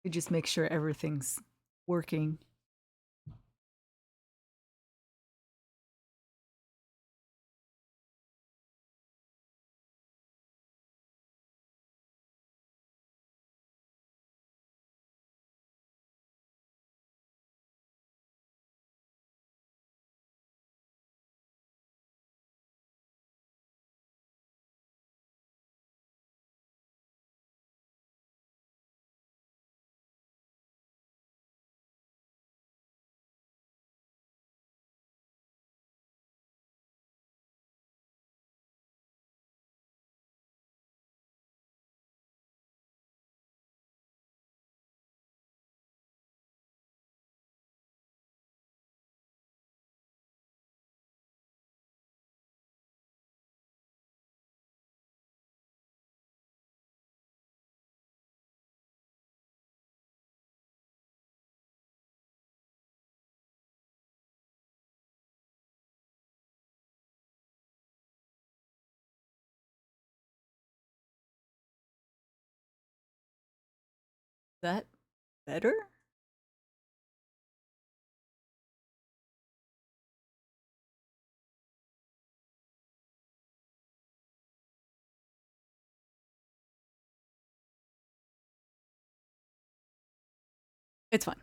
You just make sure everything's working. That better? It's fine.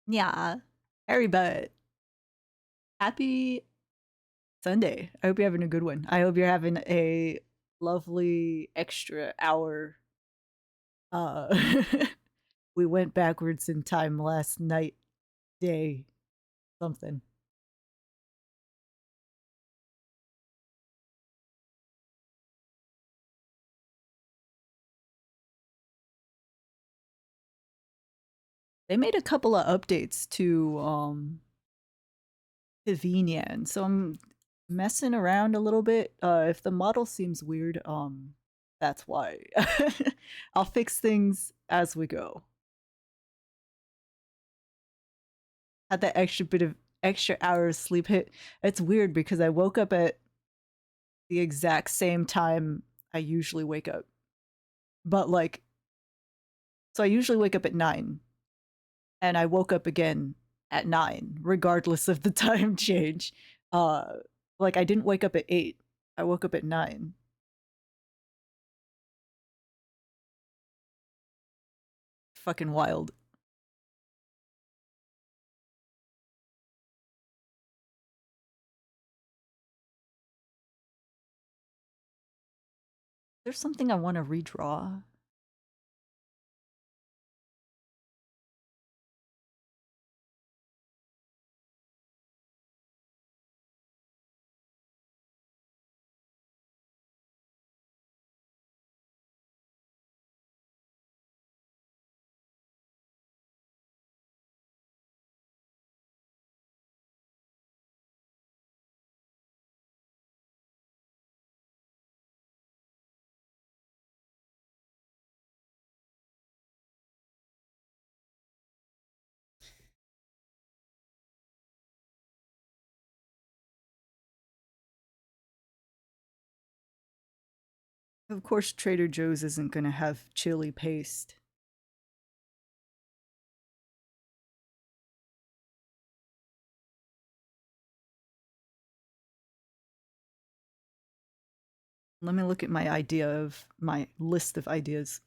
Yeah. Harry Butt. Happy Sunday. I hope you're having a good one. I hope you're having a lovely extra hour. Uh we went backwards in time last night, day, something. They made a couple of updates to VNyan, so I'm messing around a little bit. If the model seems weird, that's why. I'll fix things as we go. Had that extra bit of extra hours sleep hit. It's weird because I woke up at the exact same time I usually wake up. But like, so I usually wake up at 9 and I woke up again at 9 regardless of the time change. Uh like I didn't wake up at 8. I woke up at 9. Fucking wild. There's something I want to redraw. Of course, Trader Joe's isn't going to have chili paste. Let me look at my idea of my list of ideas.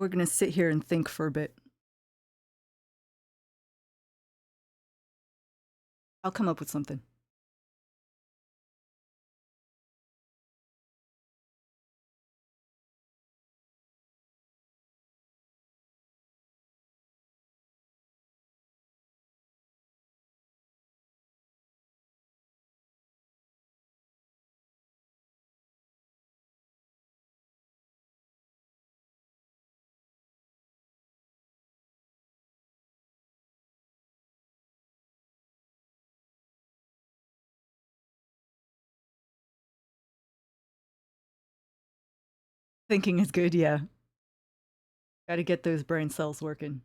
We're gonna sit here and think for a bit. I'll come up with something. Thinking is good, yeah. Gotta get those brain cells working.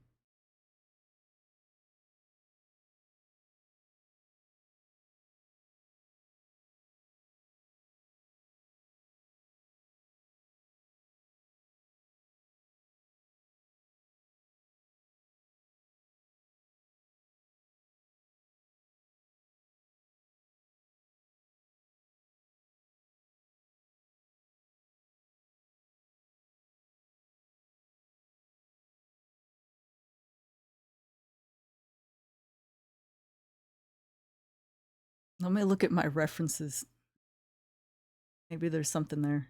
Let me look at my references. Maybe there's something there.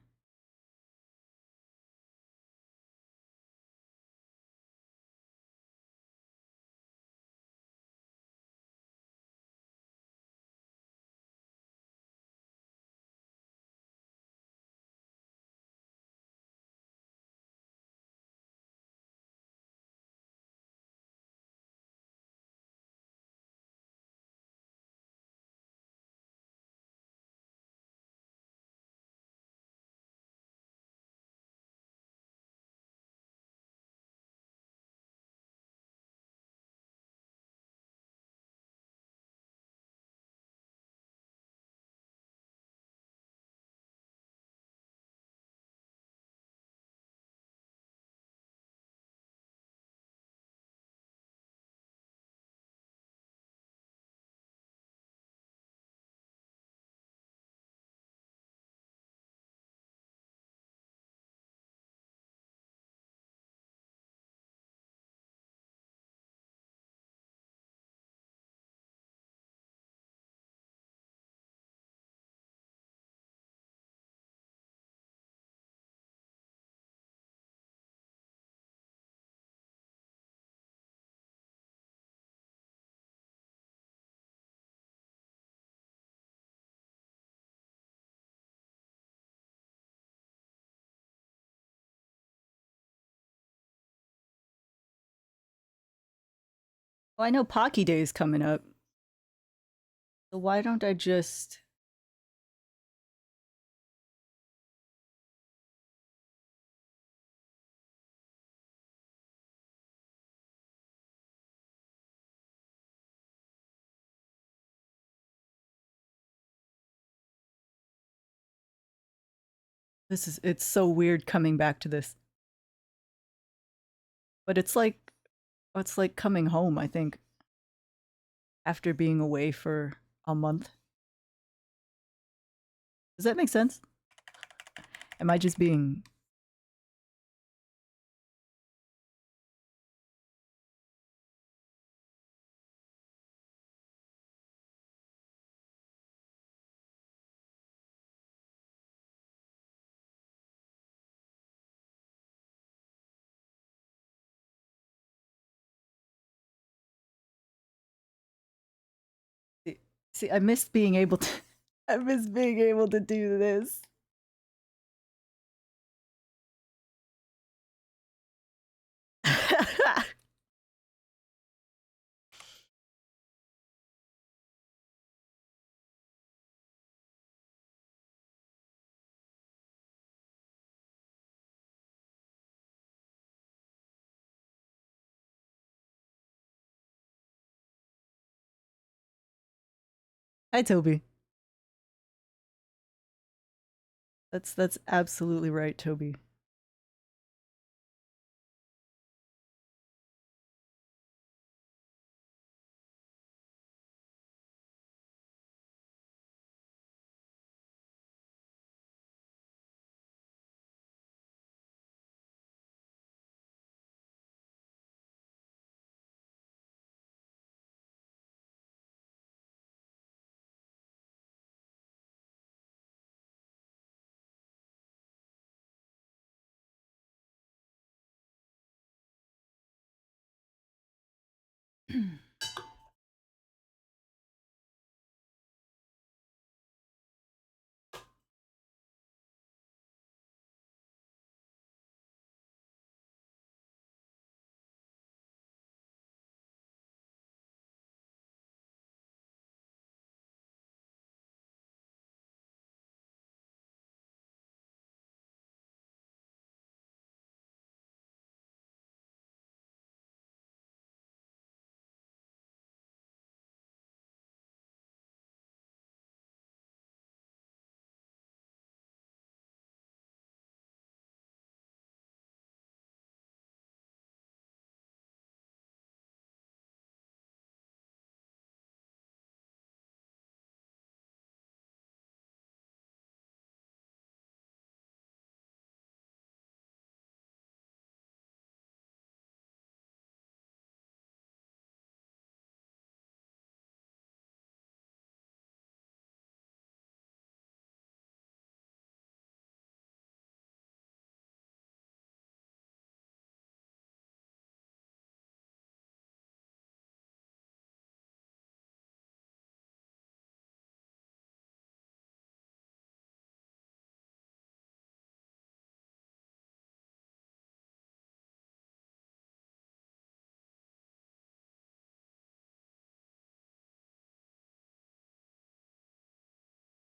Well, I know Pocky Day is coming up. So why don't I just... it's so weird coming back to this. But it's like coming home, I think, after being away for a month. Does that make sense? Am I just being... See, I miss being able to... I miss being able to do this. Hi, Toby. That's absolutely right, Toby.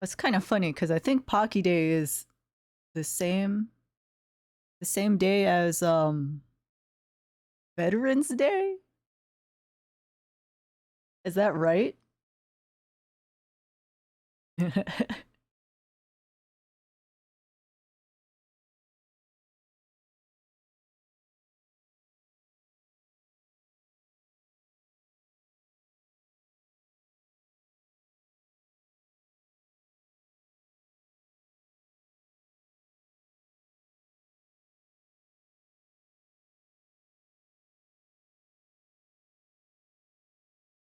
It's kind of funny because I think Pocky Day is the same day as Veterans Day. Is that right?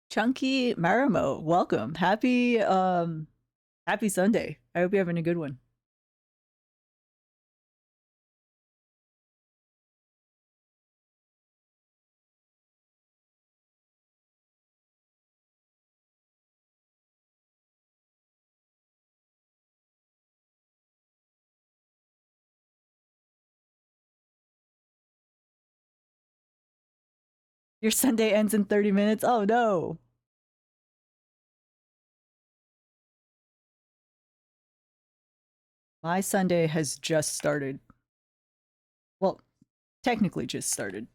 Chunky Marimo, welcome. Happy Sunday. I hope you're having a good one. Your Sunday ends in 30 minutes. Oh no. My Sunday has just started. Well, technically just started.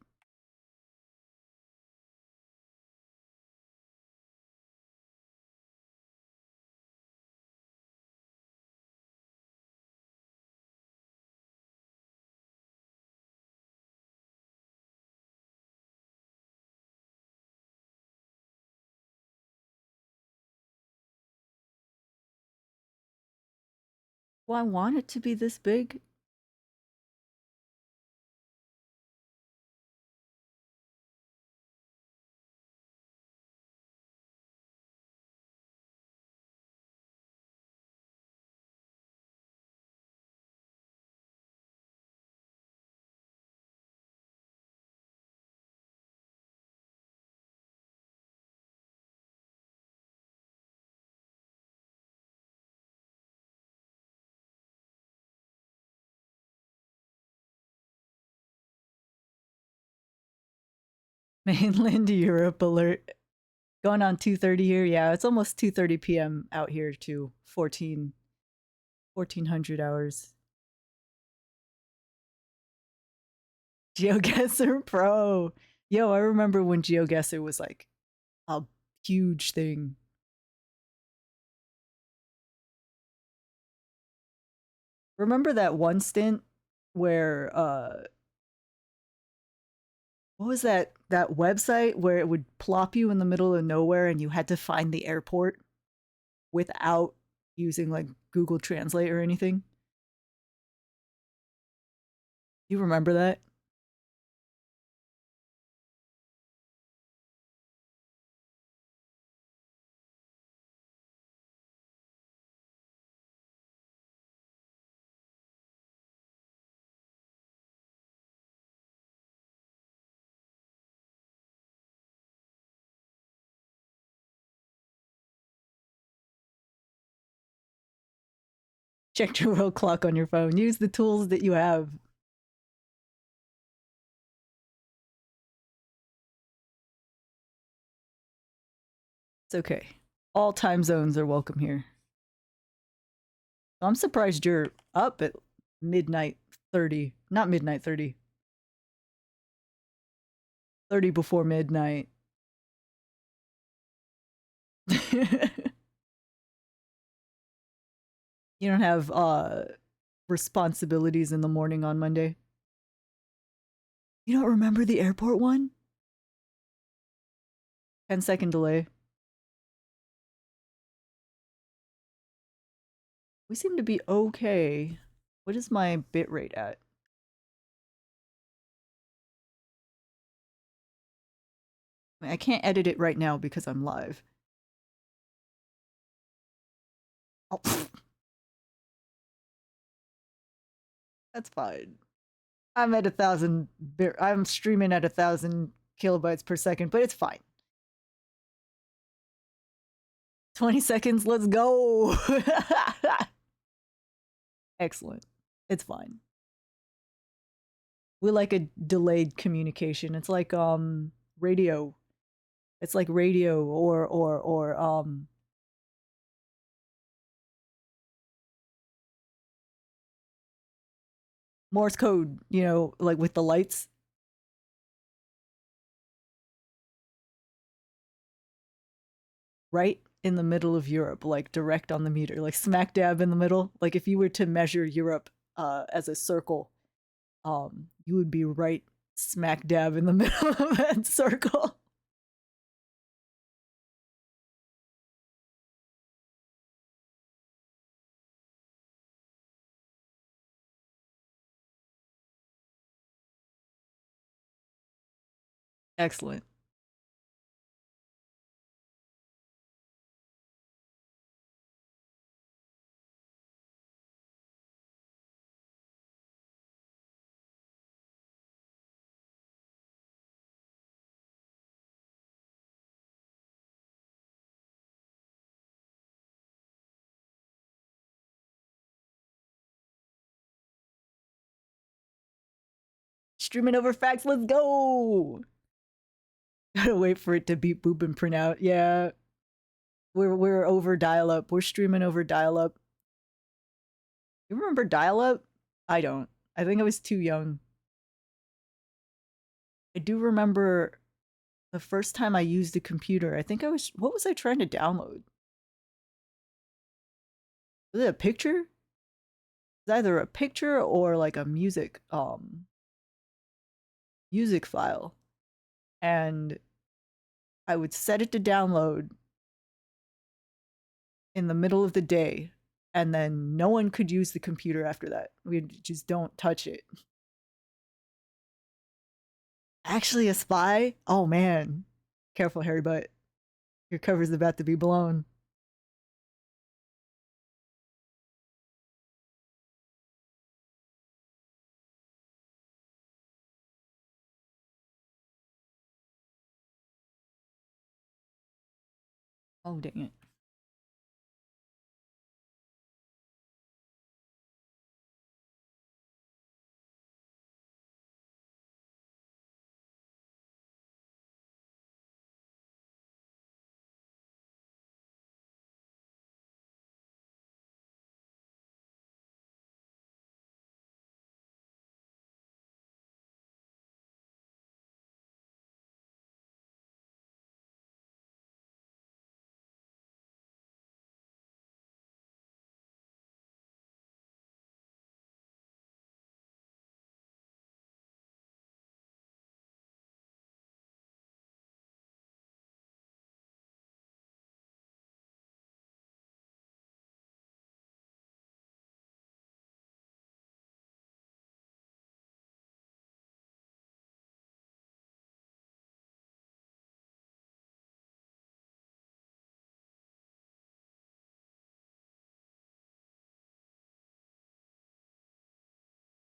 Well, I want it to be this big. Mainland Europe alert. Going on 2:30 here. Yeah, it's almost 2:30 p.m. out here too. 1400 hours. GeoGuessr Pro. Yo, I remember when GeoGuessr was like a huge thing. Remember that one stint where what was that website where it would plop you in the middle of nowhere and you had to find the airport without using like Google Translate or anything? You remember that? Check your world clock on your phone. Use the tools that you have. It's okay. All time zones are welcome here. I'm surprised you're up at midnight 30. Not midnight 30. 30 before midnight. You don't have responsibilities in the morning on Monday. You don't remember the airport one? 10-second delay. We seem to be okay. What is my bitrate at? I can't edit it right now because I'm live. Oh, that's fine. I'm at 1,000. I'm streaming at 1,000 kilobytes per second, but it's fine. 20 seconds. Let's go. Excellent. It's fine. We like a delayed communication. It's like radio. It's like radio or Morse code, you know, like with the lights. Right in the middle of Europe, like direct on the meter, like smack dab in the middle. Like if you were to measure Europe as a circle, you would be right smack dab in the middle of that circle. Excellent. Streaming over fax, let's go. Gotta wait for it to beep boop and print out. Yeah. We're over dial up. We're streaming over dial up. You remember dial up? I don't. I think I was too young. I do remember the first time I used a computer. I think I was, what was I trying to download? Was it a picture? It's either a picture or like a music file. And I would set it to download in the middle of the day, and then no one could use the computer after that. We just don't touch it. Actually, a spy? Oh man. Careful, Harry Butt. Your cover's about to be blown. Oh, dang it.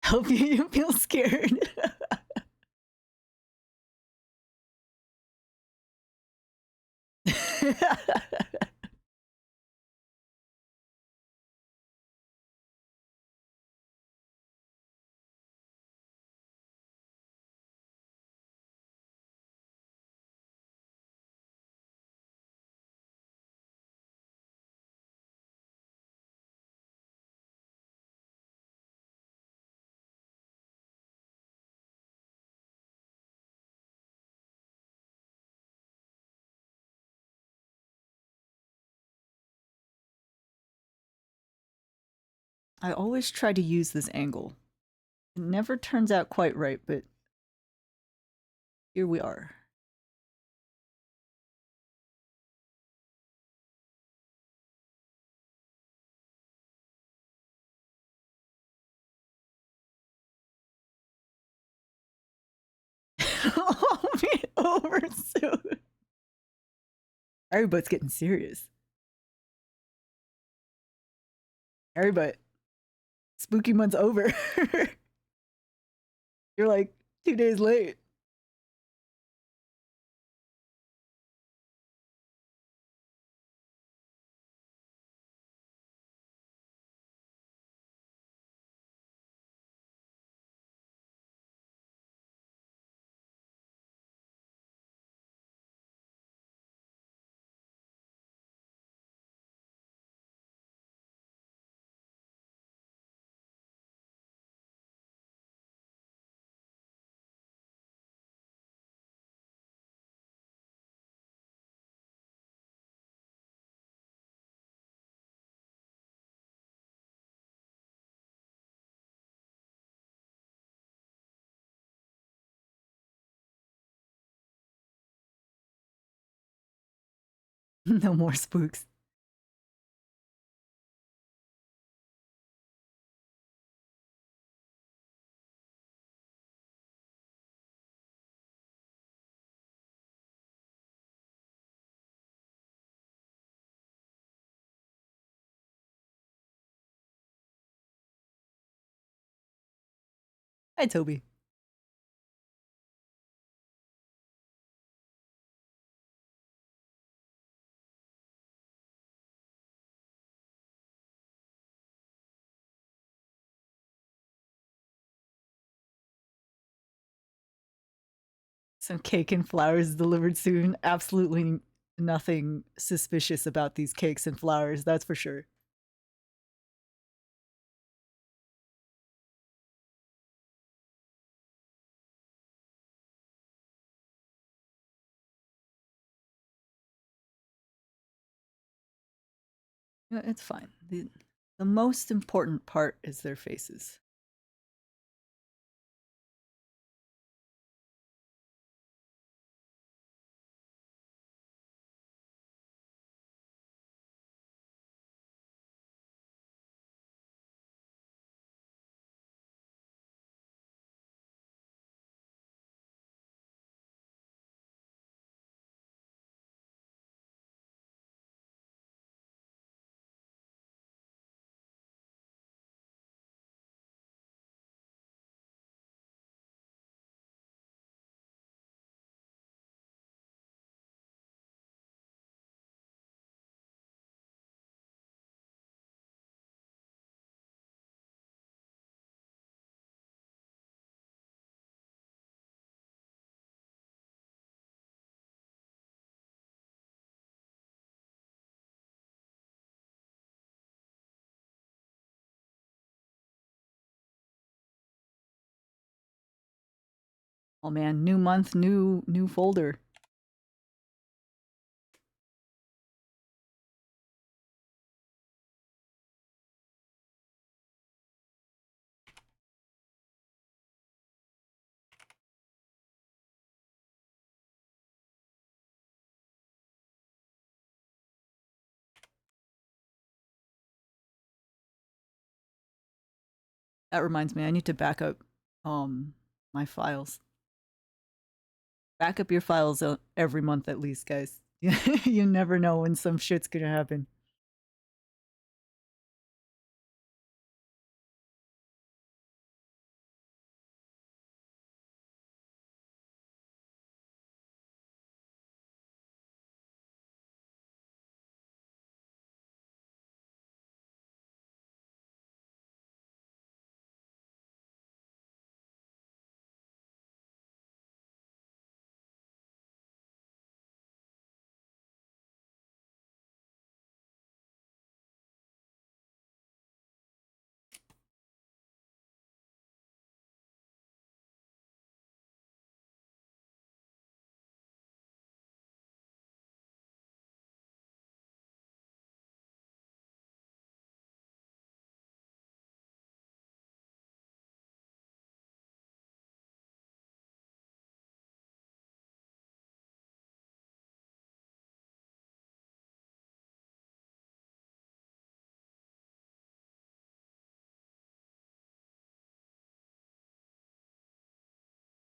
Hope you feel scared. I always try to use this angle. It never turns out quite right, but here we are. Oh man, over soon. Everybody's getting serious. Everybody, spooky month's over. You're like 2 days late. No more spooks. Hi, Toby. Some cake and flowers delivered soon. Absolutely nothing suspicious about these cakes and flowers, that's for sure. It's fine. The most important part is their faces. Oh man, new month, new folder. That reminds me, I need to back up my files. Back up your files every month at least, guys. You never know when some shit's gonna happen.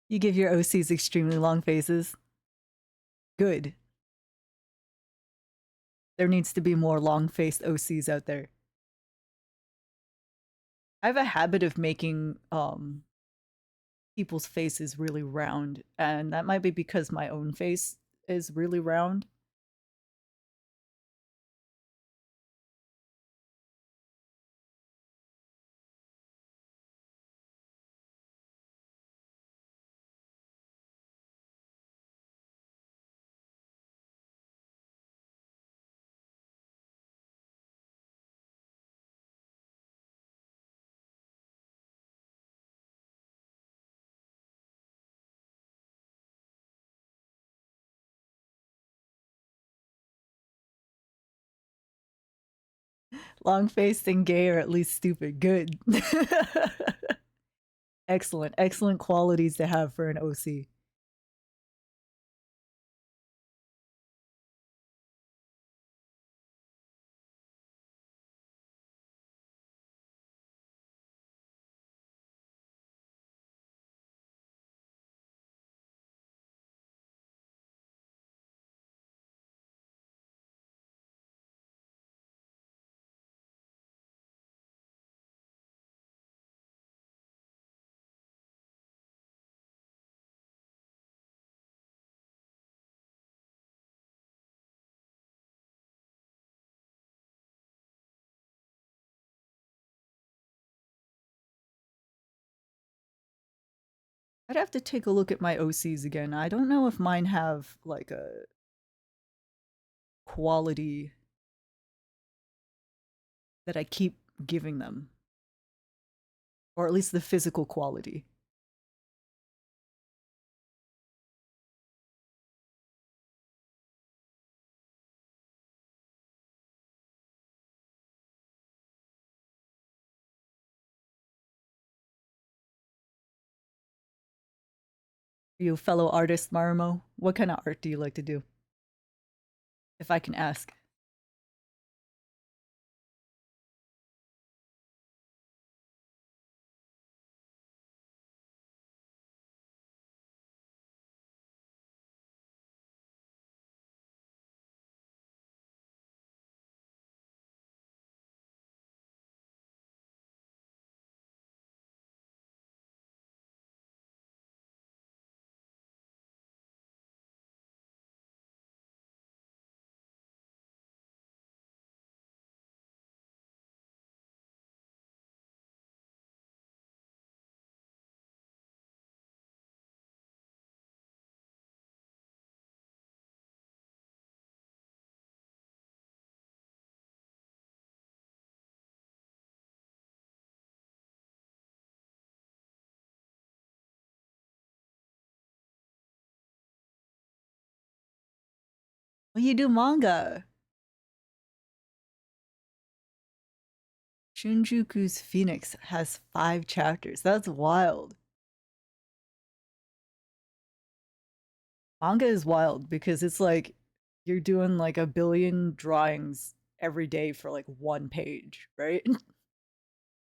You give your OCs extremely long faces. Good. There needs to be more long-faced OCs out there. I have a habit of making people's faces really round, and that might be because my own face is really round. Long-faced and gay, or at least stupid. Good. Excellent. Excellent qualities to have for an OC. I'd have to take a look at my OCs again. I don't know if mine have like a quality that I keep giving them, or at least the physical quality. You fellow artist, Marumo, what kind of art do you like to do? If I can ask. Well, you do manga. Shinjuku's Phoenix has 5 chapters. That's wild. Manga is wild because it's like you're doing like a billion drawings every day for like 1 page, right?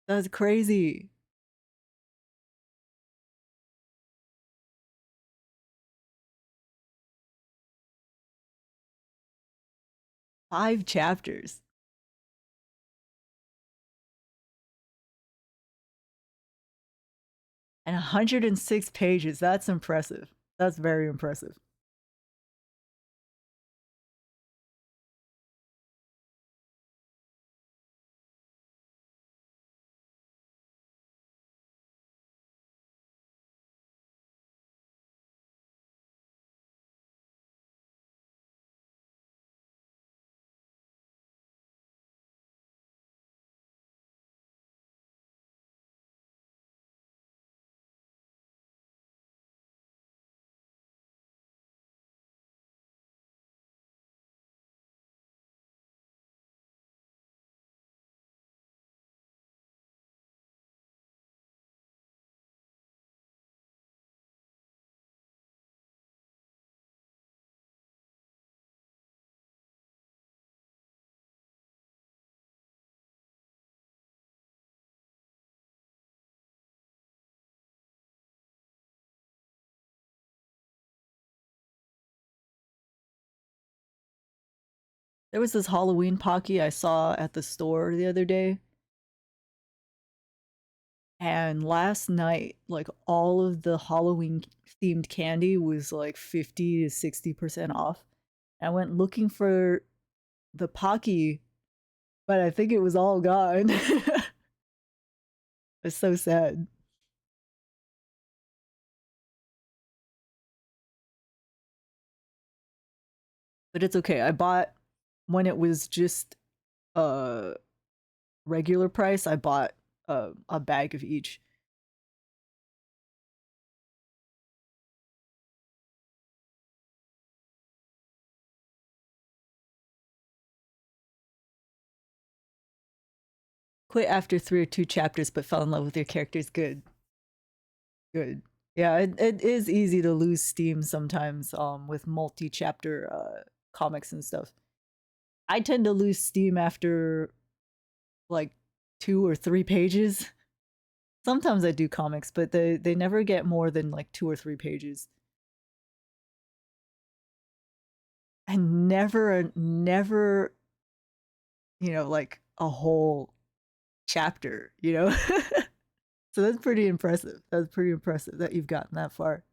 That's crazy. 5 chapters and 106 pages. That's impressive. That's very impressive. There was this Halloween Pocky I saw at the store the other day, and last night, like all of the Halloween themed candy was like 50 to 60% off. I went looking for the Pocky, but I think it was all gone. It's so sad. But it's okay. I bought when it was just uh regular price, I bought a bag of each. Quit after 3 or 2 chapters, but fell in love with your characters. Good, good. Yeah, it is easy to lose steam sometimes. With multi-chapter comics and stuff. I tend to lose steam after like 2 or 3 pages. Sometimes I do comics, but they never get more than like 2 or 3 pages. And never, like a whole chapter. So that's pretty impressive. That's pretty impressive that you've gotten that far.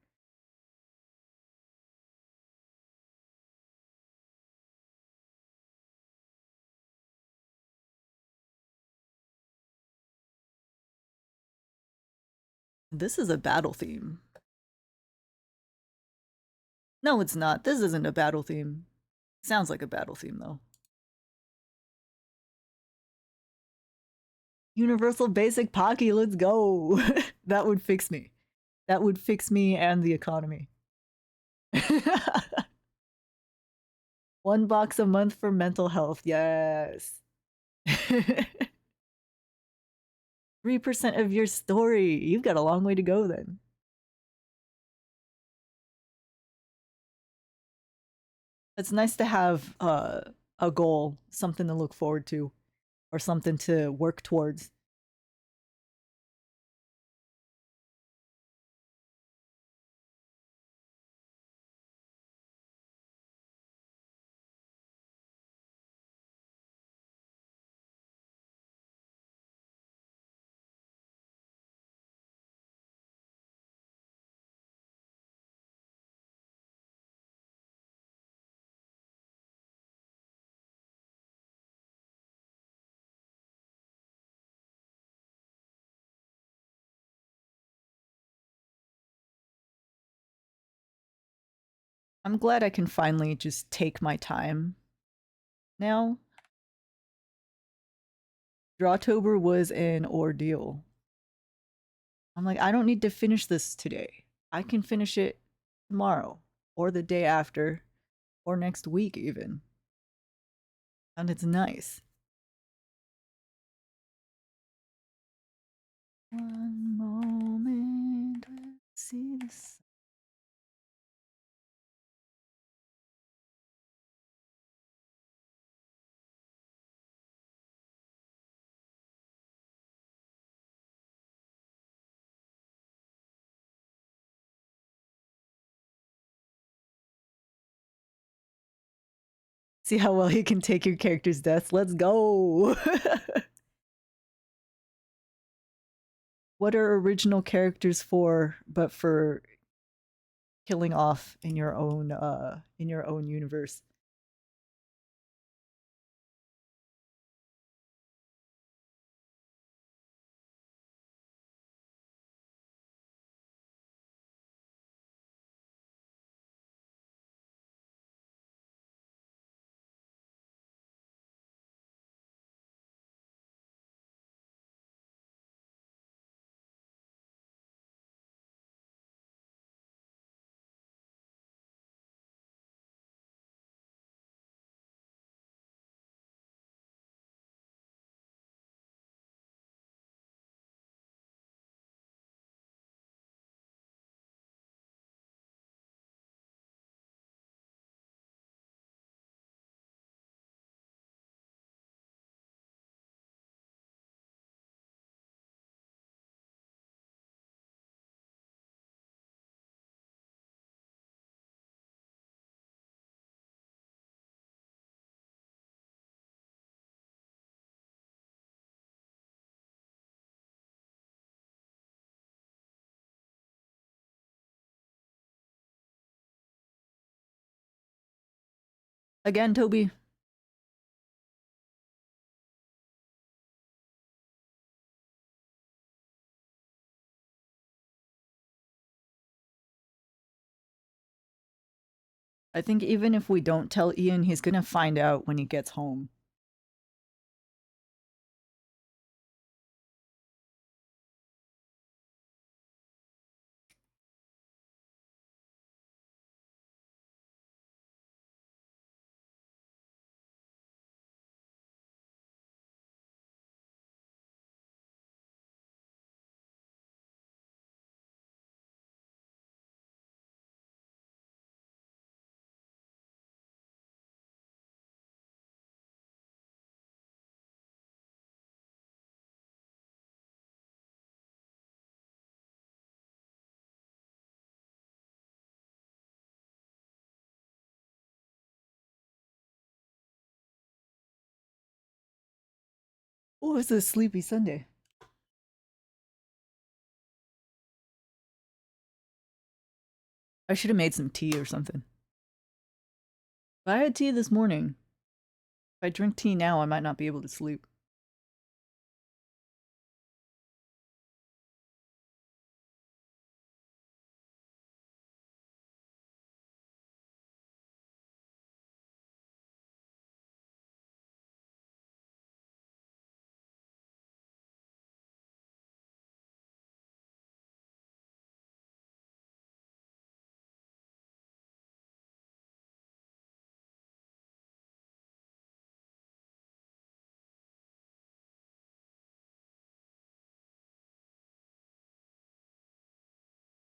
This is a battle theme. No, it's not. This isn't a battle theme. Sounds like a battle theme, though. Universal Basic Pocky, let's go. That would fix me. That would fix me and the economy. 1 box a month for mental health. Yes. 3% of your story. You've got a long way to go then. It's nice to have a goal, something to look forward to, or something to work towards. I'm glad I can finally just take my time now. Drawtober was an ordeal. I'm like, I don't need to finish this today. I can finish it tomorrow or the day after or next week even. And it's nice. One moment, let's see this. See how well he can take your character's deaths. Let's go. What are original characters for, but for killing off in your own universe? Again, Toby. I think even if we don't tell Ian, he's gonna find out when he gets home. Oh, it's a sleepy Sunday. I should have made some tea or something. If I had tea this morning, if I drink tea now, I might not be able to sleep.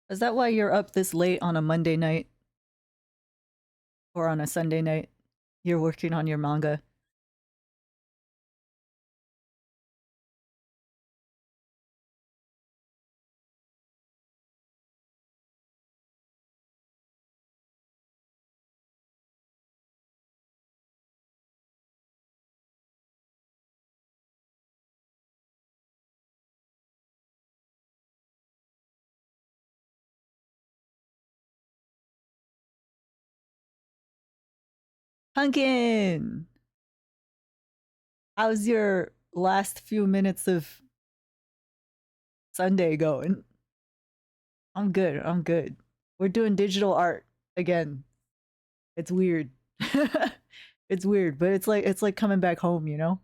Is that why you're up this late on a Monday night? Or on a Sunday night? You're working on your manga? Pumpkin! How's your last few minutes of Sunday going? I'm good. I'm good. We're doing digital art again. It's weird. It's weird, but it's like coming back home, you know?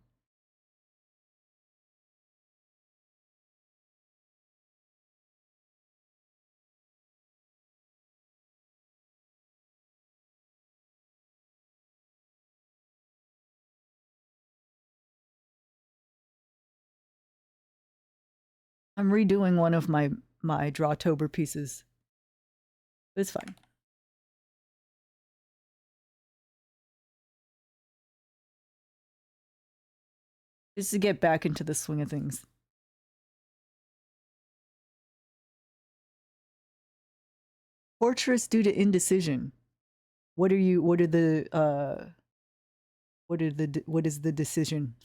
I'm redoing one of my Drawtober pieces. It's fine. Just to get back into the swing of things. Fortress due to indecision. What are you? What are the? What are the? What is the decision?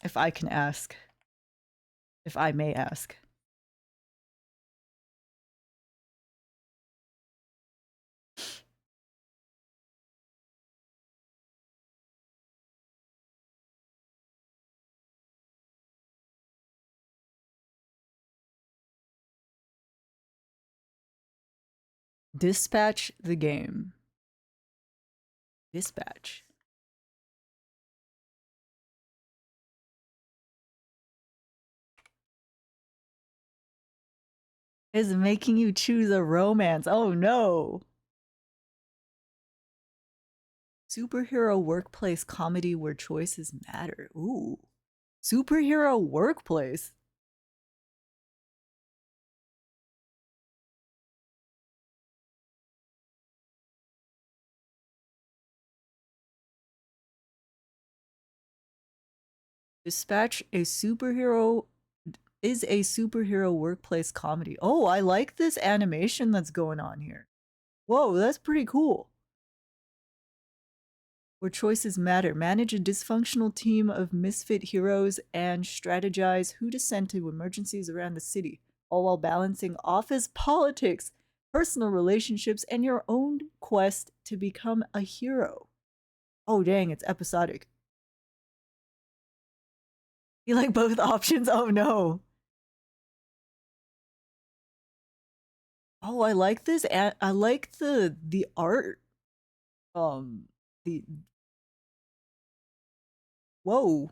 If I can ask, if I may ask. Dispatch the game. Dispatch. Is making you choose a romance. Oh no. Superhero workplace comedy where choices matter. Ooh. Superhero workplace. Dispatch a superhero is a superhero workplace comedy. Oh, I like this animation that's going on here. Whoa, that's pretty cool. where choices matter. Manage a dysfunctional team of misfit heroes and strategize who to send to emergencies around the city, all while balancing office politics, personal relationships, and your own quest to become a hero. Oh, dang, it's episodic. You like both options? Oh, no. Oh, I like this. I like the art. The Whoa,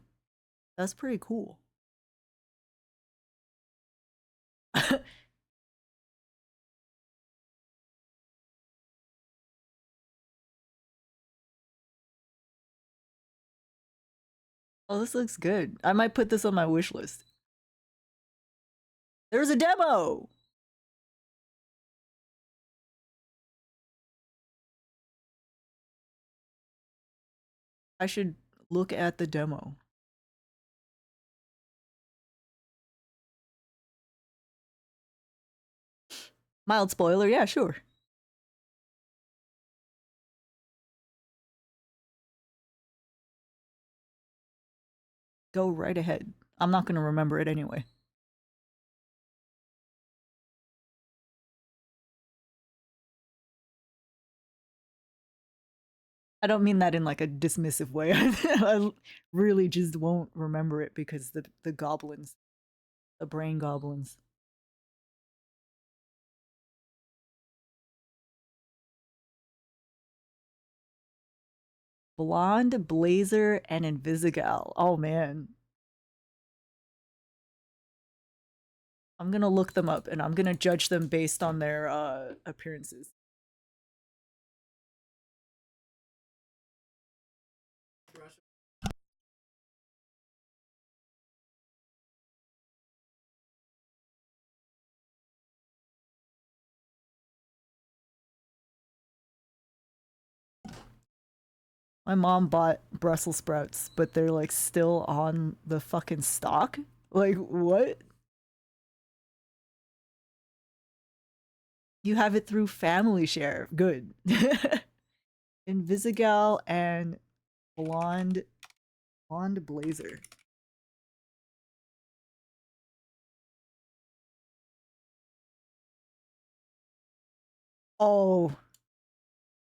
that's pretty cool. Oh, this looks good. I might put this on my wish list. There's a demo. I should look at the demo. Mild spoiler, yeah, sure. Go right ahead. I'm not gonna remember it anyway. I don't mean that in like a dismissive way. I really just won't remember it because the goblins, the brain goblins. Blonde, Blazer, and Invisigal. Oh man. I'm gonna look them up and I'm gonna judge them based on their appearances. My mom bought Brussels sprouts, but they're like still on the fucking stock. Like what? You have it through family share. Good. Invisigal and blonde blazer. Oh,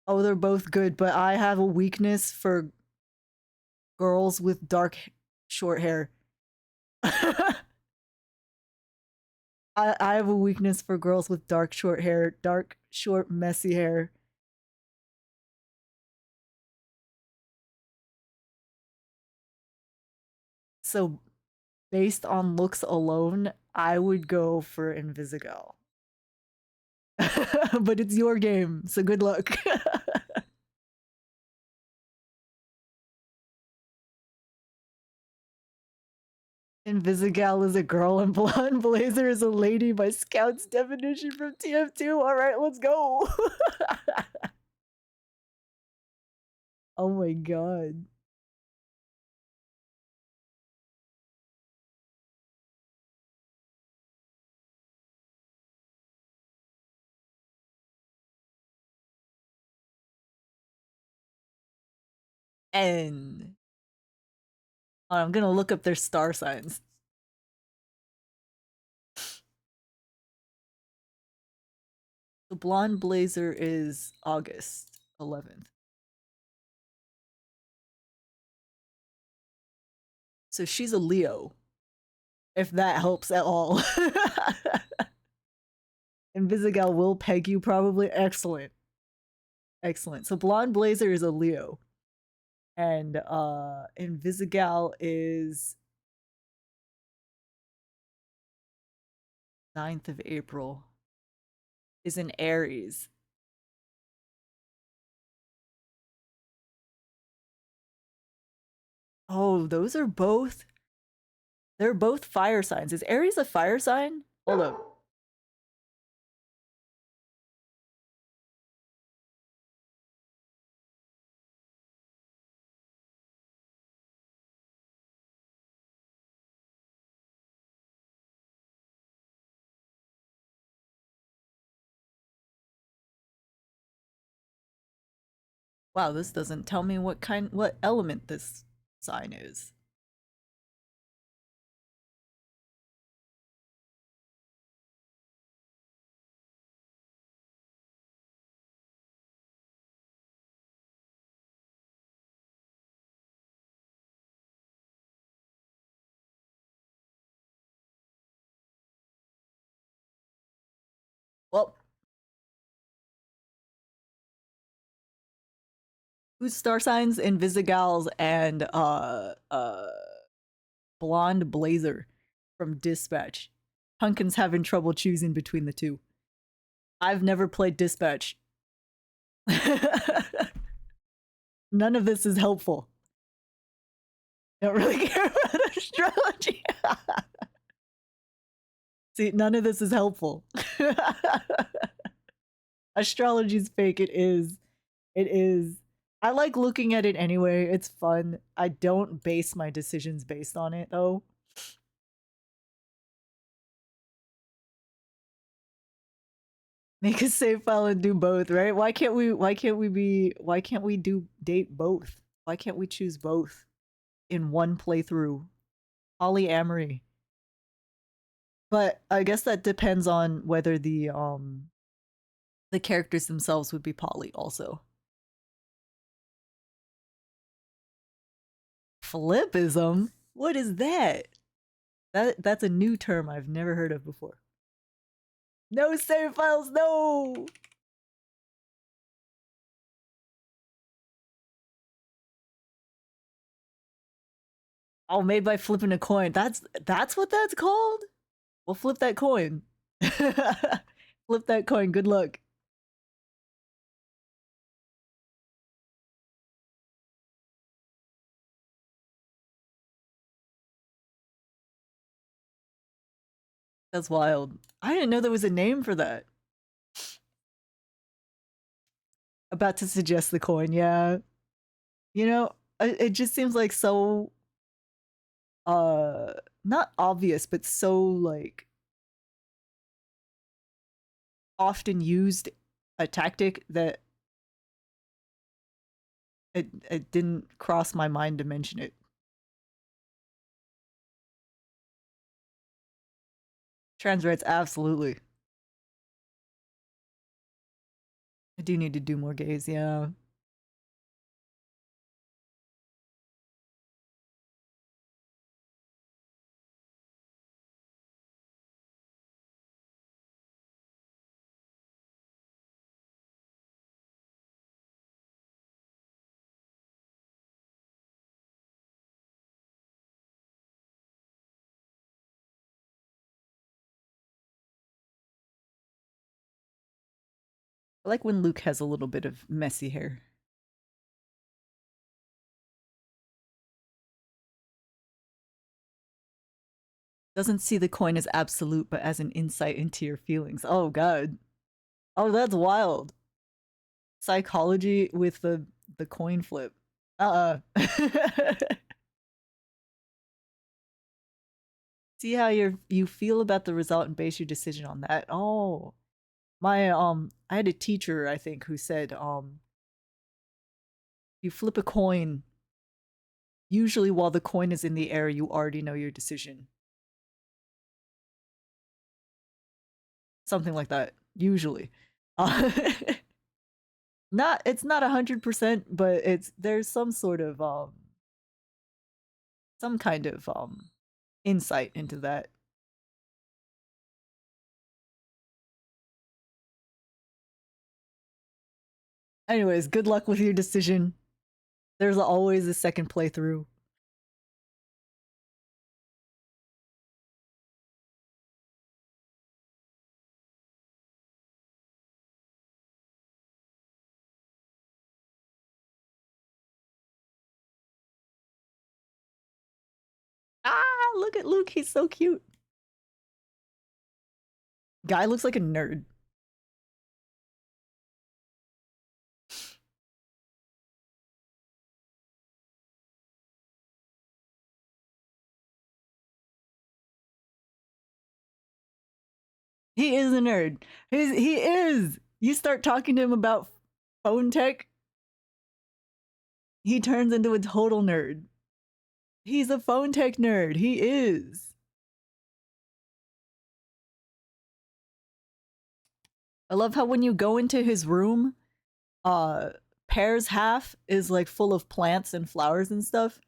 oh, they're both good, but I have a weakness for girls with dark, short hair. I have a weakness for girls with dark, short hair, dark, short, messy hair. So, based on looks alone, I would go for Invisigal. But it's your game, so good luck. Invisigal is a girl and blonde blazer is a lady by Scout's definition from TF2. All right, let's go. Oh my god. And I'm gonna look up their star signs. The blonde blazer is August 11th. So she's a Leo, if that helps at all. Invisigal will peg you probably. Excellent. Excellent. So blonde blazer is a Leo. And Invisigal is 9th of April. Is an Aries. Oh, those are both. They're both fire signs. Is Aries a fire sign? Hold up. Wow, this doesn't tell me what element this sign is. Well, who's star signs? Invisigals and Blonde Blazer from Dispatch. Pumpkin's having trouble choosing between the two. I've never played Dispatch. None of this is helpful. I don't really care about astrology. See, none of this is helpful. Astrology's fake. It is. It is. I like looking at it anyway. It's fun. I don't base my decisions based on it though. Make a save file and do both, right? Why can't we do date both? Why can't we choose both in one playthrough? Polyamory. But I guess that depends on whether the characters themselves would be poly also. Flippism? What is that? That's a new term I've never heard of before. No save files, no! Oh, made by flipping a coin. That's what that's called? Well, flip that coin. Flip that coin. Good luck. That's wild. I didn't know there was a name for that. About to suggest the coin, yeah. You know, it just seems like so not obvious, but so like often used a tactic that it didn't cross my mind to mention it. Trans rights, absolutely. I do need to do more gays, yeah. I like when Luke has a little bit of messy hair. Doesn't see the coin as absolute, but as an insight into your feelings. Oh god. Oh, that's wild. Psychology with the coin flip. See how you feel about the result and base your decision on that. Oh. My I had a teacher, I think, who said you flip a coin, usually while the coin is in the air, you already know your decision. Something like that. Usually. Uh, not it's not 100%, but there's some kind of insight into that. Anyways, good luck with your decision. There's always a second playthrough. Ah, look at Luke, he's so cute. Guy looks like a nerd. He is a nerd. He is. You start talking to him about phone tech, He turns into a total nerd. He's a phone tech nerd. He is. I love how when you go into his room, Pear's half is like full of plants and flowers and stuff,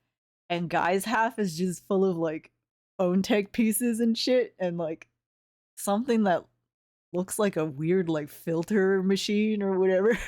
and Guy's half is just full of like phone tech pieces and shit, and like something that looks like a weird like filter machine or whatever.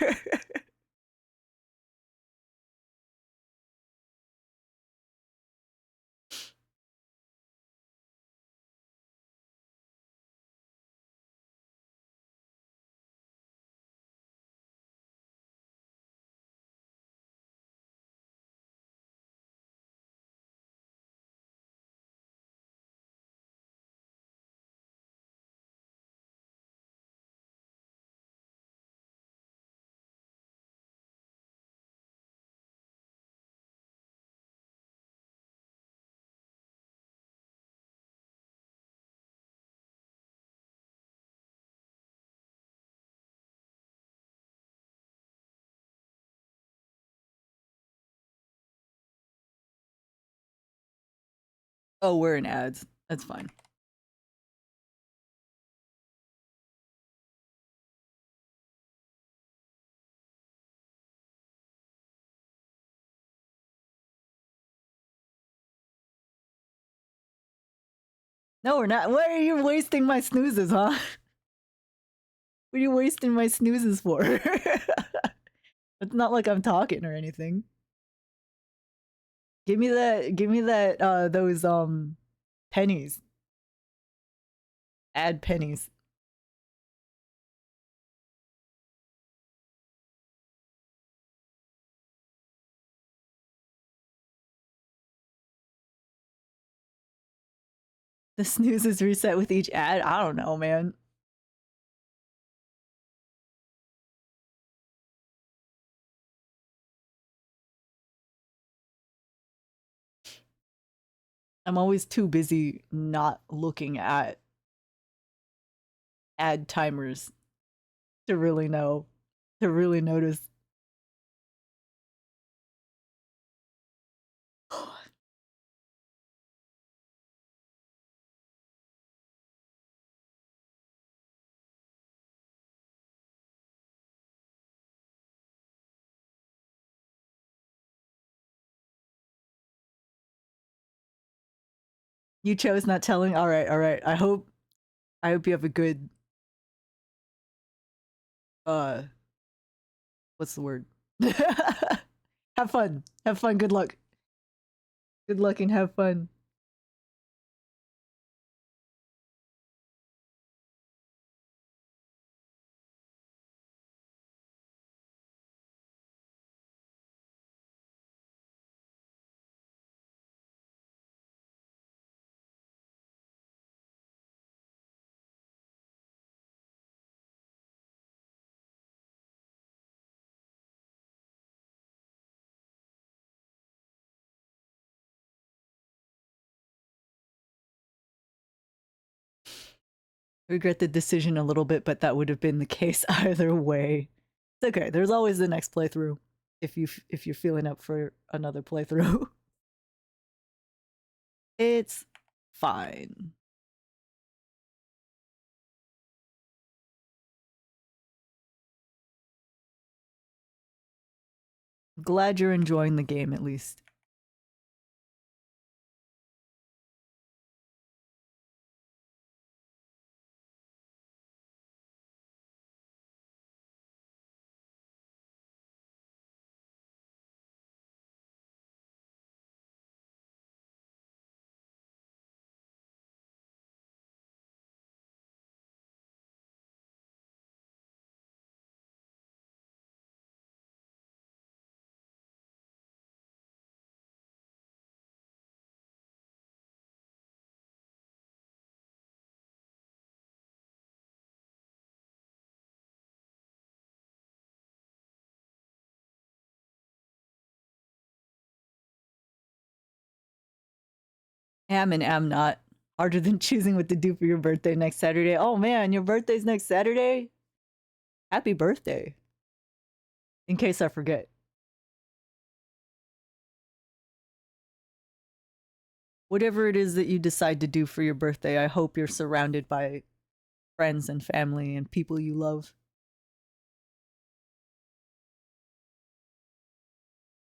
Oh, we're in ads. That's fine. No, we're not. Why are you wasting my snoozes, huh? What are you wasting my snoozes for? It's not like I'm talking or anything. Give me that those pennies. Add pennies. The snoozes reset with each ad. I don't know, man. I'm always too busy not looking at ad timers to really know, to really notice. You chose not telling. All right, all right. I hope you have a good uh what's the word? Have fun. Have fun. Good luck. Good luck and have fun. Regret the decision a little bit, but that would have been the case either way. It's okay. There's always the next playthrough if you're feeling up for another playthrough. It's fine. Glad you're enjoying the game at least. Am and am not. Harder than choosing what to do for your birthday next Saturday. Oh man, your birthday's next Saturday? Happy birthday. In case I forget. whatever it is that you decide to do for your birthday, I hope you're surrounded by friends and family and people you love.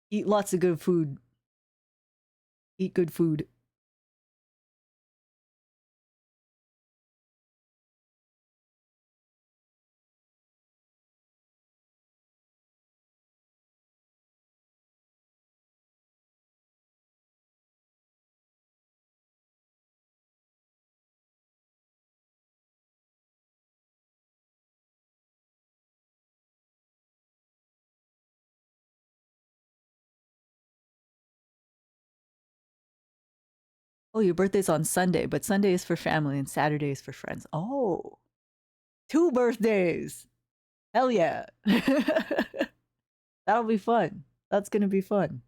Eat lots of good food. Eat good food. Oh, your birthday's on Sunday, but Sunday is for family and Saturday is for friends. Oh, two birthdays. Hell yeah. That'll be fun. That's going to be fun.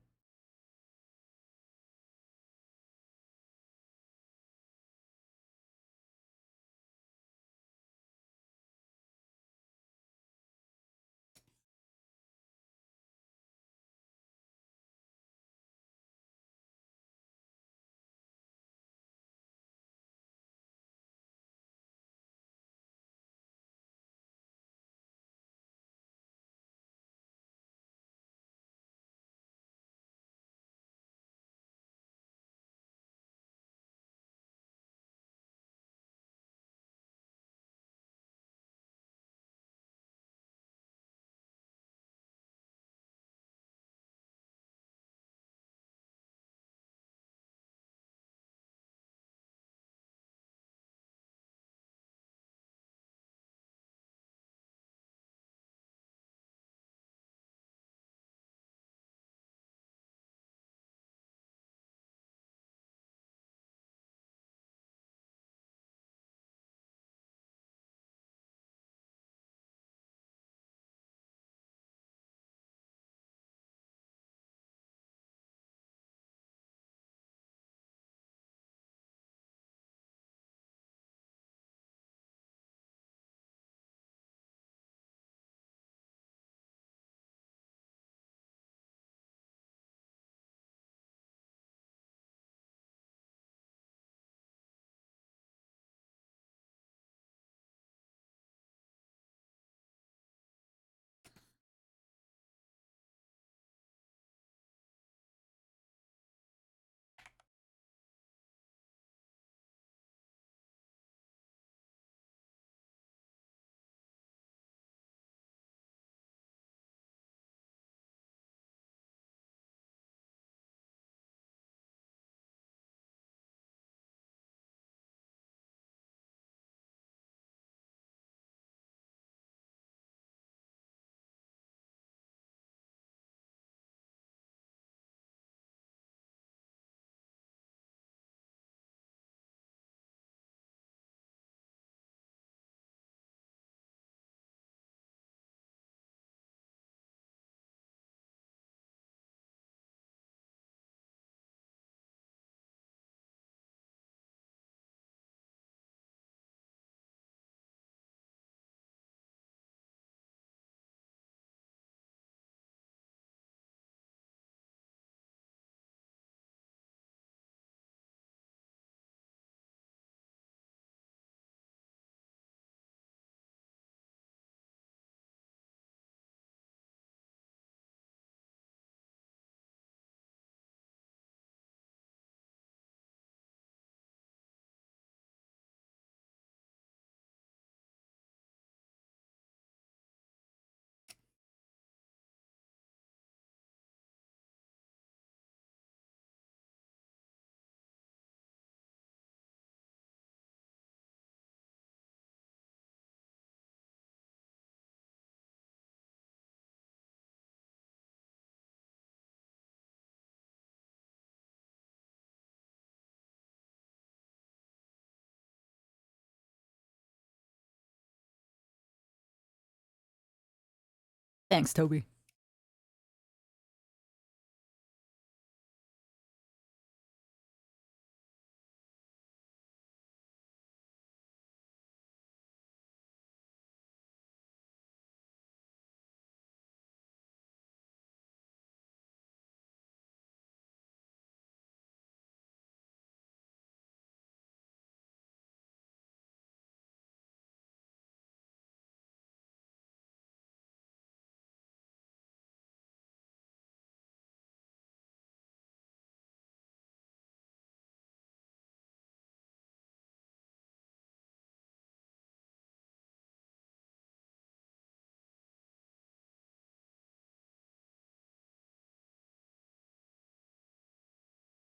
Thanks, Toby.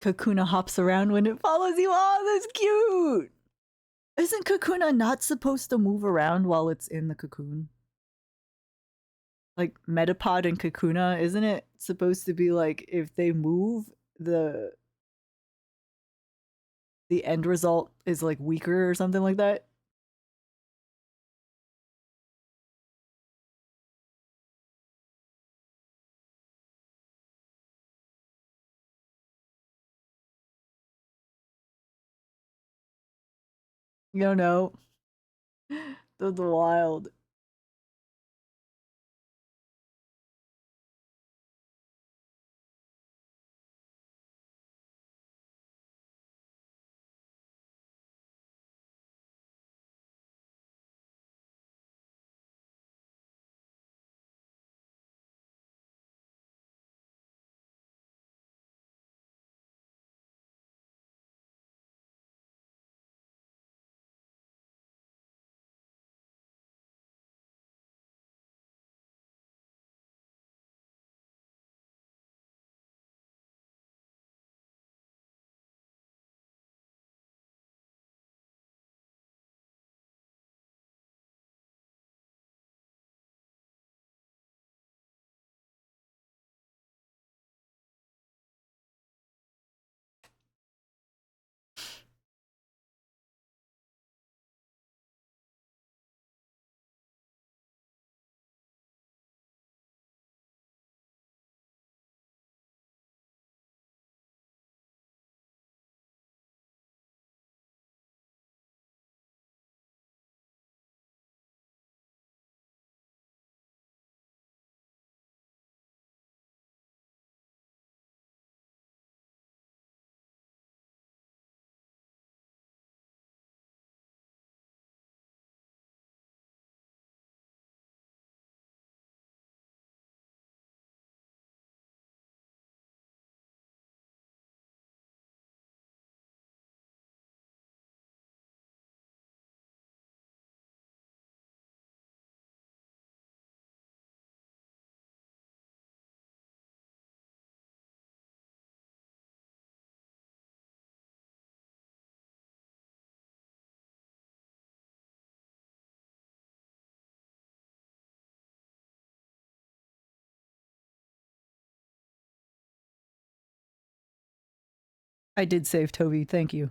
Kakuna hops around when it follows you. Oh, that's cute. Isn't Kakuna not supposed to move around while it's in the cocoon? Like Metapod and Kakuna, isn't it supposed to be like if they move, the end result is like weaker or something like that? You don't know. That's wild. I did save Toby, thank you.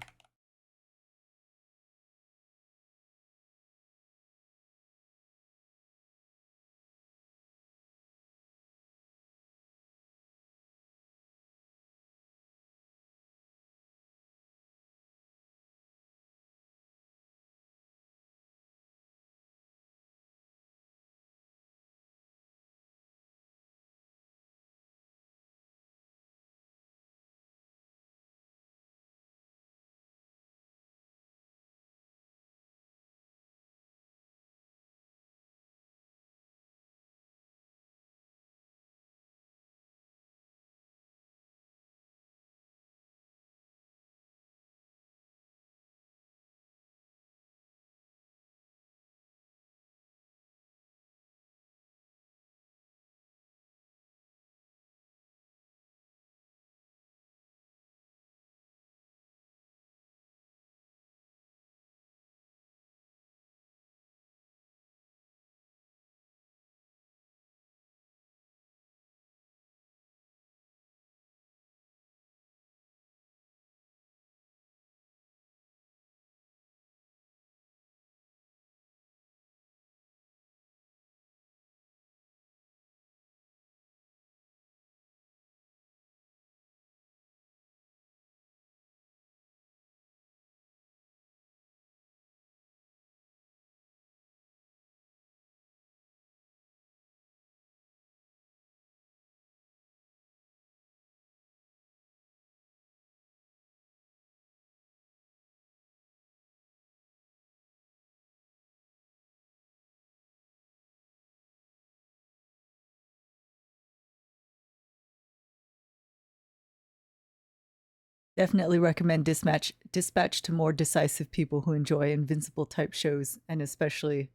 Definitely recommend Dispatch to more decisive people who enjoy invincible type shows, and especially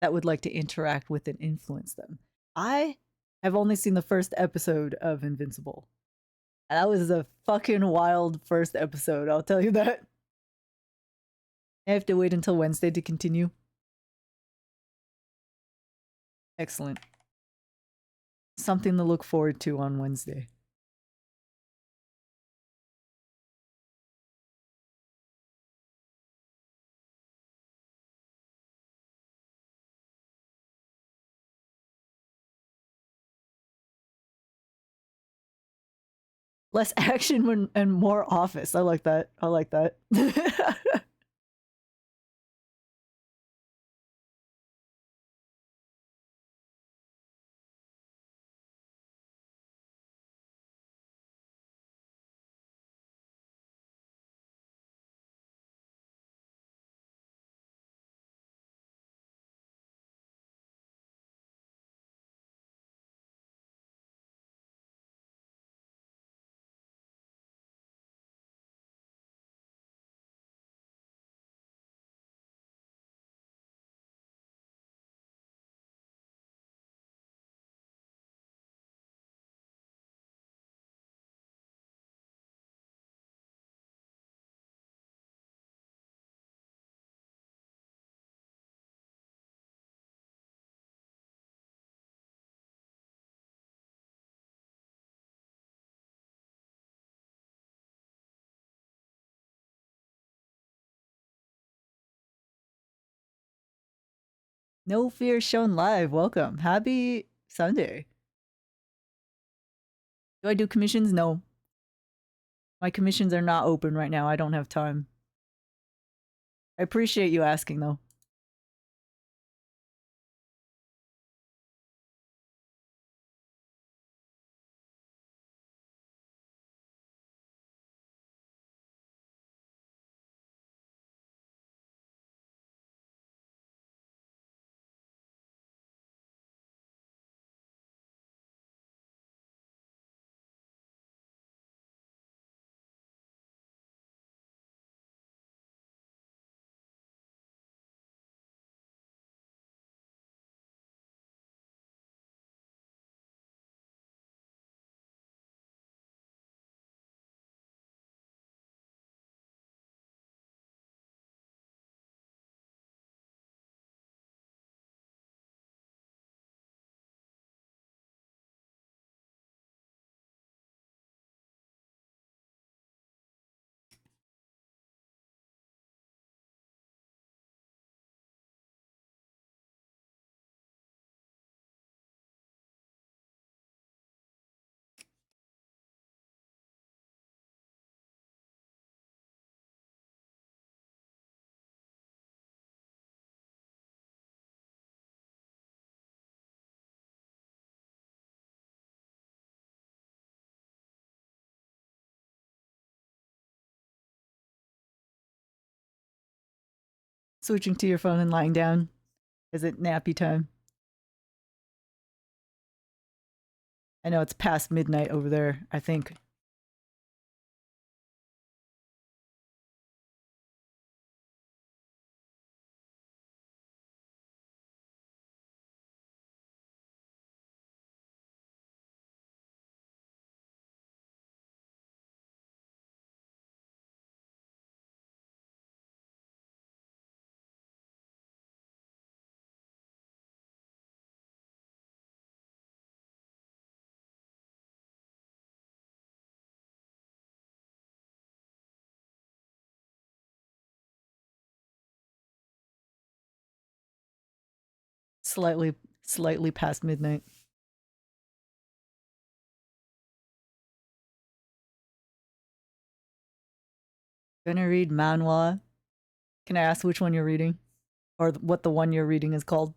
that would like to interact with and influence them. I have only seen the first episode of Invincible. That was a fucking wild first episode, I'll tell you that. I have to wait until Wednesday to continue. Excellent. Something to look forward to on Wednesday. Less action and more office. I like that. I like that. No Fear Shown Live. Welcome. Happy Sunday. Do I do commissions? No. My commissions are not open right now. I don't have time. I appreciate you asking, though. Switching to your phone and lying down. Is it nappy time? I know it's past midnight over there, I think. Slightly past midnight. Gonna read manhwa. Can I ask which one you're reading? Or what the one you're reading is called?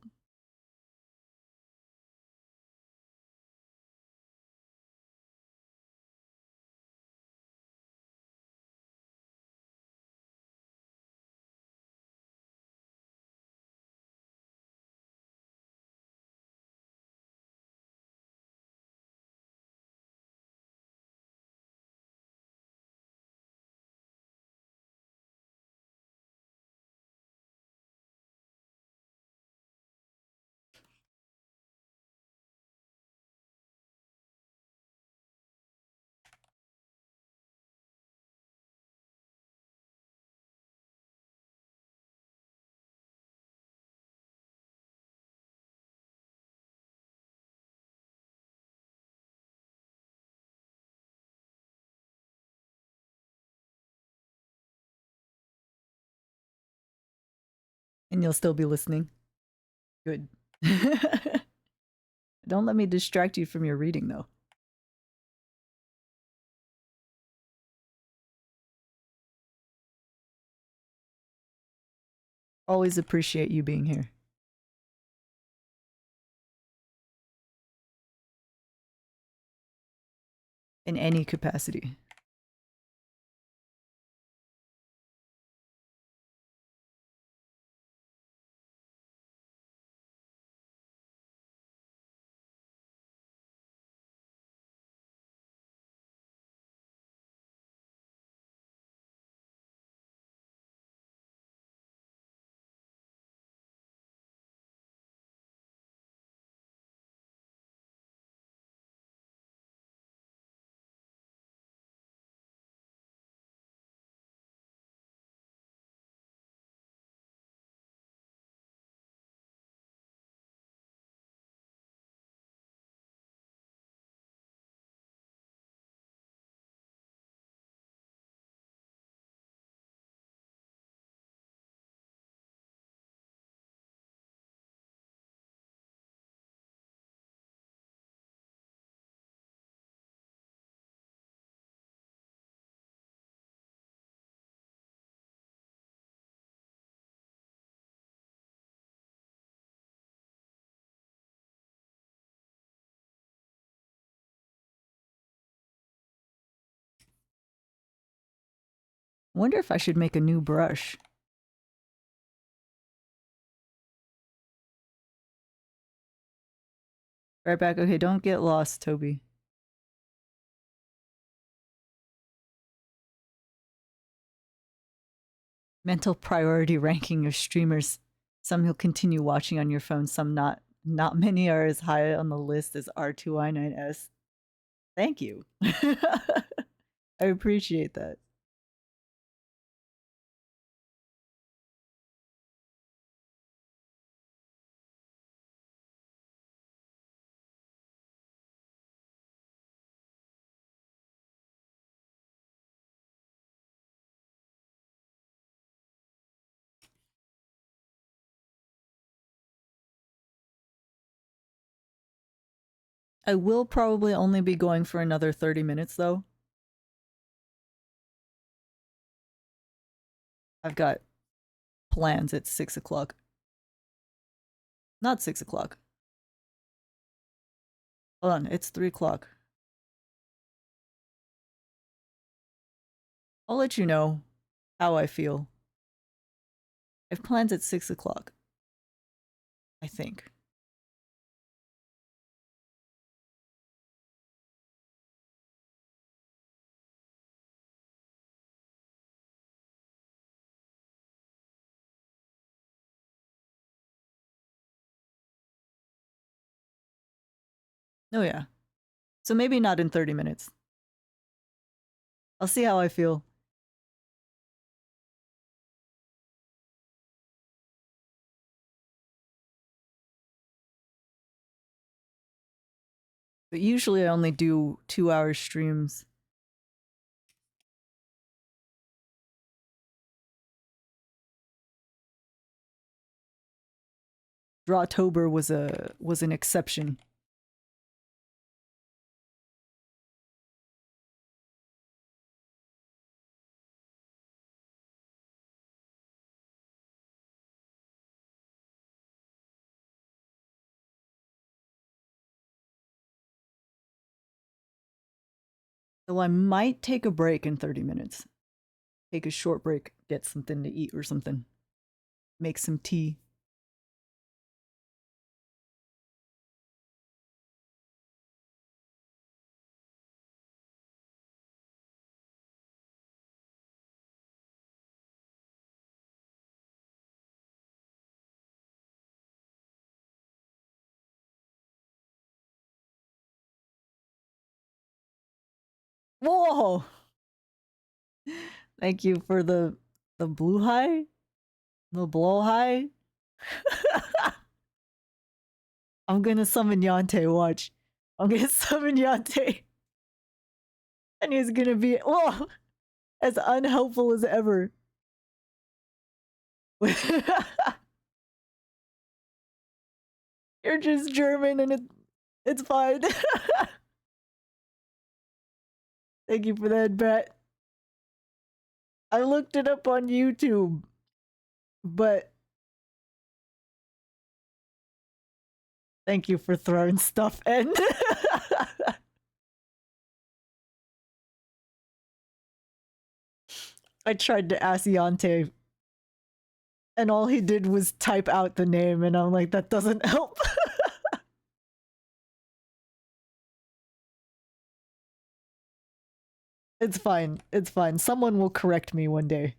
And you'll still be listening. Good. Don't let me distract you from your reading, though. Always appreciate you being here. In any capacity. Wonder if I should make a new brush. Right back. Okay, don't get lost, Toby. Mental priority ranking of streamers. Some you'll continue watching on your phone, some not. Not many are as high on the list as R2I9S. Thank you. I appreciate that. I will probably only be going for another 30 minutes, though. I've got plans at 6 o'clock. Not 6 o'clock. Hold on, it's 3 o'clock. I'll let you know how I feel. I have plans at 6 o'clock. I think. Oh, yeah. So maybe not in 30 minutes. I'll see how I feel. But usually I only do 2-hour streams. Drawtober was an exception. So I might take a break in 30 minutes. Take a short break, get something to eat or something. Make some tea. Whoa! Thank you for the blue high? The blow high? I'm gonna summon Yante, watch. I'm gonna summon Yante. And he's gonna be, whoa! As unhelpful as ever. You're just German and it's fine. Thank you for that, bet. I looked it up on YouTube, but thank you for throwing stuff in. I tried to ask Yante, and all he did was type out the name, and I'm like, that doesn't help. It's fine. It's fine. Someone will correct me one day.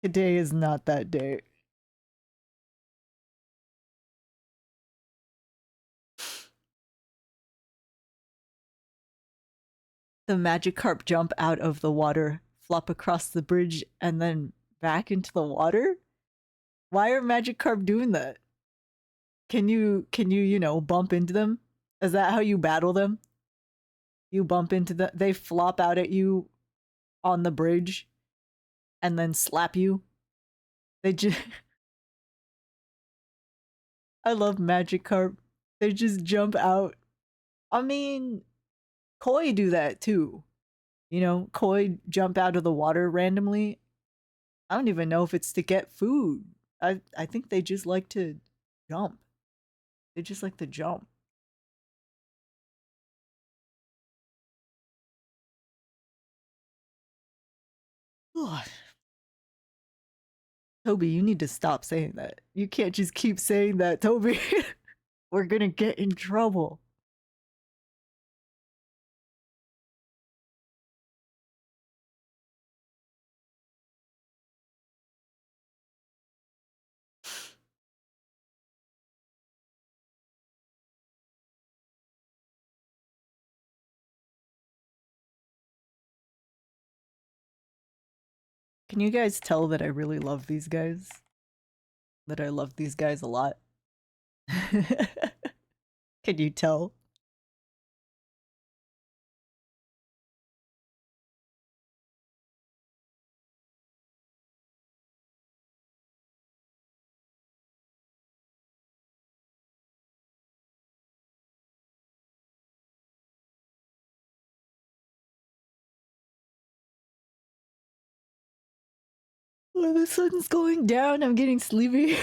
Today is not that day. The Magikarp jump out of the water, flop across the bridge, and then back into the water? Why are Magikarp doing that? Can you know, bump into them? Is that how you battle them? You bump into they flop out at you on the bridge and then slap you. They just I love Magikarp. They just jump out. I mean, Koi do that too. You know, Koi jump out of the water randomly. I don't even know if it's to get food. I think they just like to jump. They just like to jump. Ugh. Toby, you need to stop saying that. You can't just keep saying that, Toby. We're gonna get in trouble. Can you guys tell that I really love these guys? That I love these guys a lot? Can you tell? Oh, the sun's going down. I'm getting sleepy.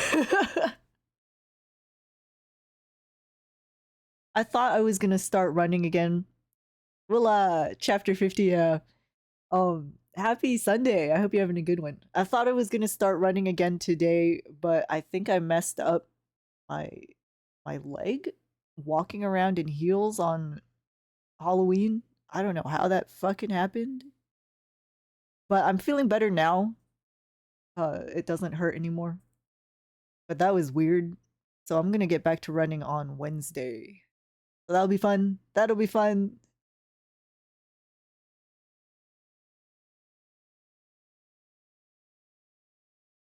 I thought I was gonna start running again. Well, chapter 50, happy Sunday. I hope you're having a good one. I thought I was gonna start running again today, but I think I messed up my my leg walking around in heels on Halloween. I don't know how that fucking happened. But I'm feeling better now. It doesn't hurt anymore. But that was weird. So I'm gonna get back to running on Wednesday. So that'll be fun. That'll be fun.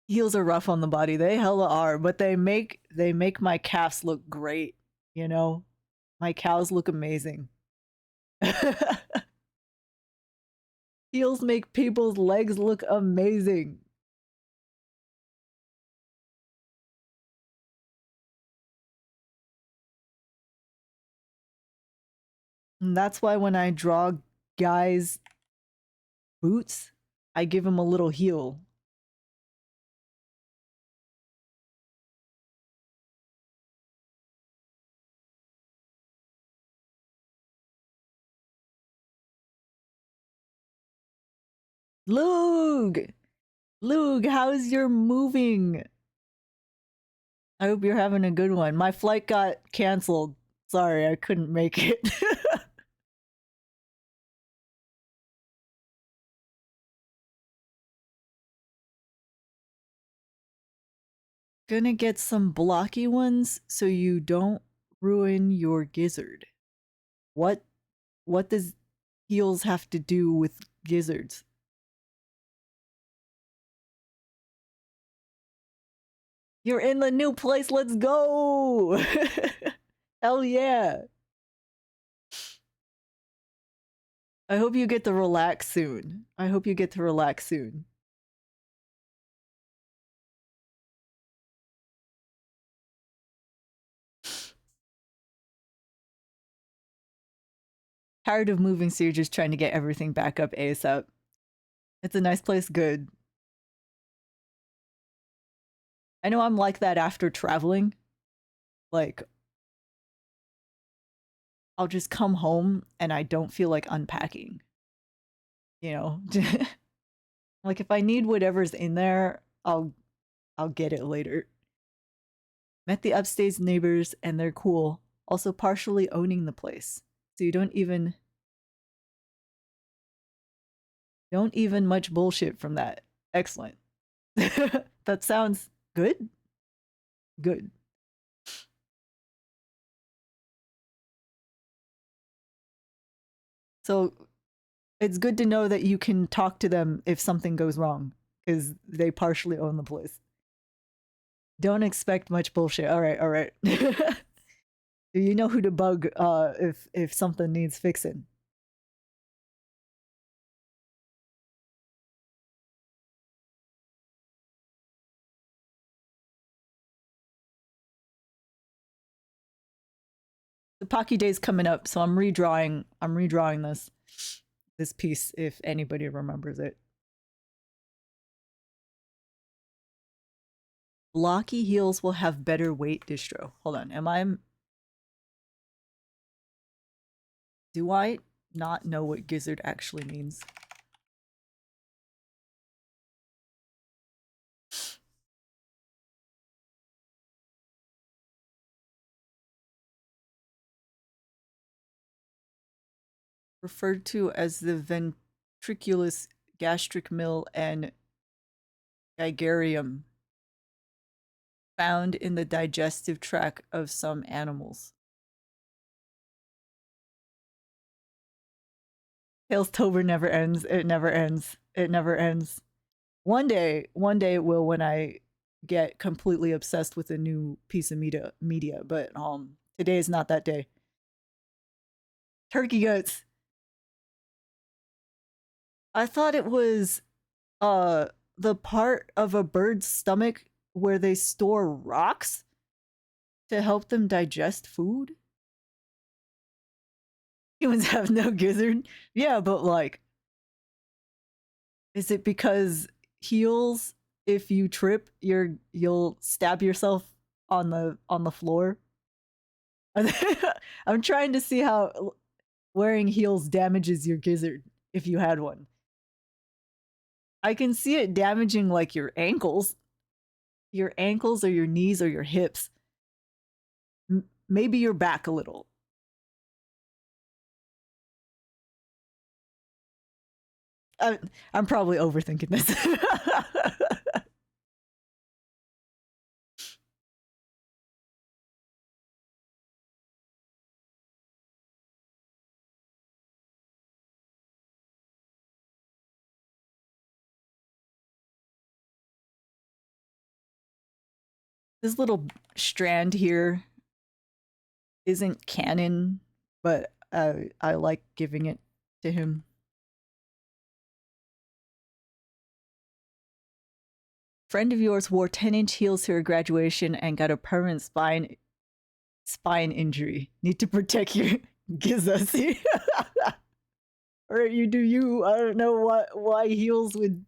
Heels are rough on the body. They hella are, but they make my calves look great, you know? My cows look amazing. Heels make people's legs look amazing. And that's why when I draw guys' boots, I give them a little heel. Lug! Lug, how's your moving? I hope you're having a good one. My flight got canceled. Sorry, I couldn't make it. Gonna get some blocky ones so you don't ruin your gizzard. What does heels have to do with gizzards? You're in the new place, let's go! Hell yeah. I hope you get to relax soon. I hope you get to relax soon. Tired of moving, so you're just trying to get everything back up ASAP. It's a nice place, good. I know I'm like that after traveling. Like, I'll just come home and I don't feel like unpacking. You know? Like if I need whatever's in there, I'll get it later. Met the upstairs neighbors and they're cool. Also partially owning the place. So you don't even much bullshit from that. Excellent. That sounds good. Good. So it's good to know that you can talk to them if something goes wrong because they partially own the place. Don't expect much bullshit. All right, all right. You know who to bug if something needs fixing. The Pocky Day's coming up, so I'm redrawing this piece if anybody remembers it. Blocky heels will have better weight distro. Hold on, do I not know what gizzard actually means? Referred to as the ventriculus gastric mill and gigarium, found in the digestive tract of some animals. Tailstober never ends. It never ends. It never ends. One day it will when I get completely obsessed with a new piece of media, but today is not that day. Turkey guts. I thought it was the part of a bird's stomach where they store rocks to help them digest food. Humans have no gizzard. Yeah, but like, is it because heels, if you trip, you'll stab yourself on the floor? I'm trying to see how wearing heels damages your gizzard if you had one. I can see it damaging like your ankles or your knees or your hips. Maybe your back a little. I'm probably overthinking this. This little strand here isn't canon, but I like giving it to him. Friend of yours wore 10-inch heels to her graduation and got a permanent spine injury. Need to protect your gizzas. Or you do you. I don't know why heels would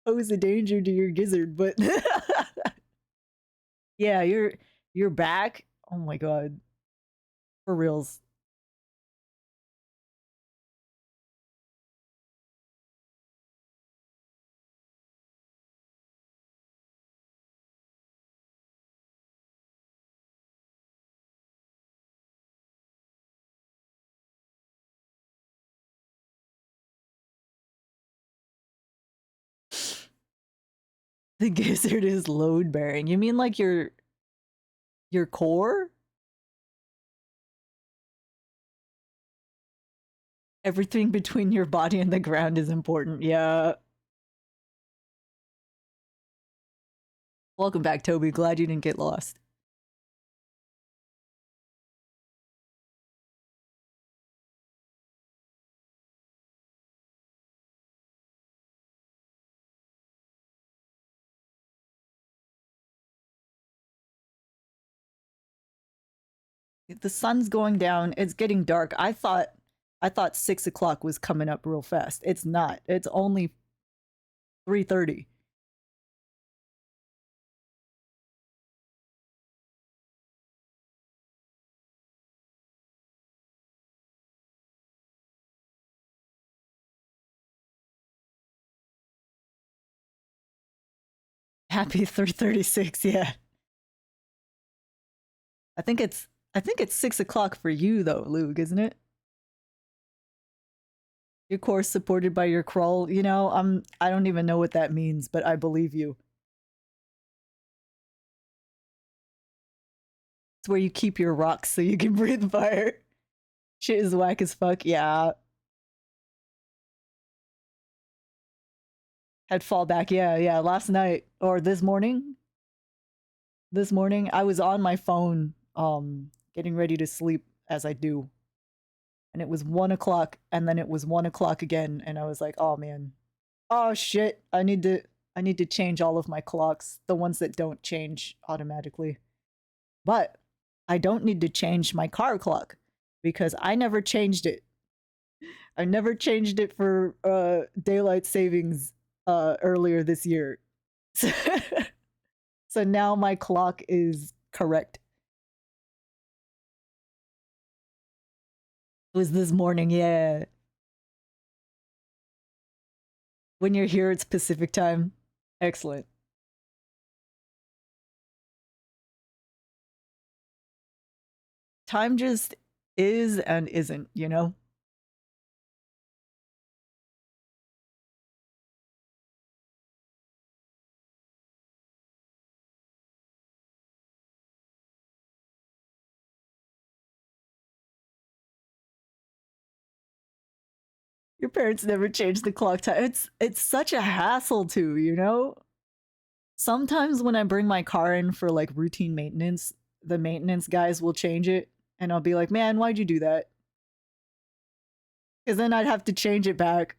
pose a danger to your gizzard, but yeah, your back. Oh my god. For reals. The gizzard is load bearing. You mean like your core? Everything between your body and the ground is important. Yeah. Welcome back, Toby. Glad you didn't get lost. The sun's going down. It's getting dark. I thought I thought 6 o'clock was coming up real fast. It's not. It's only 3:30. Happy 3:36. Yeah. I think it's 6 o'clock for you though, Luke, isn't it? Your course supported by your crawl. I don't even know what that means, but I believe you. It's where you keep your rocks so you can breathe fire. Shit is whack as fuck. Yeah. Had fallback. Yeah, yeah. Last night or this morning. This morning I was on my phone, getting ready to sleep as I do. And it was 1 o'clock, and then it was 1 o'clock again, and I was like, oh man. Oh shit. I need to change all of my clocks, the ones that don't change automatically. But I don't need to change my car clock because I never changed it. I never changed it for daylight savings earlier this year. So now my clock is correct. It was this morning, yeah. When you're here, it's Pacific time. Excellent. Time just is and isn't, you know? Your parents never changed the clock time. It's such a hassle too, you know? Sometimes when I bring my car in for like routine maintenance, the maintenance guys will change it and I'll be like, "Man, why'd you do that?" Cuz then I'd have to change it back.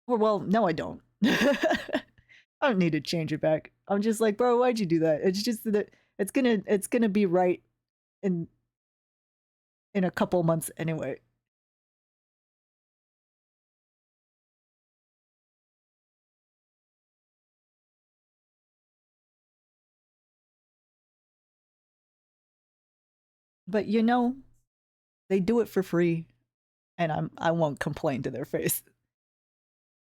Or well, no I don't. I don't need to change it back. I'm just like, "Bro, why'd you do that?" It's just that it's going to be right in a couple months anyway. But they do it for free and I won't complain to their face.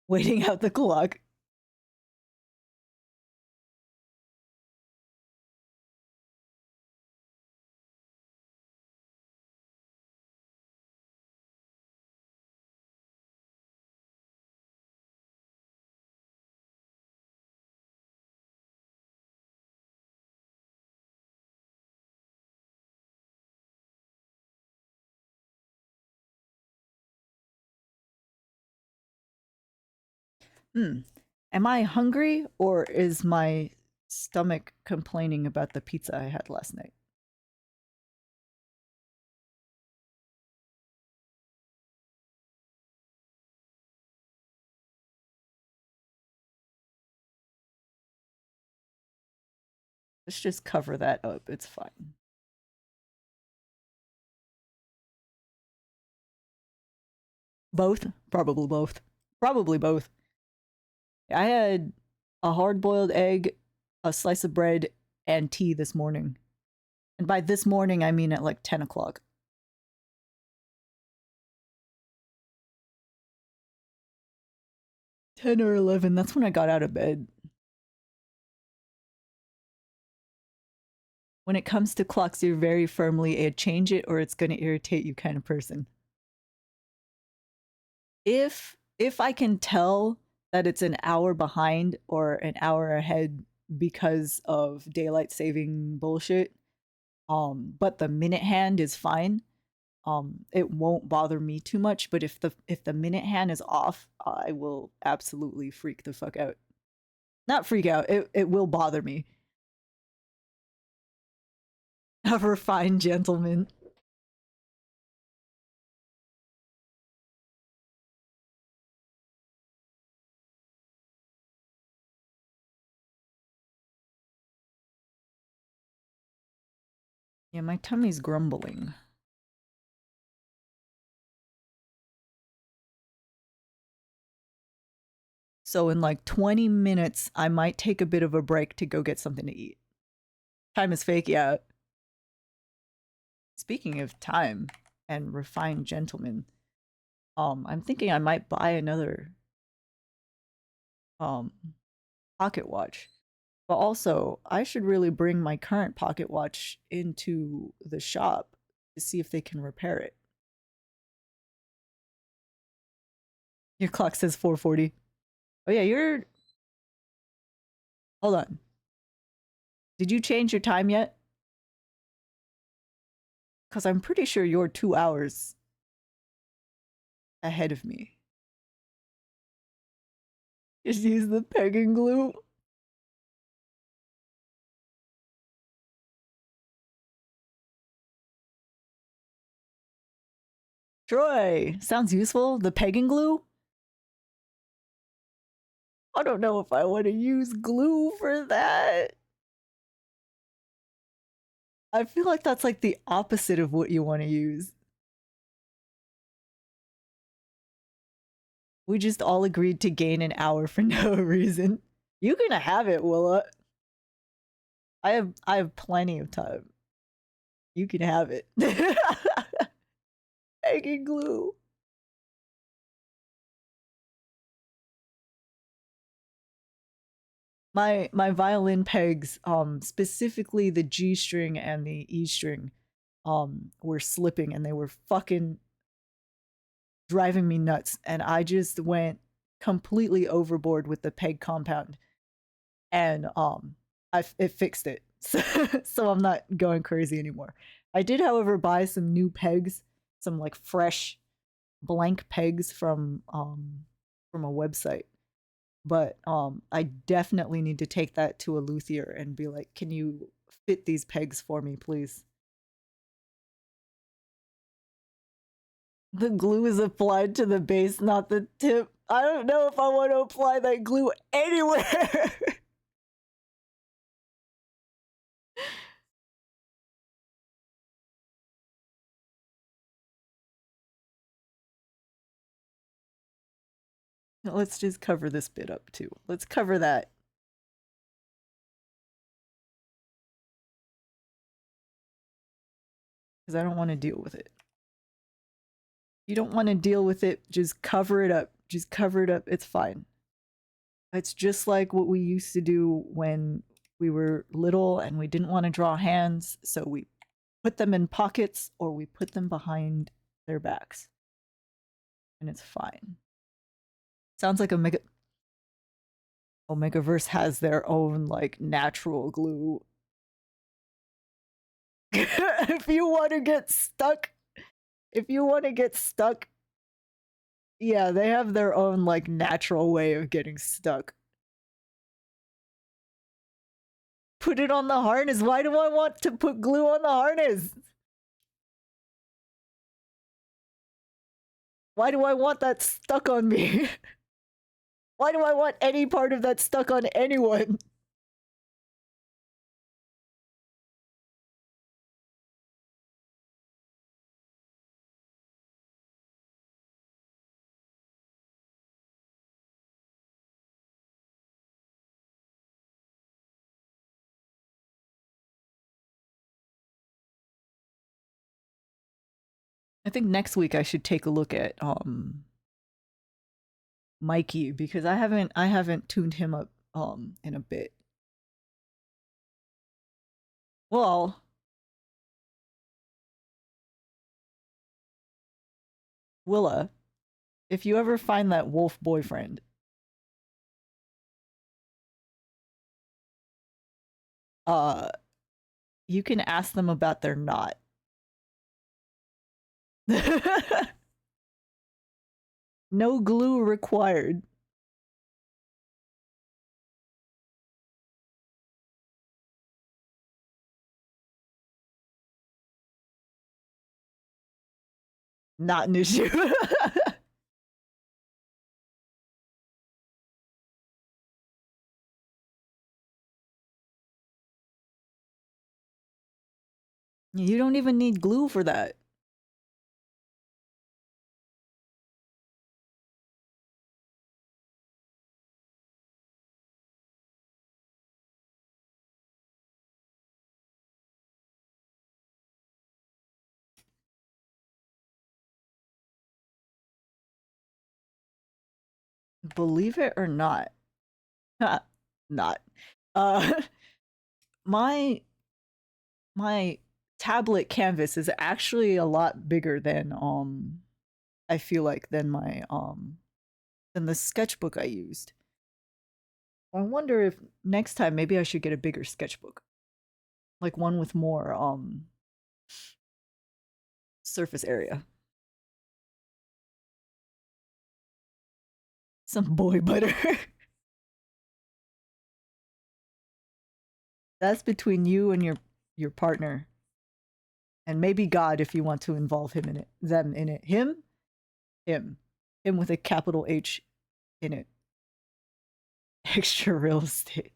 Waiting out the clock. Hmm. Am I hungry or is my stomach complaining about the pizza I had last night? Let's just cover that up. It's fine. Both? Probably both. Probably both. I had a hard boiled egg, a slice of bread, and tea this morning. And by this morning, I mean at like 10 o'clock. 10 or 11. That's when I got out of bed. When it comes to clocks, you're very firmly a change it or it's going to irritate you kind of person. If I can tell that it's an hour behind or an hour ahead because of daylight saving bullshit, but the minute hand is fine, it won't bother me too much. But if the minute hand is off, I will absolutely freak the fuck out. Not freak out. It will bother me. A refined gentleman. Yeah, my tummy's grumbling. So in like 20 minutes, I might take a bit of a break to go get something to eat. Time is fake, yeah. Speaking of time and refined gentlemen, I'm thinking I might buy another pocket watch. But also, I should really bring my current pocket watch into the shop to see if they can repair it. Your clock says 4:40. Oh yeah, you're... Hold on. Did you change your time yet? Because I'm pretty sure you're 2 hours ahead of me. Just use the pegging glue. Troy, sounds useful. The pegging glue? I don't know if I want to use glue for that. I feel like that's like the opposite of what you want to use. We just all agreed to gain an hour for no reason. You can have it, Willa. I have plenty of time. You can have it. Pegging glue. My violin pegs, specifically the G string and the E string, were slipping and they were fucking driving me nuts. And I just went completely overboard with the peg compound, and it fixed it. So I'm not going crazy anymore. I did, however, buy some new pegs, some like fresh blank pegs from a website. But I definitely need to take that to a luthier and be like, can you fit these pegs for me, please? The glue is applied to the base, not the tip. I don't know if I want to apply that glue anywhere. Let's just cover this bit up too. Let's cover that. Because I don't want to deal with it. You don't want to deal with it, just cover it up. Just cover it up. It's fine. It's just like what we used to do when we were little and we didn't want to draw hands, so we put them in pockets or we put them behind their backs. And it's fine. Sounds like Omegaverse has their own like natural glue. If you want to get stuck, yeah, they have their own like natural way of getting stuck. Put it on the harness. Why do I want to put glue on the harness? Why do I want that stuck on me? Why do I want any part of that stuck on anyone? I think next week I should take a look at Mikey, because I haven't tuned him up in a bit. Well, Willa, if you ever find that wolf boyfriend, you can ask them about their knot. No glue required. Not an issue. You don't even need glue for that. believe it or not, not. Uh, my my tablet canvas is actually a lot bigger than I feel like than the sketchbook I used. I wonder if next time maybe I should get a bigger sketchbook, like one with more surface area. Some boy butter. That's between you and your partner, and maybe God if you want to involve him in it, them in it. Him, him with a capital H in it. Extra real estate.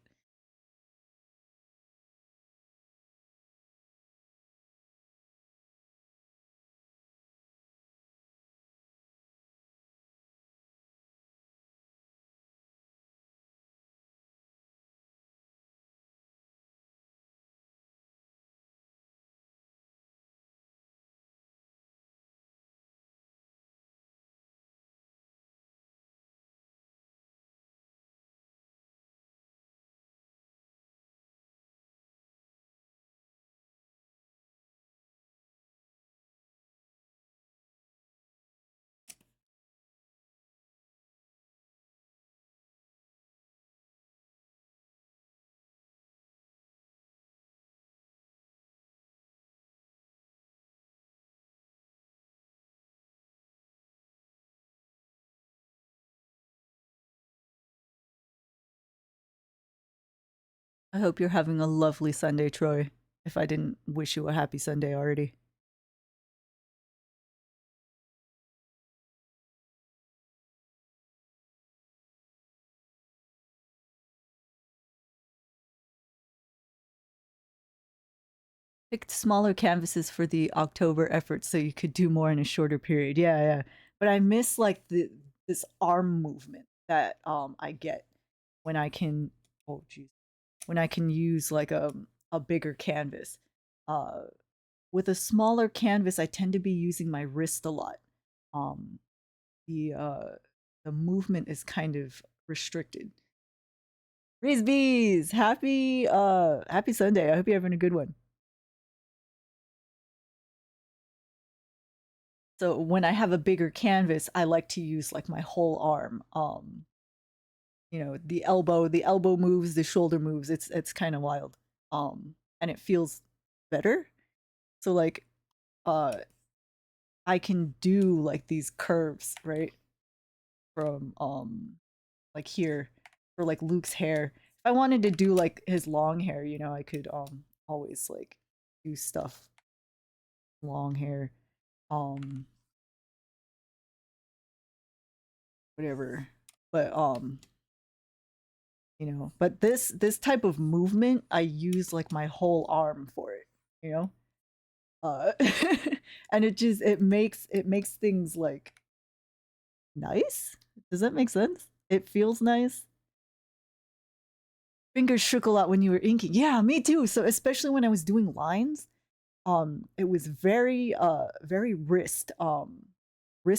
I hope you're having a lovely Sunday, Troy. If I didn't wish you a happy Sunday already. Picked smaller canvases for the October effort so you could do more in a shorter period. Yeah, yeah. But I miss like this arm movement that I get when I can oh jeez when I can use like a bigger canvas. Uh with a smaller canvas I tend to be using my wrist a lot. Um the uh the movement is kind of restricted. Frisbees! Happy Sunday. I hope you're having a good one. So when I have a bigger canvas, I like to use like my whole arm. You know, the elbow moves, the shoulder moves. It's kind of wild. And it feels better. So like uh I can do like these curves, right? From like here for like Luke's hair. If I wanted to do like his long hair, you know, I could always like do stuff long hair. Um whatever. But you know, but this type of movement I use like my whole arm for it, you know? Uh and it makes things like nice. Does that make sense? It feels nice. Fingers shook a lot when you were inking. Yeah, me too. So especially when I was doing lines, it was very wrist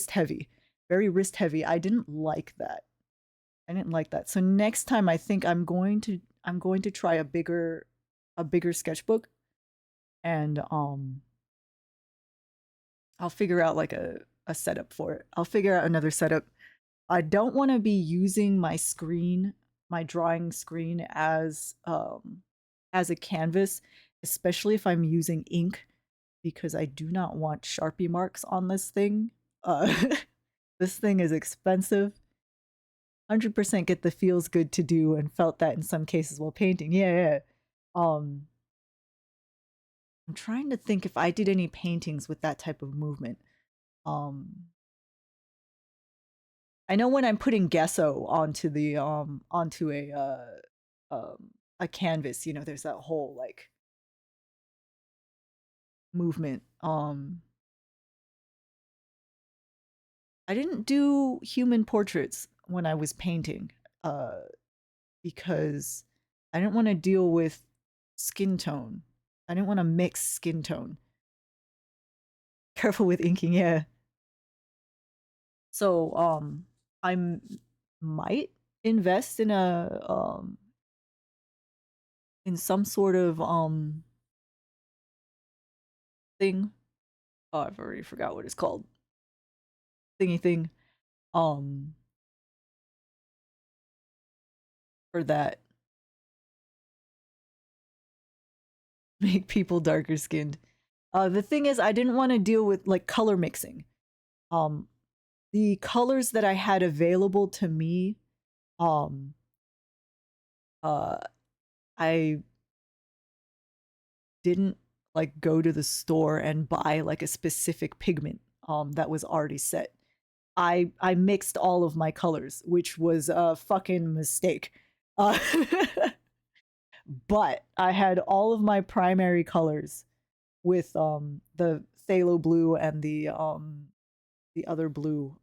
heavy. Very wrist heavy. I didn't like that. I didn't like that. So next time I think I'm going to try a bigger sketchbook, and I'll figure out like a setup for it. I'll figure out another setup. I don't want to be using my screen, my drawing screen as a canvas, especially if I'm using ink, because I do not want Sharpie marks on this thing. This thing is expensive. 100% get the feels good to do, and felt that in some cases while painting. Yeah, yeah. Um I'm trying to think if I did any paintings with that type of movement. Um I know when I'm putting gesso onto a canvas, you know, there's that whole like movement. I didn't do human portraits when I was painting, uh because I didn't want to deal with skin tone. I didn't want to mix skin tone. Careful with inking, yeah. So I'm might invest in some sort of thing. Oh, I've already forgot what it's called. Thingy thing. Um for that. Make people darker skinned. The thing is I didn't want to deal with like color mixing. Um the colors that I had available to me, um uh I didn't like go to the store and buy like a specific pigment that was already set. I mixed all of my colors, which was a fucking mistake. Uh, but I had all of my primary colors with the phthalo blue and the other blue,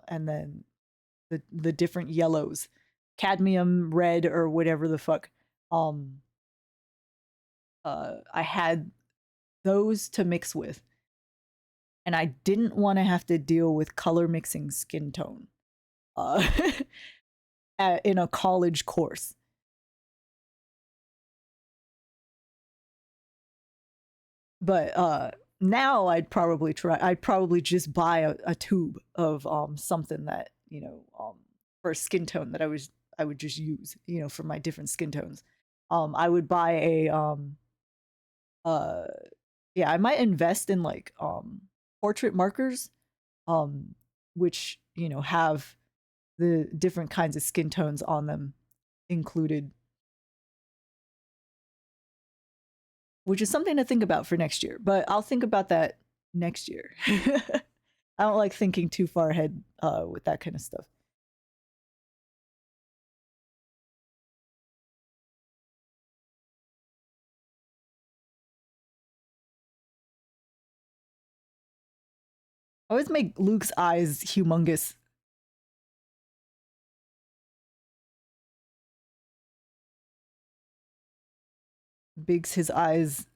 and then the different yellows, cadmium red or whatever the fuck. Um I had those to mix with, and I didn't want to have to deal with color mixing skin tone uh, in a college course. But now I'd probably just buy a tube of something that, for skin tone that I would just use, for my different skin tones. I would buy a uh yeah, I might invest in like portrait markers, um which, have the different kinds of skin tones on them included, which is something to think about for next year. But I'll think about that next year. I don't like thinking too far ahead with that kind of stuff. I always make Luke's eyes humongous. Bigs his eyes.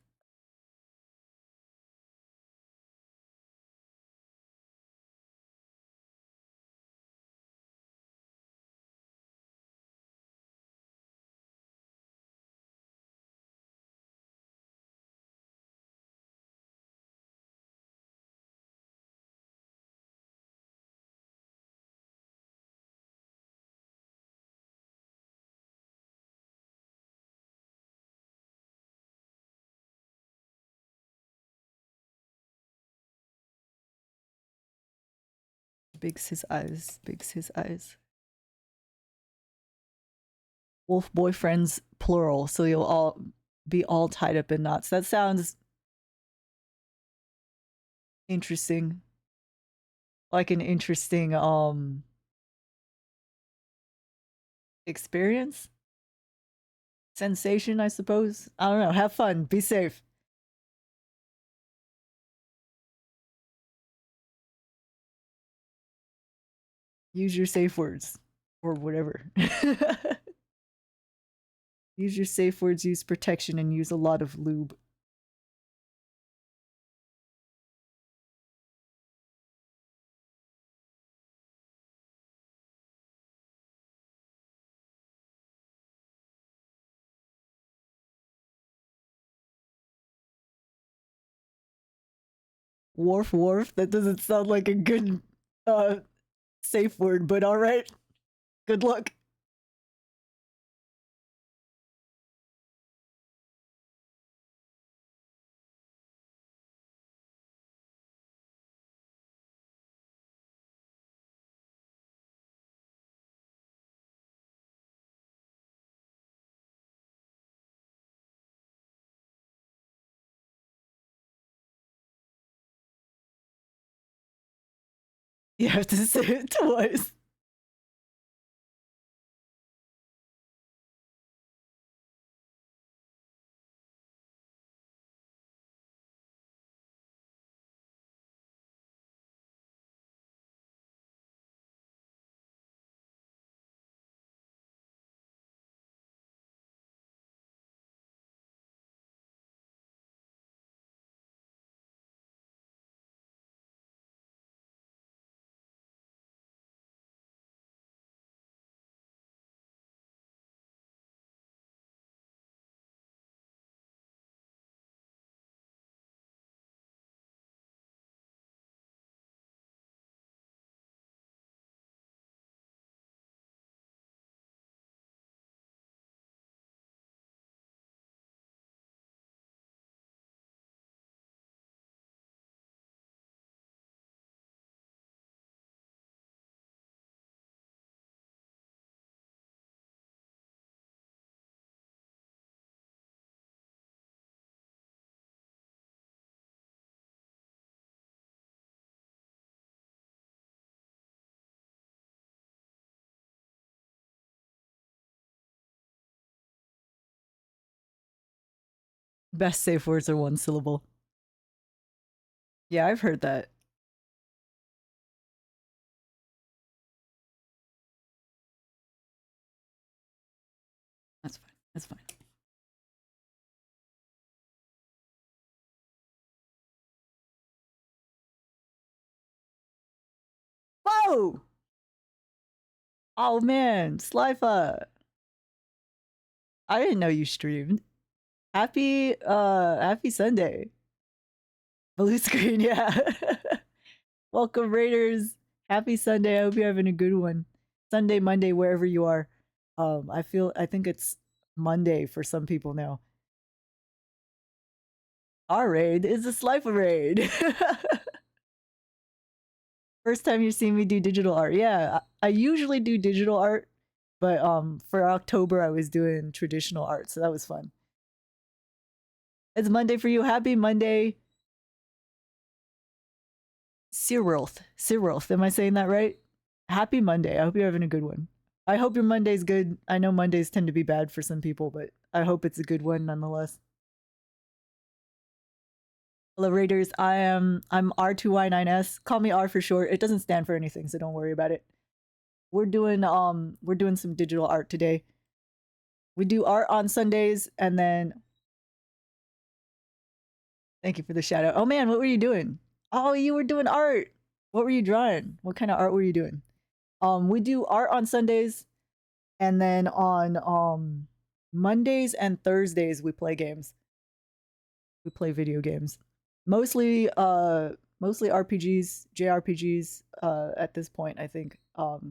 Bigs his eyes. Bigs his eyes. Wolf boyfriends plural, so you'll all be all tied up in knots. That sounds interesting. Like an interesting experience? Sensation, I suppose. I don't know. Have fun. Be safe. Use your safe words or whatever. Use your safe words, use protection, and use a lot of lube. Wharf, wharf. That doesn't sound like a good uh safe word, but all right. Good luck. You have to say it twice. Best safe words are one syllable. Yeah, I've heard that. That's fine. That's fine. Whoa! Oh man, Slifa. I didn't know you streamed. Happy Sunday. Blue screen, yeah. Welcome, Raiders. Happy Sunday. I hope you're having a good one. Sunday, Monday, wherever you are. I think it's Monday for some people now. Our raid is a Slifa raid. First time you've seen me do digital art. Yeah, I usually do digital art, but for October I was doing traditional art, so that was fun. It's Monday for you. Happy Monday. Cyrilth. Am I saying that right? Happy Monday. I hope you're having a good one. I hope your Monday's good. I know Mondays tend to be bad for some people, but I hope it's a good one nonetheless. Hello Raiders, I'm R2Y9S. Call me R for short. It doesn't stand for anything, so don't worry about it. We're doing some digital art today. We do art on Sundays, and then thank you for the shout out. Oh man, what were you doing? Oh, you were doing art. What were you drawing? What kind of art were you doing? We do art on Sundays, and then on Mondays and Thursdays we play games. We play video games. Mostly RPGs, JRPGs at this point, I think.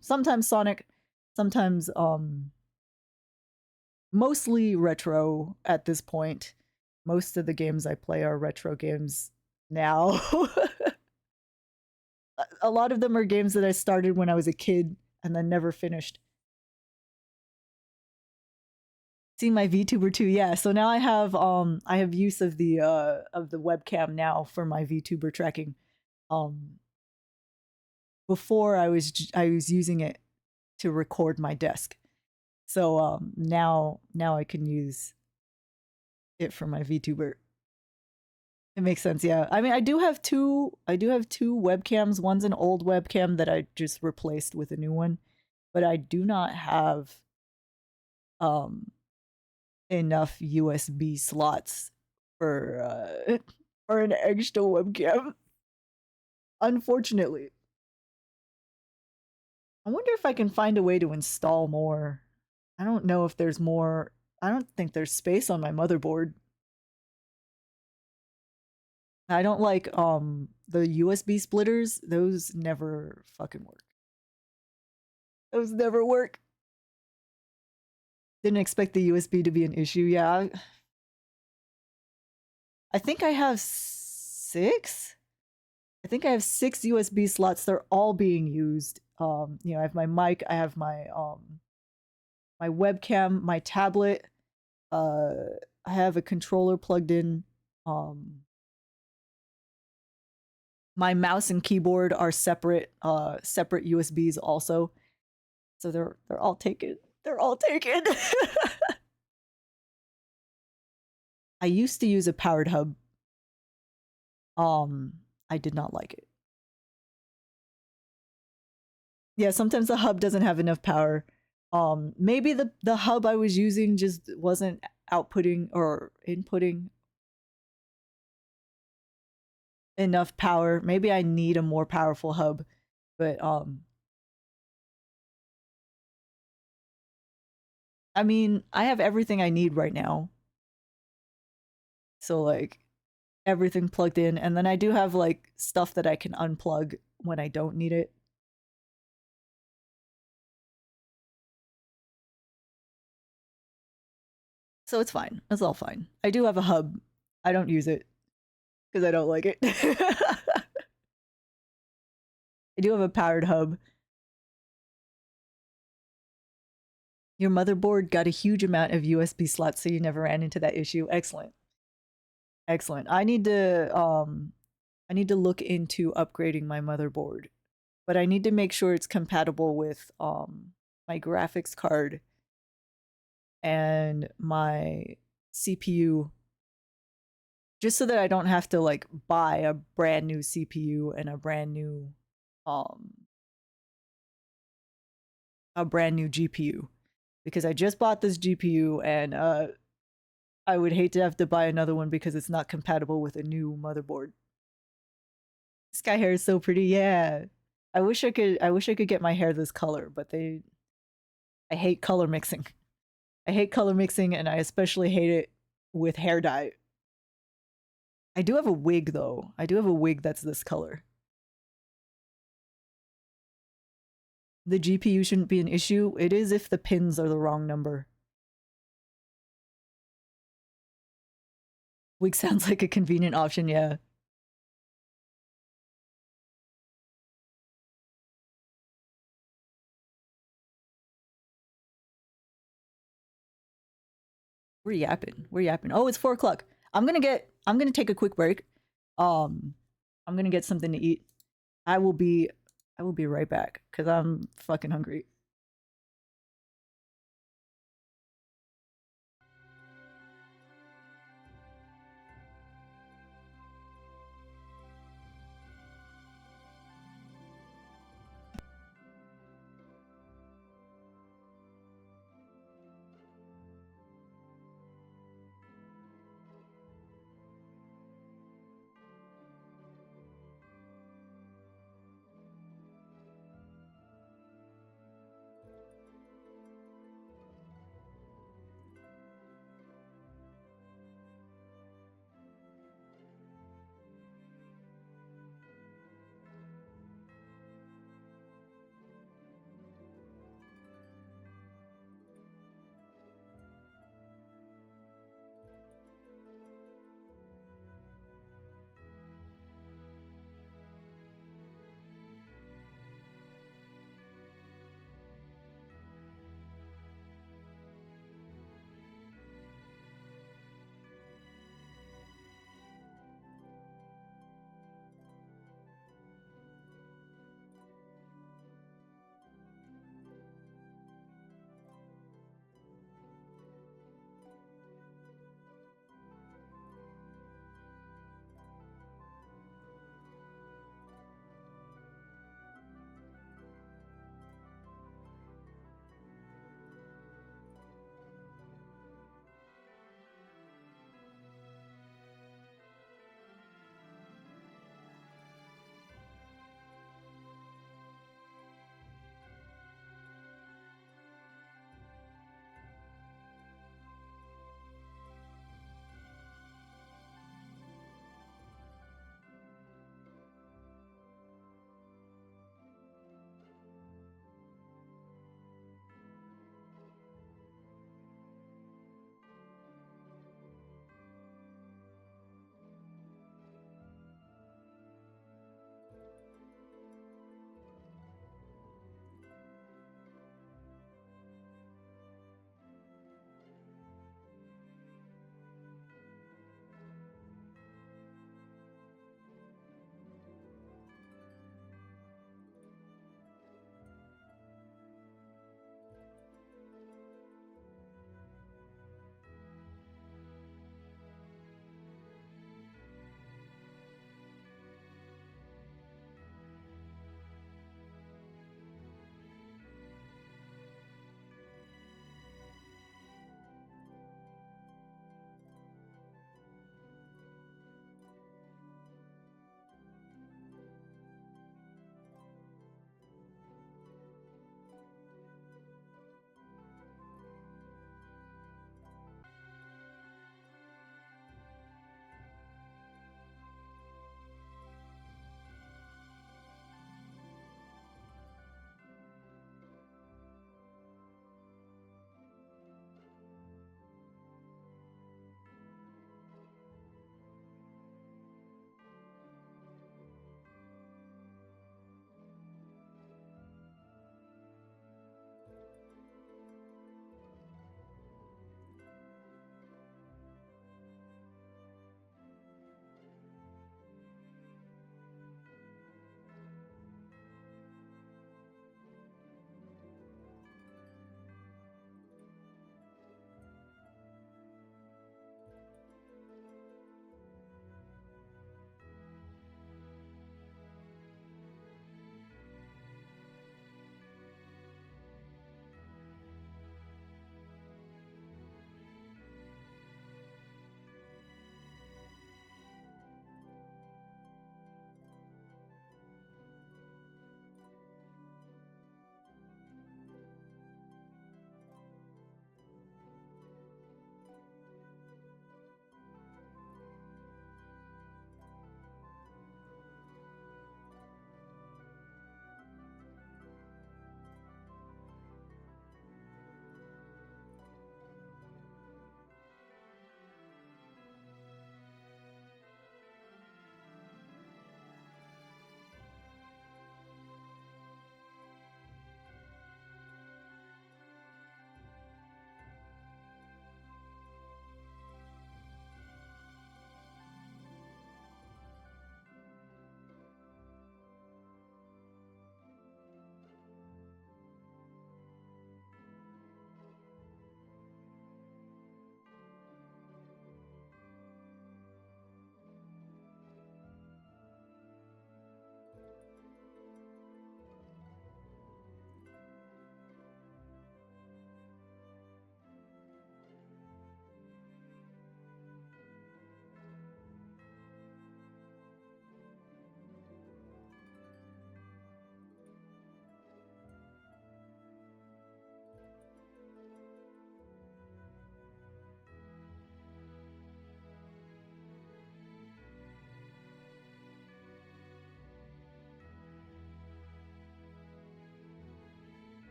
Sometimes Sonic, sometimes mostly retro at this point. Most of the games I play are retro games now. A lot of them are games that I started when I was a kid and then never finished. See my VTuber too, yeah. So now I have use of the webcam now for my VTuber tracking. Before I was using it to record my desk. So now I can use it for my VTuber. It makes sense, yeah. I mean, I do have two webcams. One's an old webcam that I just replaced with a new one, but I do not have enough USB slots for for an extra webcam. Unfortunately. I wonder if I can find a way to install more. I don't know if there's more. I don't think there's space on my motherboard. I don't like the USB splitters. Those never fucking work. Those never work. Didn't expect the USB to be an issue. Yeah. I think I have 6. I think I have 6 USB slots. They're all being used. You know, I have my mic, I have my webcam, my tablet. I have a controller plugged in. My mouse and keyboard are separate USBs also. So they're all taken. They're all taken. I used to use a powered hub. I did not like it. Yeah, sometimes the hub doesn't have enough power. Maybe the hub I was using just wasn't outputting or inputting enough power. Maybe I need a more powerful hub. But I mean, I have everything I need right now. So like everything plugged in, and then I do have like stuff that I can unplug when I don't need it. So it's fine. It's all fine. I do have a hub. I don't use it because I don't like it. I do have a powered hub. Your motherboard got a huge amount of USB slots, so you never ran into that issue. Excellent. Excellent. I need to look into upgrading my motherboard, but I need to make sure it's compatible with my graphics card and my CPU just so that I don't have to like buy a brand new CPU and um a brand new GPU, because I just bought this GPU and I would hate to have to buy another one because it's not compatible with a new motherboard. Sky hair is so pretty, yeah. I wish I could get my hair this color, but I hate color mixing. I hate color mixing, and I especially hate it with hair dye. I do have a wig though. I do have a wig that's this color. The GPU shouldn't be an issue. It is if the pins are the wrong number. Wig sounds like a convenient option, yeah. We're yapping. We're yapping. Oh, it's 4 o'clock. I'm gonna take a quick break. Um, I'm gonna get something to eat. I will be I will be right back because I'm fucking hungry.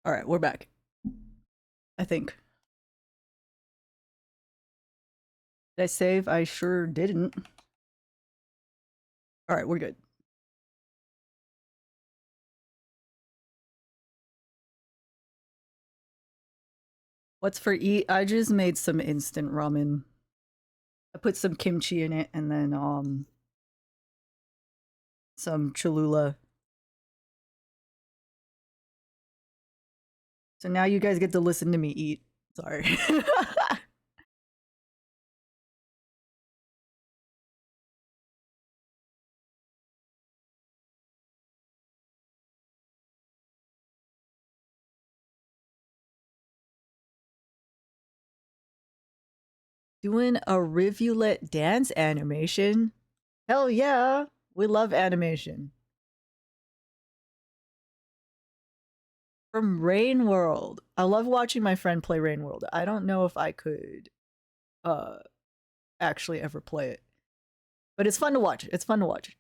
All right, we're back. I think. Did I save? I sure didn't. All right, we're good. What's for eat? I just made some instant ramen. I put some kimchi in it and then some Cholula. So now you guys get to listen to me eat. Sorry. Doing a rivulet dance animation? Hell yeah. We love animation. From Rain World. I love watching my friend play Rain World. I don't know if I could uh actually ever play it. But it's fun to watch. It's fun to watch.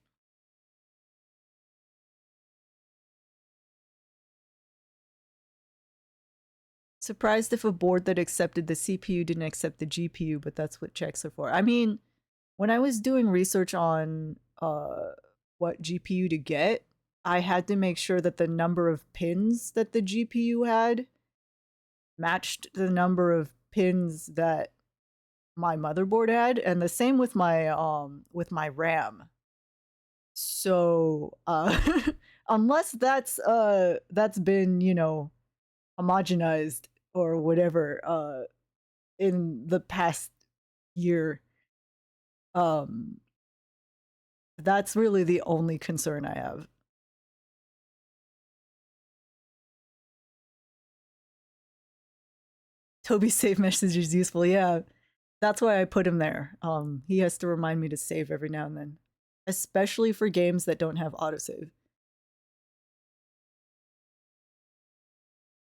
Surprised if a board that accepted the CPU didn't accept the GPU, but that's what checks are for. I mean, when I was doing research on what GPU to get, I had to make sure that the number of pins that the GPU had matched the number of pins that my motherboard had, and the same with my RAM. So unless that's been, you know, homogenized or whatever in the past year, um that's really the only concern I have. Toby's save message is useful. Yeah, that's why I put him there. He has to remind me to save every now and then, especially for games that don't have autosave.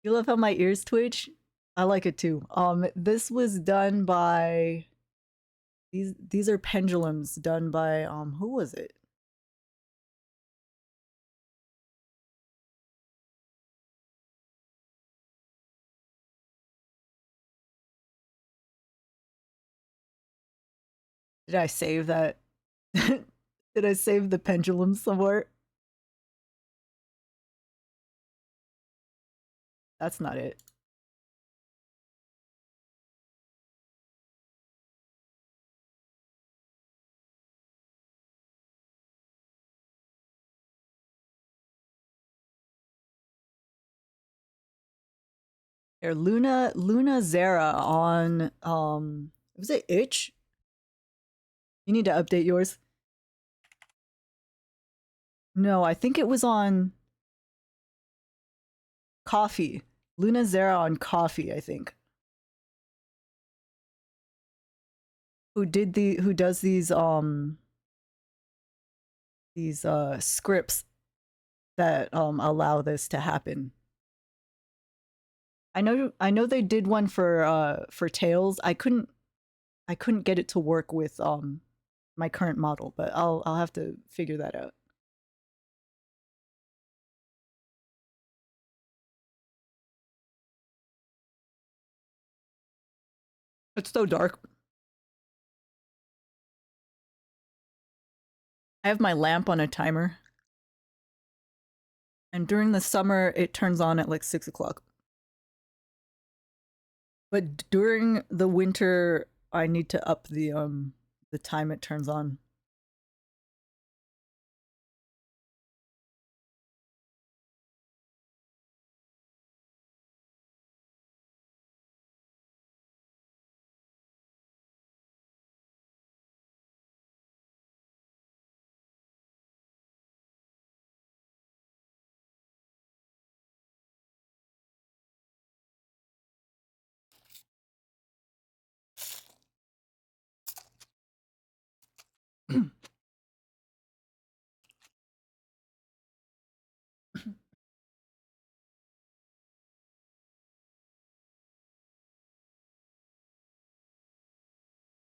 You love how my ears twitch? I like it too. This was done by these are pendulums done by who was it? Did I save that? Did I save the pendulum somewhere? That's not it. Here, Luna Zera on was it Itch? You need to update yours. No, I think it was on Coffee. Luna Zera on Coffee, I think. Who does these scripts that allow this to happen. I know they did one for Tails. I couldn't get it to work with my current model, but I'll have to figure that out. It's so dark. I have my lamp on a timer, and during the summer it turns on at like 6 o'clock. But during the winter, I need to up the time it turns on.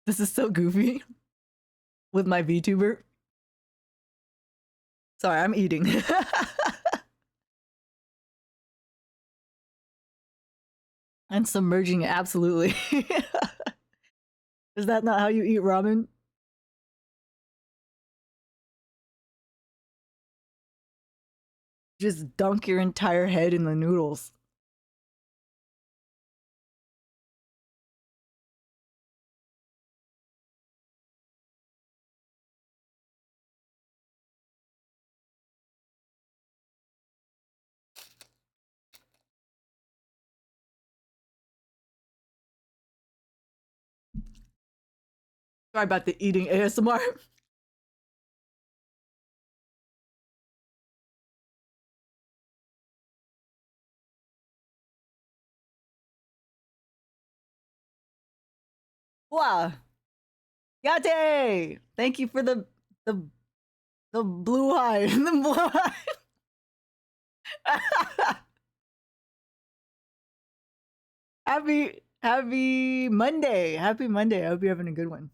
This is so goofy with my VTuber. Sorry, I'm eating. And submerging it, absolutely. Is that not how you eat ramen? Just dunk your entire head in the noodles. Sorry about the eating ASMR. Wow. Yate! Thank you for the the blue eye. The blue eye. Happy Monday. Happy Monday. I hope you're having a good one.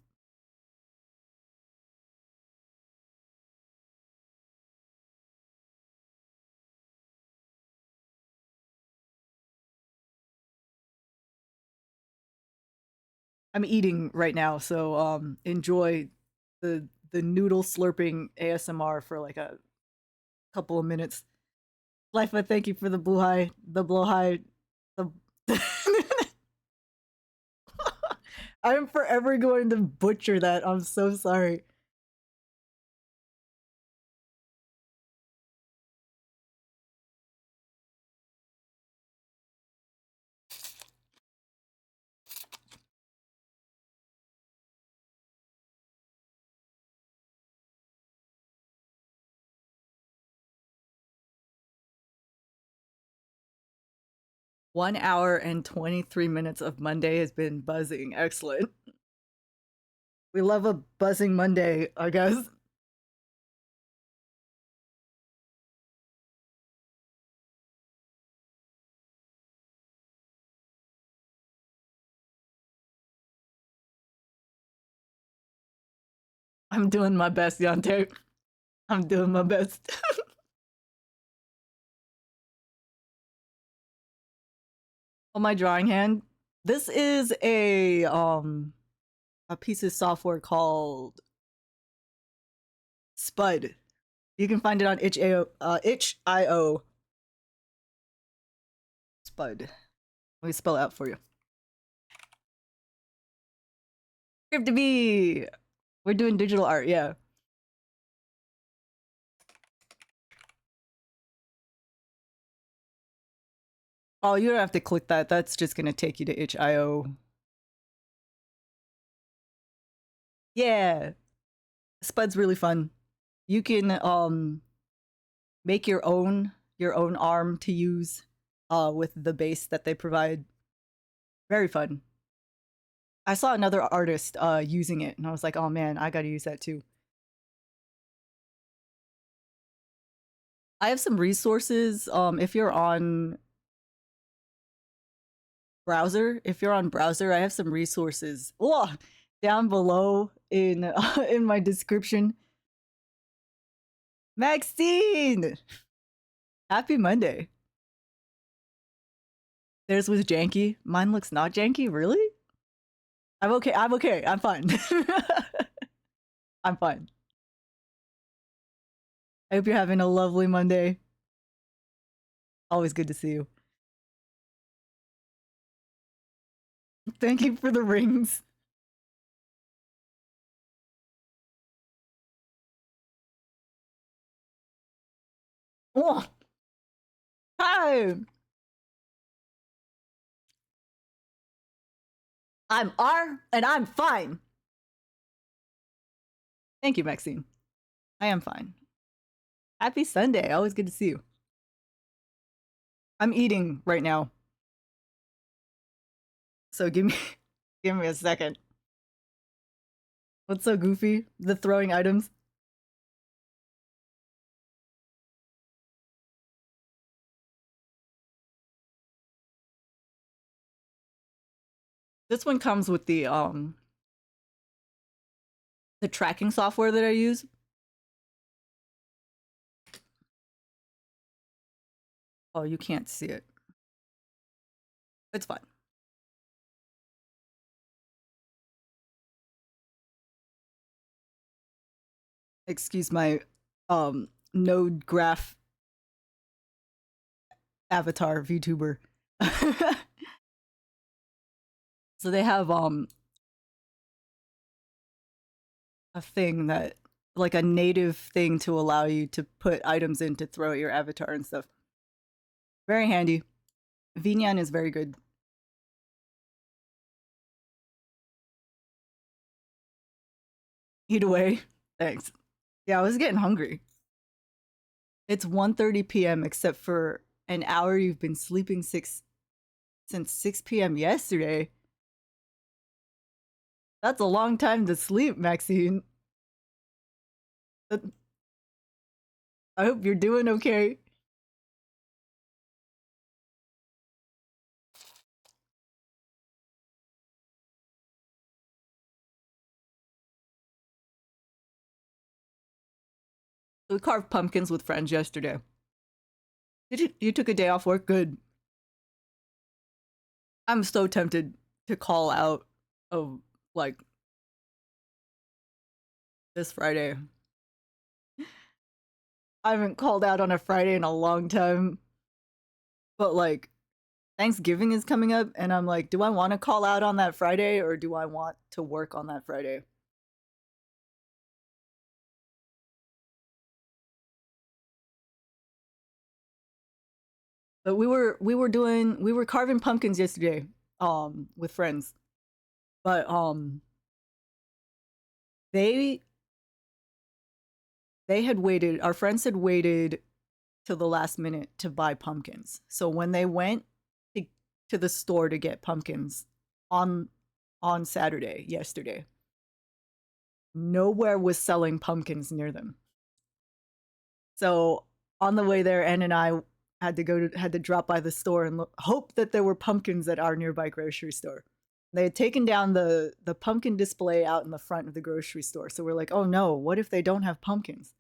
I'm eating right now, so enjoy the noodle slurping ASMR for like a couple of minutes. Lifa, thank you for the blue eye, the blowhigh, the I'm forever going to butcher that. I'm so sorry. One hour and 23 minutes of Monday has been buzzing. Excellent. We love a buzzing Monday, I guess. I'm doing my best, Yante. I'm doing my best. On my drawing hand, this is a piece of software called Spud. You can find it on itch.io. Spud. Let me spell it out for you. Script to be. We're doing digital art, yeah. Oh, you don't have to click that. That's just gonna take you to itch.io. Yeah. Spud's really fun. You can make your own arm to use with the base that they provide. Very fun. I saw another artist using it and I was like, "Oh man, I got to use that too." I have some resources if you're on browser, I have some resources down below in in my description. Maxine, happy Monday. Theirs was janky. Mine looks not janky. Really? I'm okay. I'm okay. I'm fine. I'm fine. I hope you're having a lovely Monday. Always good to see you. Thank you for the rings. Oh, hi. I'm R and I'm fine. Thank you, Maxine. I am fine. Happy Sunday. Always good to see you. I'm eating right now. So give me give me a second. What's so goofy? The throwing items? This one comes with the tracking software that I use. Oh, you can't see it. It's fine. Excuse my node graph avatar VTuber. So they have a thing that like a native thing to allow you to put items in to throw at your avatar and stuff. Very handy. VNyan is very good. Eat away. Thanks. Yeah, I was getting hungry. It's 1:30 p.m. except for an hour you've been sleeping since 6 p.m. yesterday. That's a long time to sleep, Maxine. I hope you're doing okay. We carved pumpkins with friends yesterday. You took a day off work? Good. I'm so tempted to call out of like this Friday. I haven't called out on a Friday in a long time. But like Thanksgiving is coming up and I'm like, do I want to call out on that Friday or do I want to work on that Friday? But we were carving pumpkins yesterday with friends. But they they had waited, our friends had waited till the last minute to buy pumpkins. So when they went to, to the store to get pumpkins on on Saturday, yesterday, nowhere was selling pumpkins near them. So on the way there, Ann and I had to drop by the store and hope that there were pumpkins at our nearby grocery store. They had taken down the pumpkin display out in the front of the grocery store. So we're like, oh no, what if they don't have pumpkins?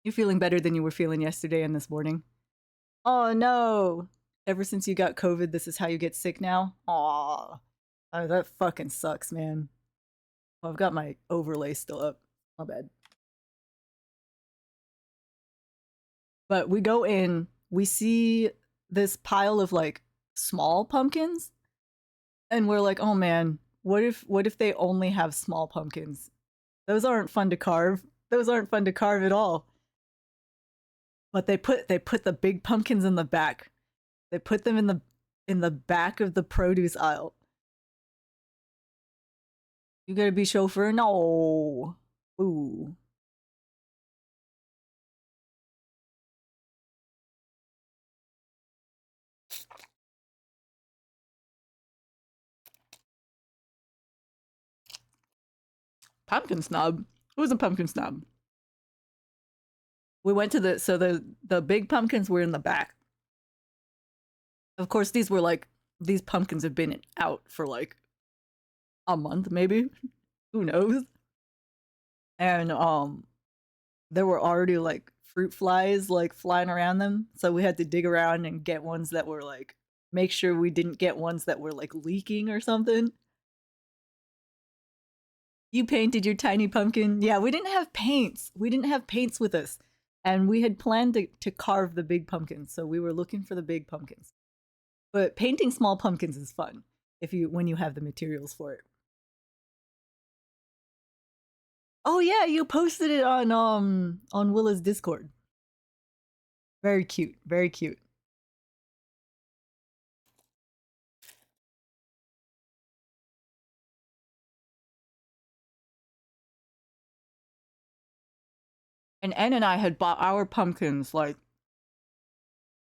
You feeling better than you were feeling yesterday and this morning? Oh no. Ever since you got COVID, this is how you get sick now? Aw. Oh, that fucking sucks, man. Oh, I've got my overlay still up. My bad. But we go in, we see this pile of like small pumpkins, and we're like, oh man, what if they only have small pumpkins? Those aren't fun to carve. Those aren't fun to carve at all. But they put the big pumpkins in the back. They put them in the back of the produce aisle. You gotta be chauffeur? No. Ooh. Pumpkin snob. Who's a pumpkin snob? We went to the big pumpkins were in the back. Of course, these pumpkins have been out for like a month, maybe. Who knows? And there were already like fruit flies like flying around them, so we had to dig around and get ones that were like make sure we didn't get ones that were like leaking or something. You painted your tiny pumpkin? Yeah, we didn't have paints. We didn't have paints with us. And we had planned to carve the big pumpkins, so we were looking for the big pumpkins. But painting small pumpkins is fun if you when you have the materials for it. Oh yeah, you posted it on Willa's Discord. Very cute, very cute. And Ann and I had bought our pumpkins like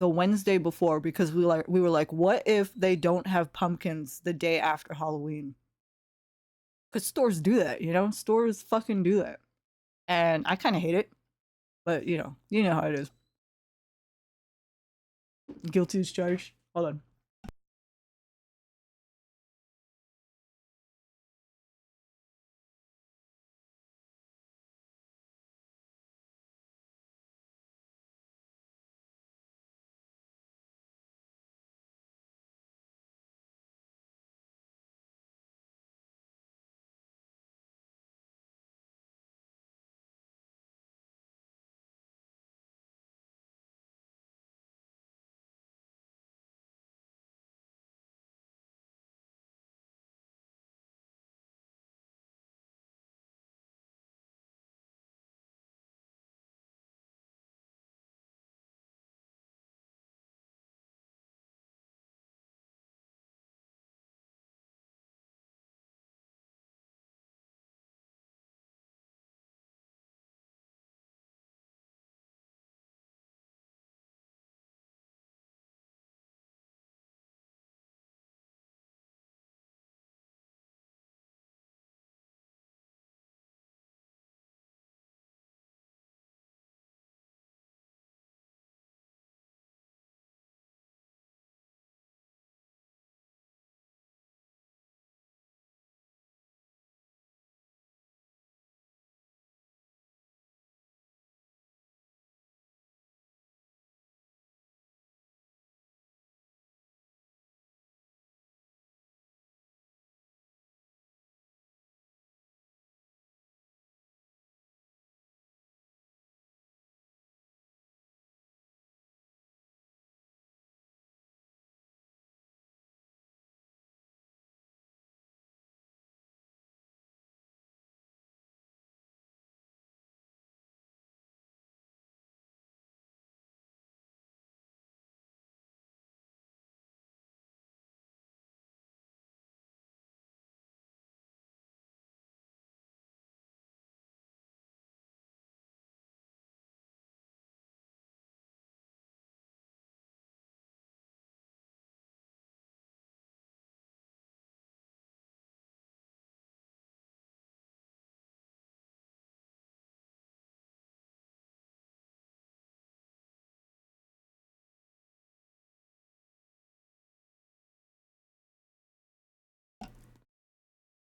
the Wednesday before because we were like, what if they don't have pumpkins the day after Halloween? Because stores do that, you know? Stores fucking do that. And I kind of hate it, but you know how it is. Guilty as charged. Hold on.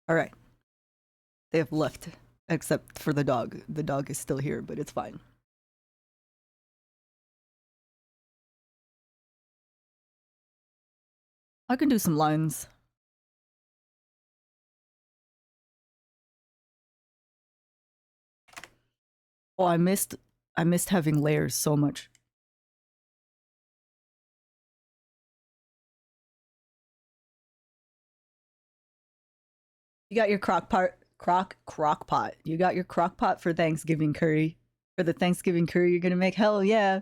Alright. They have left. Except for the dog. The dog is still here, but it's fine. I can do some lines. Oh, I missed having layers so much. You got your crock pot. You got your crock pot for Thanksgiving curry. For the Thanksgiving curry you're gonna make? Hell yeah.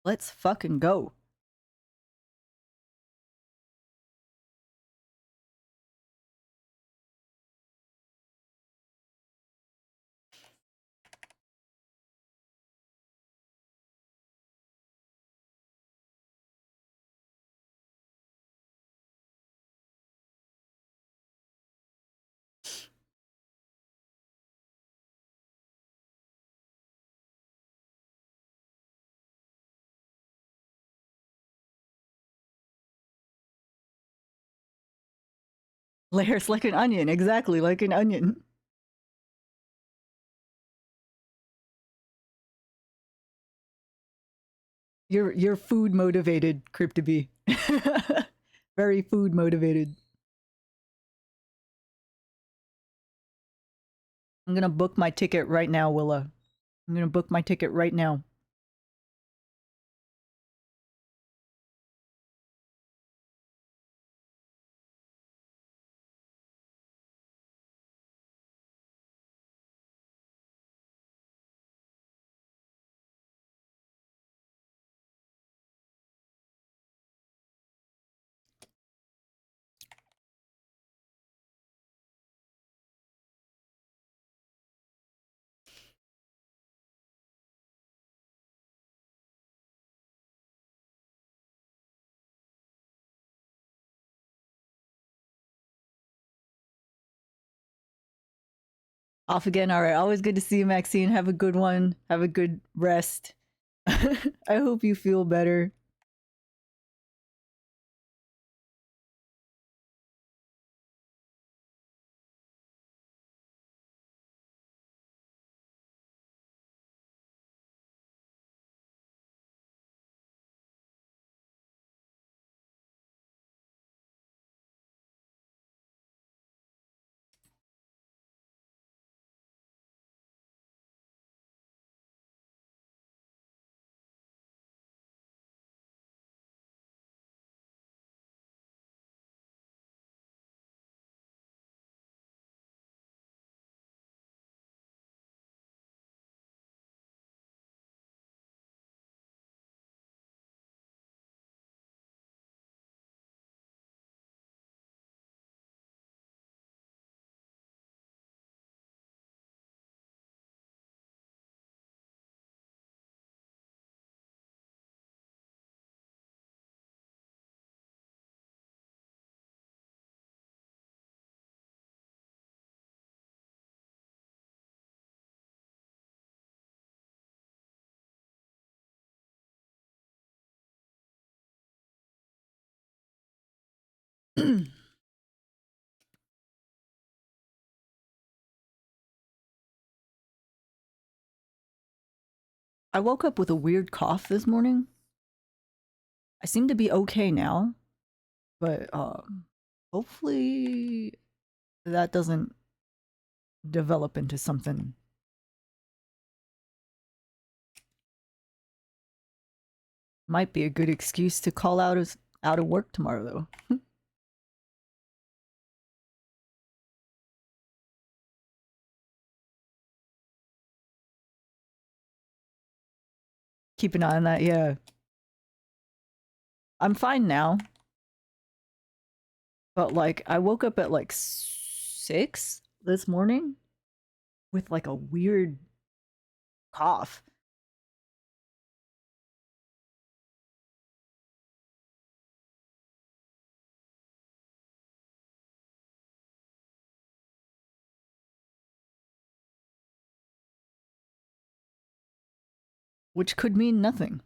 Let's fucking go. Layers like an onion, exactly like an onion. You're food motivated, Cryptobe. Very food motivated. I'm gonna book my ticket right now, Willa. I'm gonna book my ticket right now. Off again. All right. Always good to see you, Maxine. Have a good one. Have a good rest. I hope you feel better. I woke up with a weird cough this morning. I seem to be okay now, but hopefully that doesn't develop into something. Might be a good excuse to call out of work tomorrow though. Keep an eye on that, yeah. I'm fine now. But like I woke up at like 6 this morning with like a weird cough. Which could mean nothing.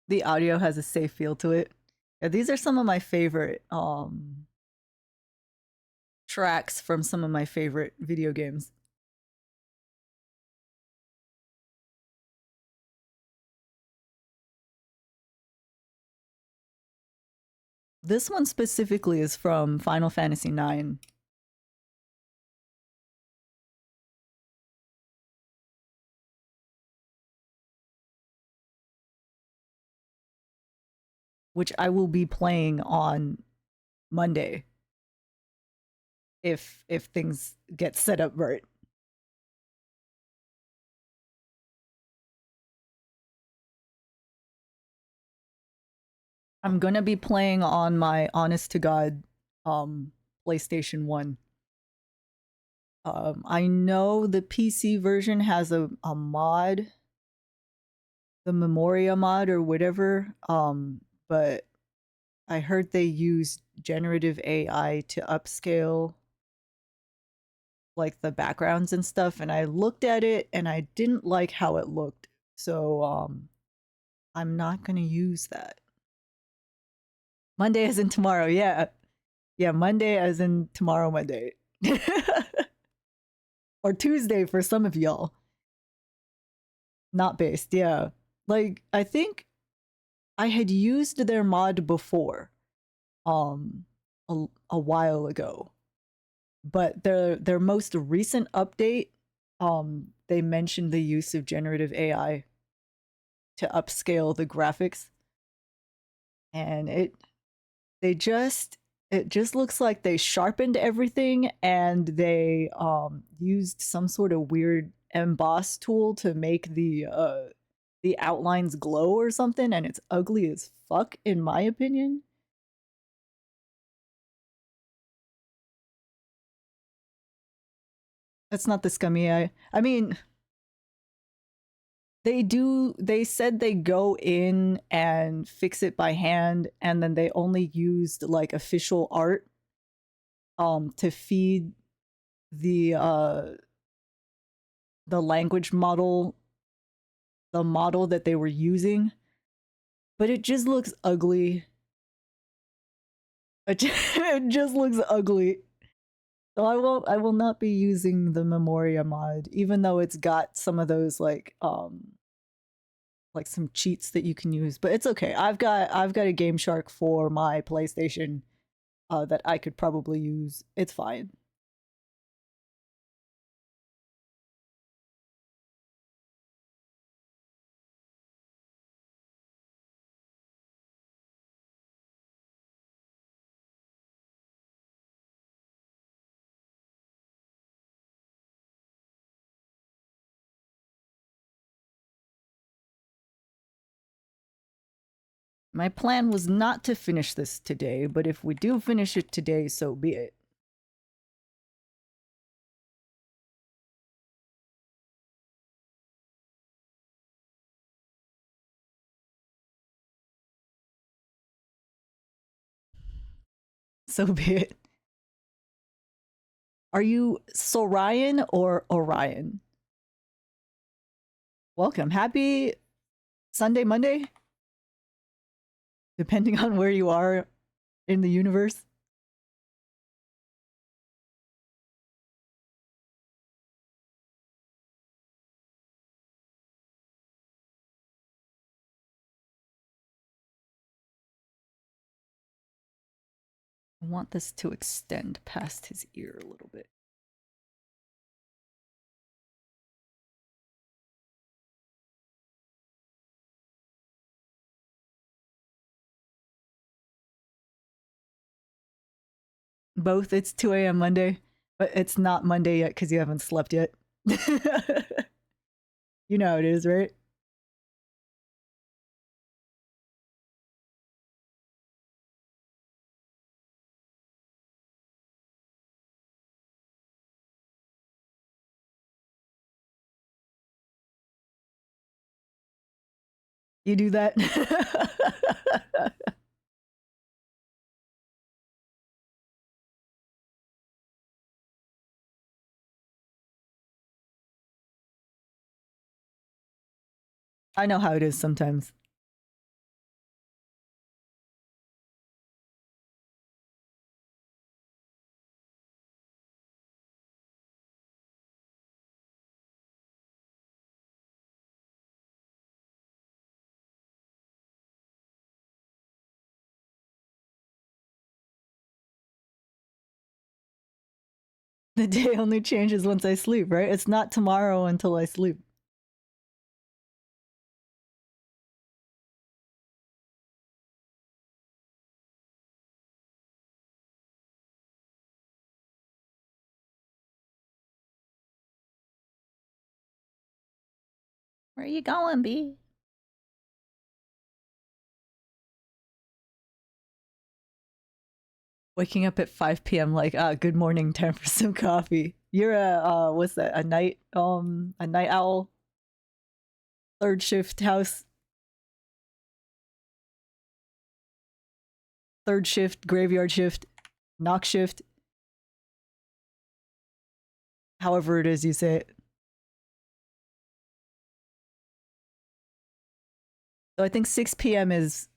The audio has a safe feel to it. Yeah, these are some of my favorite tracks from some of my favorite video games. This one specifically is from Final Fantasy IX. Which I will be playing on Monday if things get set up right. I'm gonna be playing on my honest to God PlayStation 1. I know the PC version has a mod, the Memoria mod or whatever. But I heard they use generative AI to upscale like the backgrounds and stuff, and I looked at it and I didn't like how it looked. So I'm not gonna use that. Monday as in tomorrow, yeah. Yeah, Monday as in tomorrow Monday. Or Tuesday for some of y'all. Not based, yeah. Like I think I had used their mod before um a while ago. But their most recent update they mentioned the use of generative AI to upscale the graphics, and they just it just looks like they sharpened everything and they used some sort of weird emboss tool to make the outlines glow or something, and it's ugly as fuck in my opinion. That's not the scummy eye. I mean, they said they go in and fix it by hand, and then they only used like official art to feed the language model, the model that they were using, but it just looks ugly. It just looks ugly. So I will not be using the Memoria mod, even though it's got some of those like some cheats that you can use. But it's okay. I've got a Game Shark for my PlayStation that I could probably use. It's fine. My plan was not to finish this today, but if we do finish it today, so be it. So be it. Are you Sorian or Orion? Welcome. Happy Sunday, Monday, depending on where you are in the universe. I want this to extend past his ear a little bit. Both. It's 2 a.m. Monday, but it's not Monday yet because you haven't slept yet. You know how it is, right? You do that. I know how it is sometimes. The day only changes once I sleep, right? It's not tomorrow until I sleep. Where you going, B? Waking up at 5 p.m. like, good morning, time for some coffee. You're a what's that? A night owl, third shift house, third shift, graveyard shift, knock shift. However it is you say it. So I think 6 p.m. is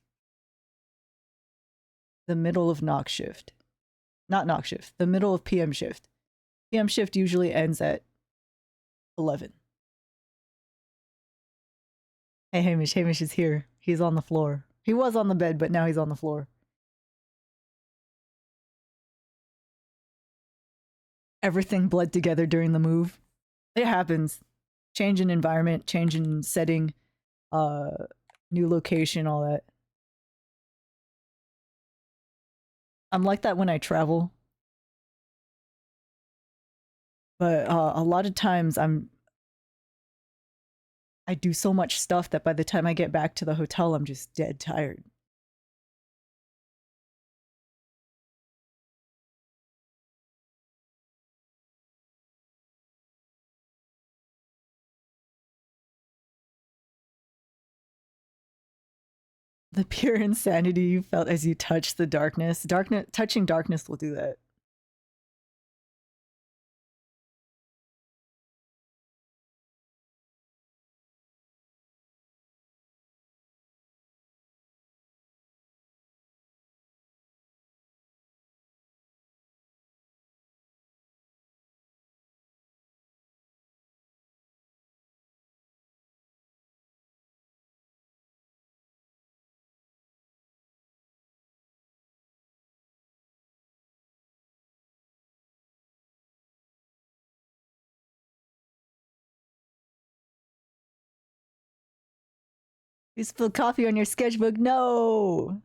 the middle of knock shift. Not knock shift, the middle of PM shift. PM shift usually ends at 11. Hey, Hamish. Hamish is here. He's on the floor. He was on the bed, but now he's on the floor. Everything bled together during the move. It happens. Change in environment, change in setting, new location, all that. I'm like that when I travel. But a lot of times I do so much stuff that by the time I get back to the hotel, I'm just dead tired. The pure insanity you felt as you touched the darkness. Touching darkness will do that. You spilled coffee on your sketchbook. No.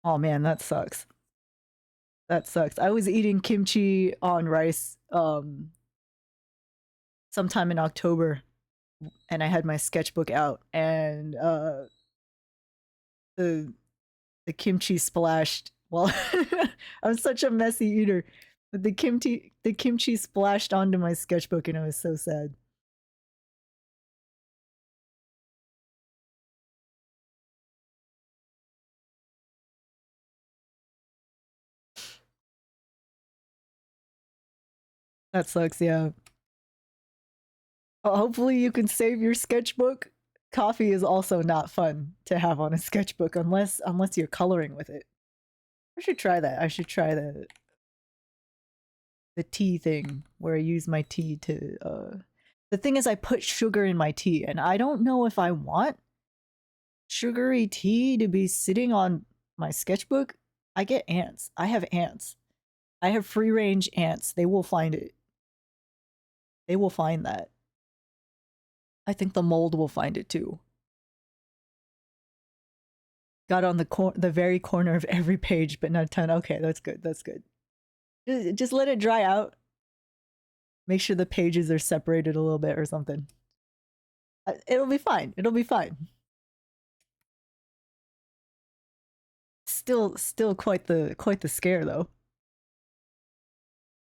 Oh man, that sucks. That sucks. I was eating kimchi on rice sometime in October, and I had my sketchbook out, and the kimchi splashed. Well, I'm such a messy eater, but the kimchi splashed onto my sketchbook, and it was so sad. That sucks. Yeah. Hopefully, you can save your sketchbook. Coffee is also not fun to have on a sketchbook unless you're coloring with it. I should try that. I should try the tea thing where I use my tea to the thing is I put sugar in my tea and I don't know if I want sugary tea to be sitting on my sketchbook. I get ants. I have ants. I have free range ants. They will find it. They will find that. I think the mold will find it too. Got on the very corner of every page, but not a ton. Okay, that's good. That's good. Just let it dry out. Make sure the pages are separated a little bit or something. It'll be fine. It'll be fine. Still quite the scare though.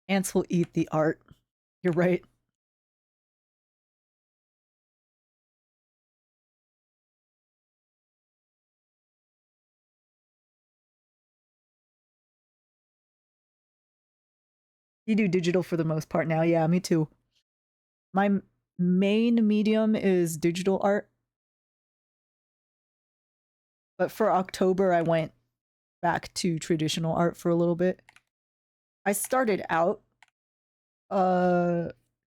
Ants will eat the art. You're right. You do digital for the most part now. Yeah, me too. My main medium is digital art. But for October, I went back to traditional art for a little bit. I started out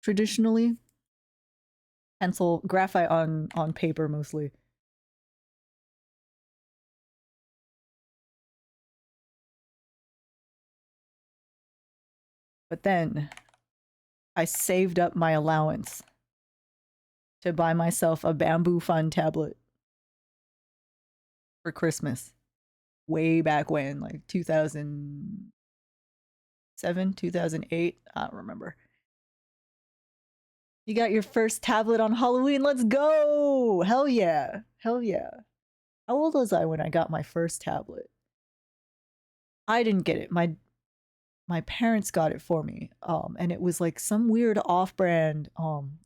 traditionally pencil graphite on paper mostly. But then I saved up my allowance to buy myself a Bamboo Fun tablet for Christmas. Way back when, like 2007, 2008. I don't remember. You got your first tablet on Halloween. Let's go. Hell yeah. Hell yeah. How old was I when I got my first tablet? I didn't get it. My parents got it for me. And it was like some weird off-brand.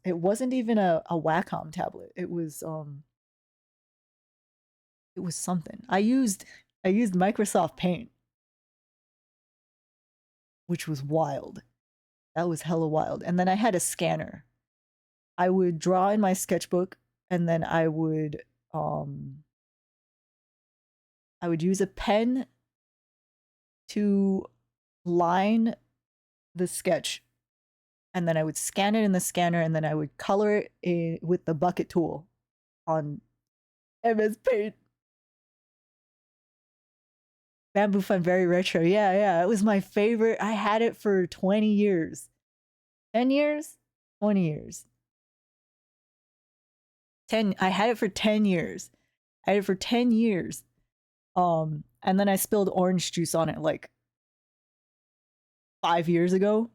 It wasn't even a Wacom tablet. It was something. I used Microsoft Paint, which was wild. That was hella wild. And then I had a scanner. I would draw in my sketchbook, and then I would use a pen to line the sketch, and then I would scan it in the scanner, and then I would color it with the bucket tool on MS Paint. Bamboo Fun, very retro. Yeah, yeah. It was my favorite. I had it for 20 years. 10 years? 20 years. 10. I had it for 10 years. I had it for 10 years. And then I spilled orange juice on it like 5 years ago.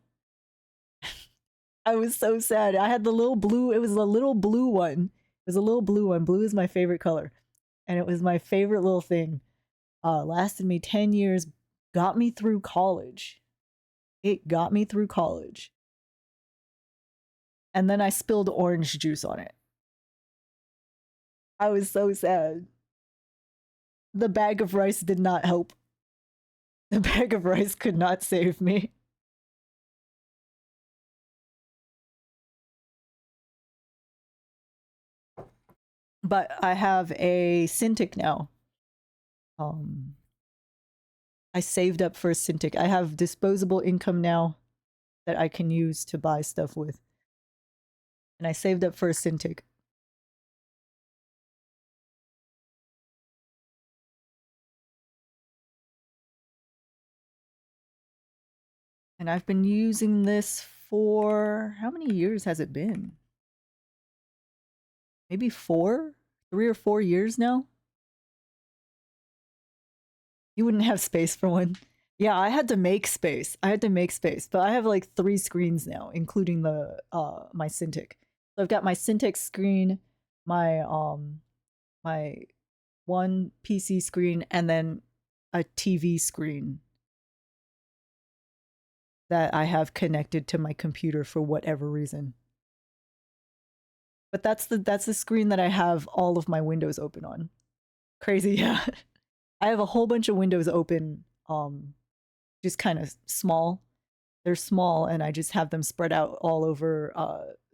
I was so sad. I had the little blue, it was a little blue one. It was a little blue one. Blue is my favorite color. And it was my favorite little thing. Lasted me 10 years, got me through college. It got me through college. And then I spilled orange juice on it. I was so sad. The bag of rice did not help. The bag of rice could not save me. But I have a Cintiq now. I saved up for a Cintiq. I have disposable income now that I can use to buy stuff with. And I saved up for a Cintiq. And I've been using this for how many years has it been? Maybe 4? 3 or 4 years now? You wouldn't have space for one. Yeah, I had to make space. But I have like 3 screens now, including the my Cintiq. So I've got my Cintiq screen, my my one PC screen, and then a TV screen that I have connected to my computer for whatever reason. But that's the screen that I have all of my windows open on. Crazy, yeah. I have a whole bunch of windows open, just kind of small. They're small, and I just have them spread out all over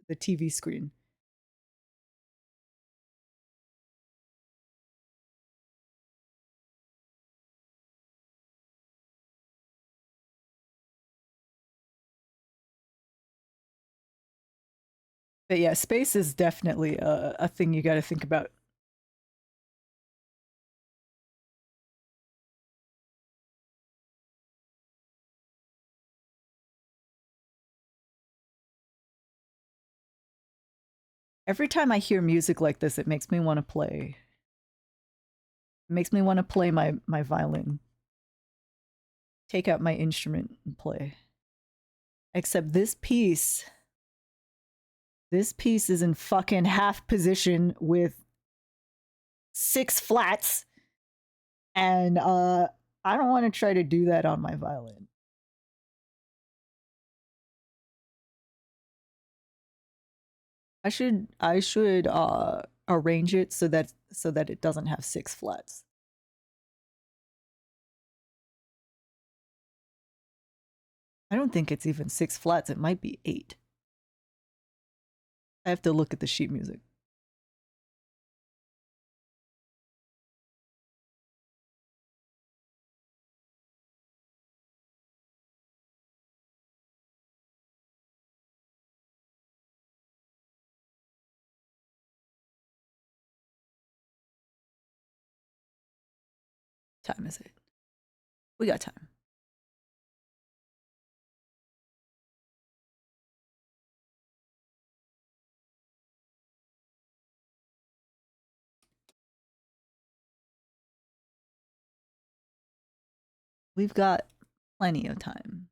the TV screen. But yeah, space is definitely a thing you got to think about. Every time I hear music like this, it makes me want to play. It makes me want to play my violin. Take out my instrument and play. Except this piece is in fucking half position with 6 flats, and I don't want to try to do that on my violin. I should arrange it so that it doesn't have 6 flats. I don't think it's even 6 flats. It might be 8. I have to look at the sheet music. Time is it? We got time. We've got plenty of time.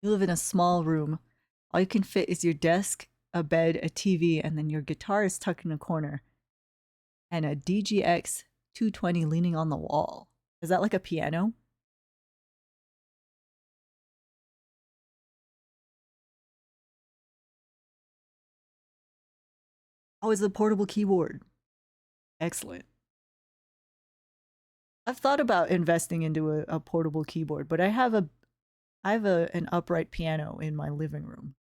You live in a small room. All you can fit is your desk, a bed, a TV, and then your guitar is tucked in a corner. And a DGX 220 leaning on the wall. Is that like a piano? Oh, it's a portable keyboard. Excellent. I've thought about investing into a portable keyboard, but I have an upright piano in my living room.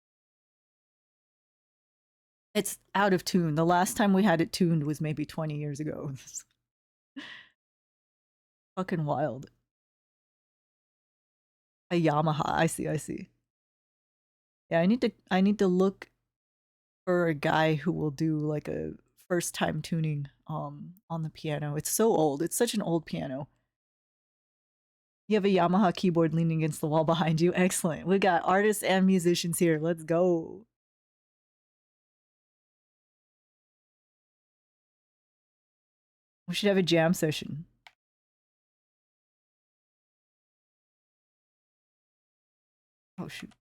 It's out of tune. The last time we had it tuned was maybe 20 years ago. Fucking wild. A Yamaha. I see, I see. Yeah, I need to look for a guy who will do like a first time tuning on the piano. It's so old. It's such an old piano. You have a Yamaha keyboard leaning against the wall behind you. Excellent. We got artists and musicians here. Let's go. We should have a jam session. Oh shoot.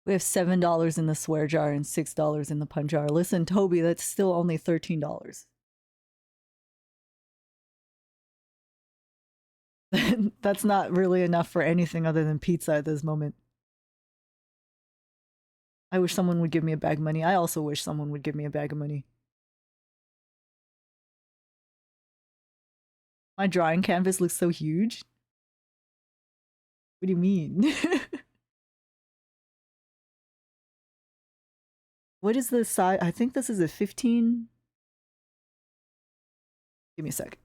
We have $7 in the swear jar and $6 in the pun jar. Listen, Toby, that's still only $13. That's not really enough for anything other than pizza at this moment. I wish someone would give me a bag of money. I also wish someone would give me a bag of money. My drawing canvas looks so huge. What do you mean? What is the size? I think this is a 15. Give me a sec.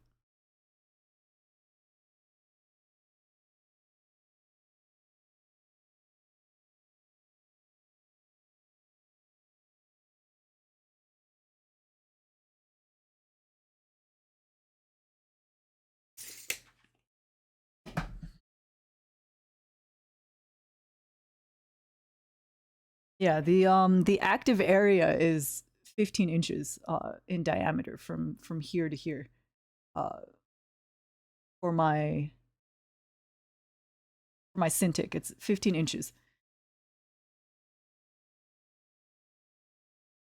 Yeah, the active area is 15 inches in diameter from here to here. Uh for my Cintiq, it's 15 inches.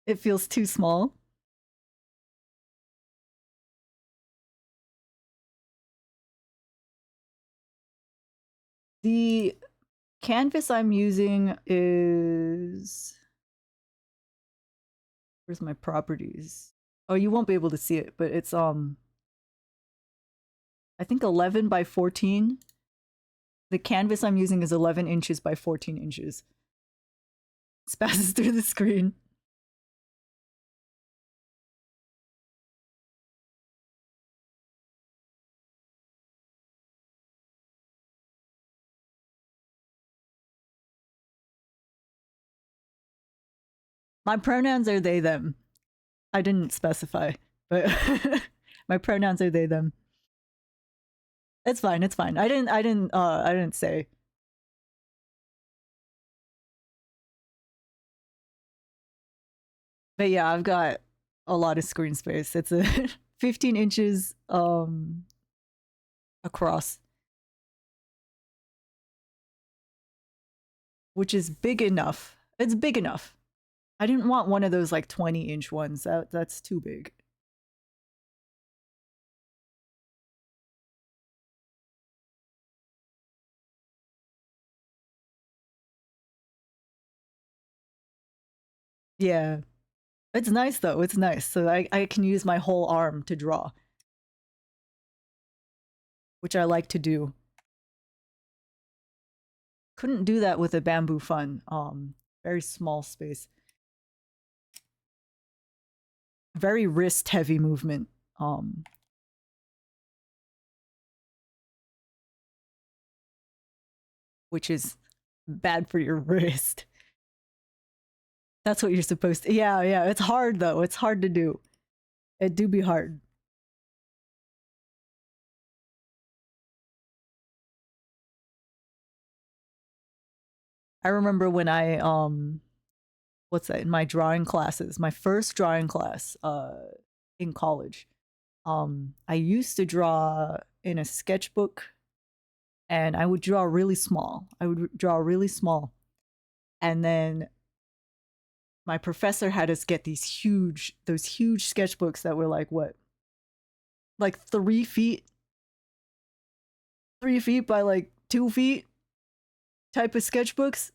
It feels too small. The canvas I'm using is, where's my properties? Oh, you won't be able to see it, but it's I think 11 by 14. The canvas I'm using is 11 inches by 14 inches. It passes through the screen. My pronouns are they, them. I didn't specify, but my pronouns are they, them. It's fine, it's fine. I didn't say. But yeah, I've got a lot of screen space. It's a 15 inches across, which is big enough. It's big enough. I didn't want one of those like 20-inch ones. That's too big. Yeah. It's nice though. It's nice. So I can use my whole arm to draw, which I like to do. Couldn't do that with a Bamboo Fun. Very small space. Very wrist heavy movement. Which is bad for your wrist. That's what you're supposed to. Yeah, yeah. It's hard though. It's hard to do. It do be hard. I remember when I what's that, in my drawing classes, my first drawing class in college. I used to draw in a sketchbook and I would draw really small. I would draw really small. And then my professor had us get those huge sketchbooks that were like what? Like 3 feet by like 2 feet type of sketchbooks.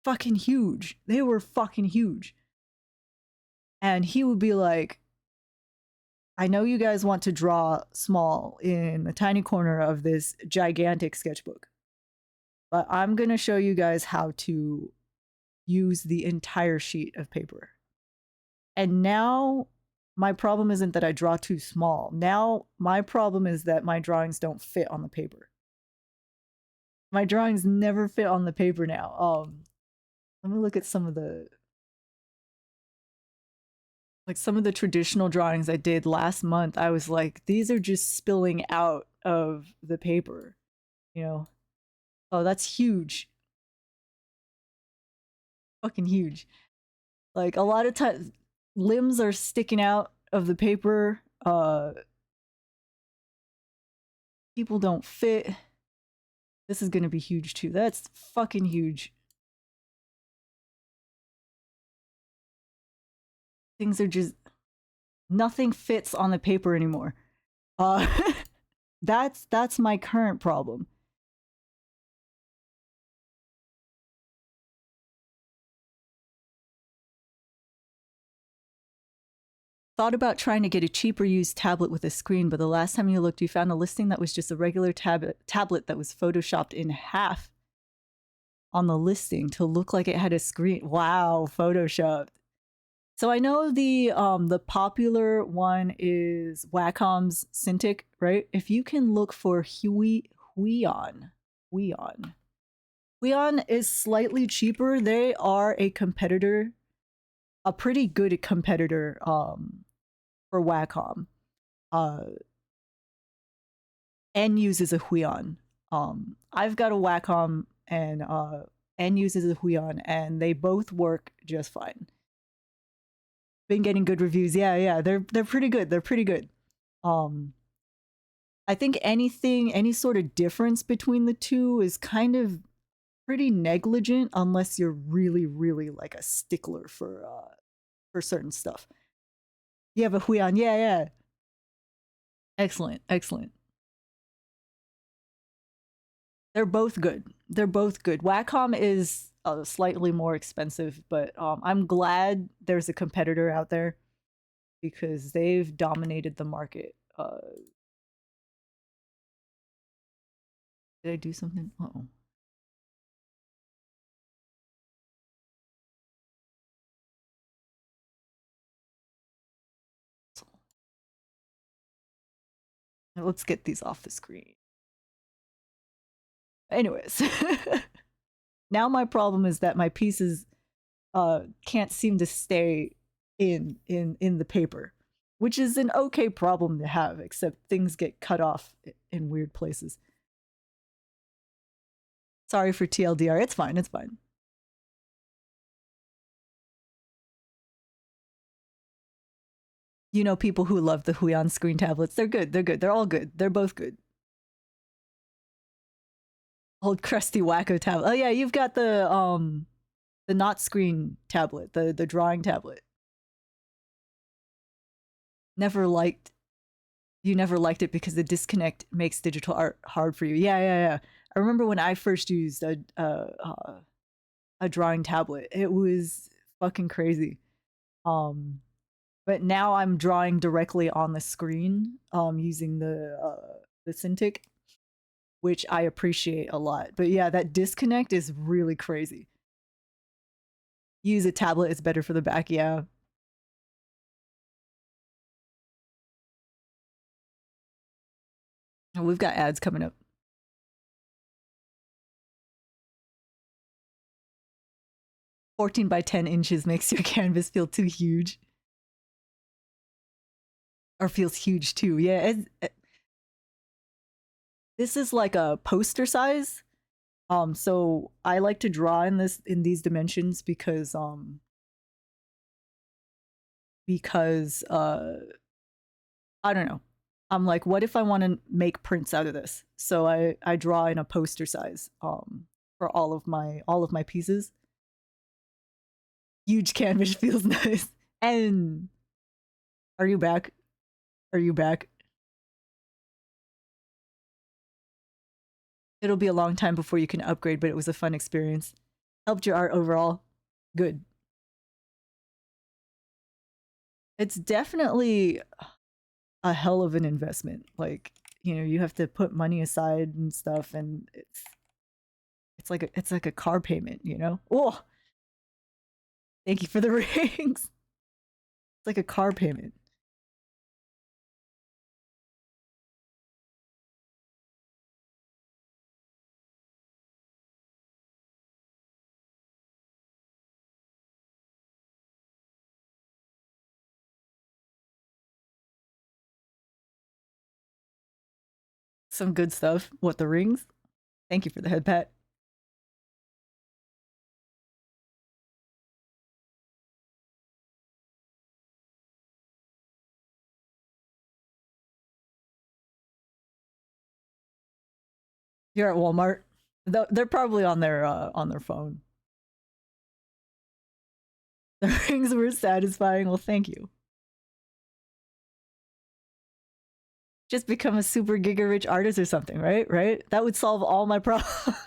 Fucking huge. They were fucking huge. And he would be like, I know you guys want to draw small in the tiny corner of this gigantic sketchbook, but I'm going to show you guys how to use the entire sheet of paper. And now my problem isn't that I draw too small. Now my problem is that my drawings don't fit on the paper. My drawings never fit on the paper now. Let me look at some of the traditional drawings I did last month. I was like, these are just spilling out of the paper, you know? Oh, that's huge. Fucking huge. Like a lot of times limbs are sticking out of the paper. People don't fit. This is gonna be huge too. That's fucking huge. Things are just, nothing fits on the paper anymore. That's my current problem. Thought about trying to get a cheaper used tablet with a screen, but the last time you looked, you found a listing that was just a regular tablet that was photoshopped in half on the listing to look like it had a screen. Wow, photoshopped. So I know the popular one is Wacom's Cintiq, right? If you can look for Huion is slightly cheaper. They are a competitor, a pretty good competitor for Wacom. N uses a Huion. I've got a Wacom and N uses a Huion, and they both work just fine. Been getting good reviews. Yeah, they're pretty good. They're pretty good. I think any sort of difference between the two is kind of pretty negligent unless you're really, really like a stickler for certain stuff. You have a Huion, yeah. Excellent. They're both good. Wacom is slightly more expensive, but I'm glad there's a competitor out there because they've dominated the market. Did I do something? Uh-oh. Let's get these off the screen. Anyways, now my problem is that my pieces can't seem to stay in the paper, which is an okay problem to have, except things get cut off in weird places. Sorry for TLDR. It's fine. You know, people who love the Huion screen tablets. They're good. They're all good. They're both good. Old crusty wacko tablet. Oh yeah, you've got the not screen tablet, the drawing tablet. You never liked it because the disconnect makes digital art hard for you. Yeah. I remember when I first used a drawing tablet. It was fucking crazy. But now I'm drawing directly on the screen using the Cintiq. which I appreciate a lot. But yeah, that disconnect is really crazy. Use a tablet, it's better for the back, yeah. Oh, we've got ads coming up. 14 by 10 inches makes your canvas feel too huge. Or feels huge too. Yeah, this is like a poster size. So I like to draw in these dimensions because I don't know. I'm like, what if I want to make prints out of this? So I draw in a poster size for all of my pieces. Huge canvas feels nice. And are you back? Are you back? It'll be a long time before you can upgrade, but it was a fun experience. Helped your art overall. Good. It's definitely a hell of an investment. Like, you know, you have to put money aside and stuff, and it's like a car payment, you know? Oh, thank you for the rings. It's like a car payment. Some good stuff. What, the rings? Thank you for the head pat. You're at Walmart. They're probably on their phone. The rings were satisfying. Well, thank you. Just become a super giga rich artist or something, right? Right? That would solve all my problems.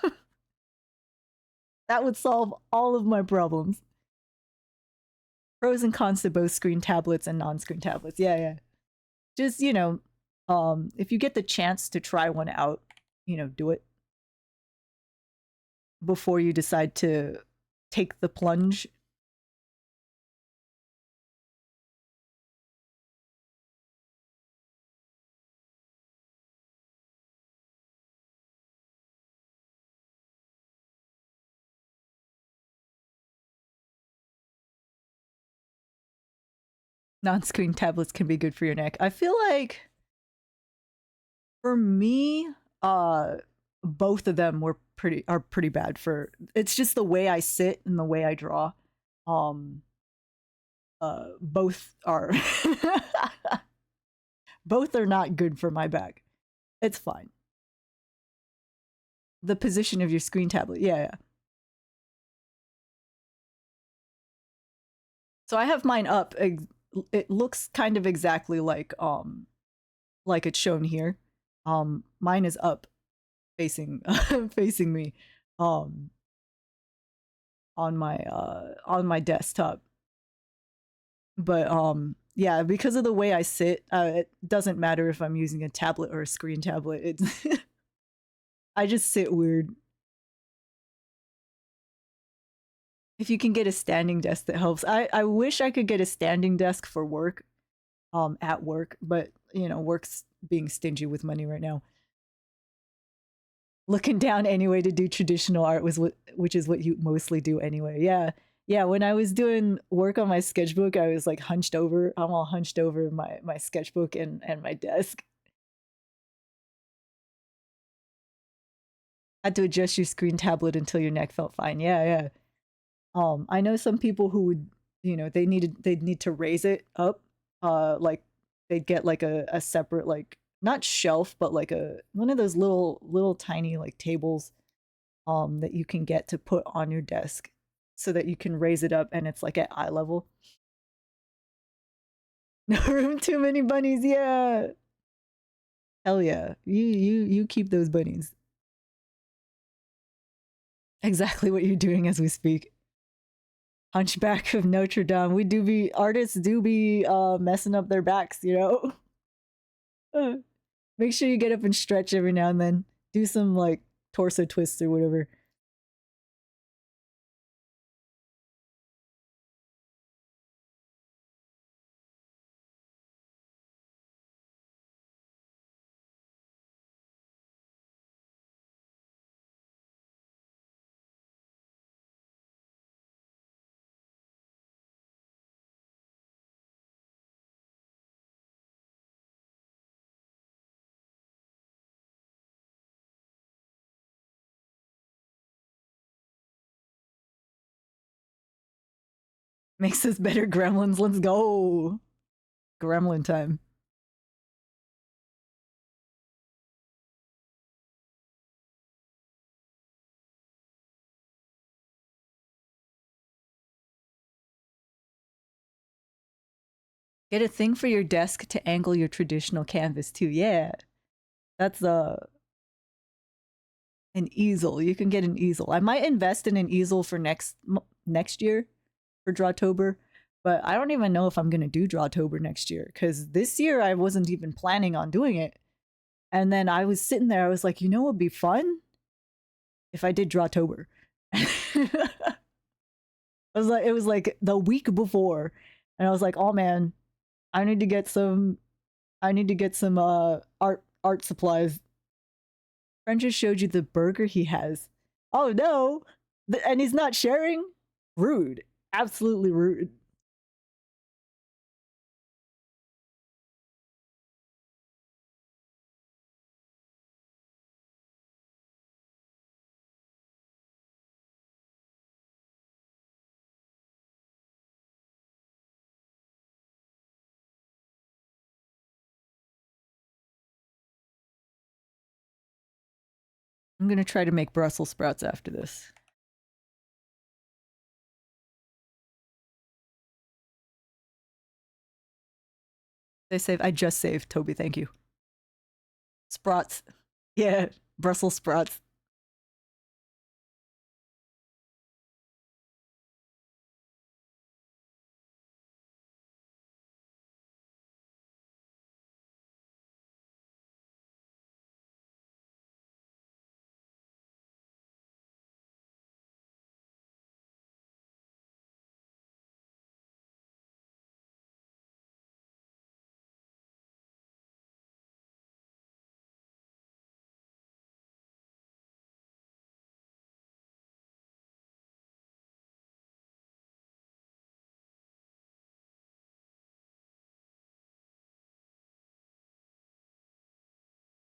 That would solve all of my problems. Pros and cons to both screen tablets and non-screen tablets. Yeah, yeah. Just, you know, if you get the chance to try one out, you know, do it before you decide to take the plunge. Non-screen tablets can be good for your neck. I feel like for me, both of them are pretty bad for. It's just the way I sit and the way I draw. Um, both are both are not good for my back. It's fine. The position of your screen tablet, yeah, yeah. So I have mine up. It looks kind of exactly like it's shown here. Mine is up, facing facing me, um, on my desktop. But yeah, because of the way I sit, it doesn't matter if I'm using a tablet or a screen tablet. It's I just sit weird. If you can get a standing desk, that helps. I wish I could get a standing desk for work, at work, but you know, work's being stingy with money right now. Looking down anyway to do traditional art which is what you mostly do anyway. Yeah. Yeah, when I was doing work on my sketchbook, I was like hunched over. I'm all hunched over my sketchbook and my desk. Had to adjust your screen tablet until your neck felt fine. Yeah, yeah. I know some people who would, you know, they'd need to raise it up. Like they'd get like a separate, like, not shelf, but like a one of those little tiny like tables that you can get to put on your desk so that you can raise it up and it's like at eye level. No room, too many bunnies. Yeah. Hell yeah. You keep those bunnies. Exactly what you're doing as we speak. Hunchback of Notre Dame. Artists do be messing up their backs, you know? Make sure you get up and stretch every now and then. do some like torso twists or whatever. Makes us better gremlins. Let's go. Gremlin time. Get a thing for your desk to angle your traditional canvas too. Yeah. That's an easel. You can get an easel. I might invest in an easel for next year for Drawtober, but I don't even know if I'm gonna do Drawtober next year because this year I wasn't even planning on doing it. And then I was sitting there, I was like, you know what would be fun? If I did Drawtober. It was like the week before, and I was like, oh man, I need to get some art supplies. Friend just showed you the burger he has. Oh no! And he's not sharing? Rude. Absolutely rude. I'm gonna try to make Brussels sprouts after this. They save. I just saved, Toby. Thank you. Sprouts. Yeah, Brussels sprouts.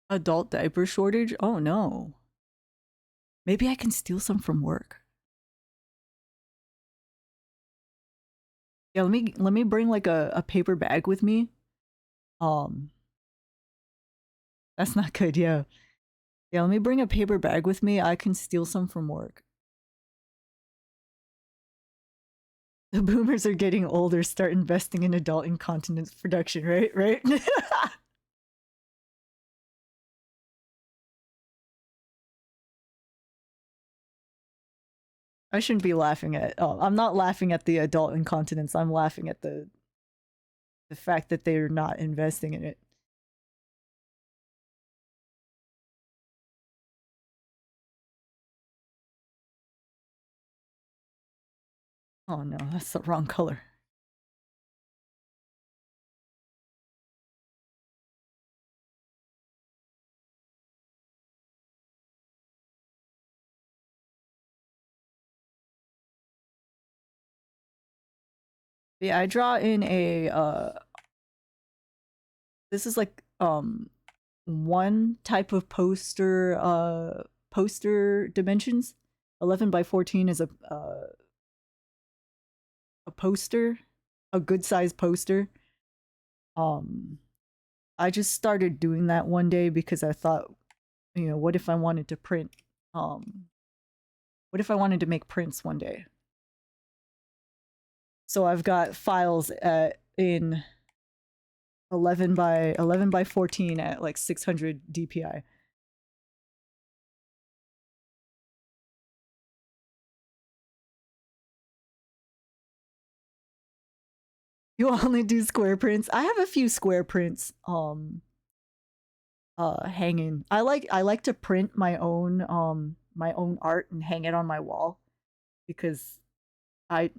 Adult diaper shortage? Oh no. Maybe I can steal some from work. Yeah, let me bring like a paper bag with me. Um that's not good, yeah. Yeah, let me bring a paper bag with me. I can steal some from work. The boomers are getting older, start investing in adult incontinence production, right? Right? I shouldn't be laughing at I'm not laughing at the adult incontinence. I'm laughing at the fact that they're not investing in it. Oh no, that's the wrong color. Yeah, I draw in a this is like one type of poster dimensions. 11 by 14 is a poster, a good sized poster. Um I just started doing that one day because I thought, what if I wanted to print what if I wanted to make prints one day? So I've got files in 11 by 14 at like 600 DPI. You only do square prints? I have a few square prints. hanging. I like to print my own art and hang it on my wall because I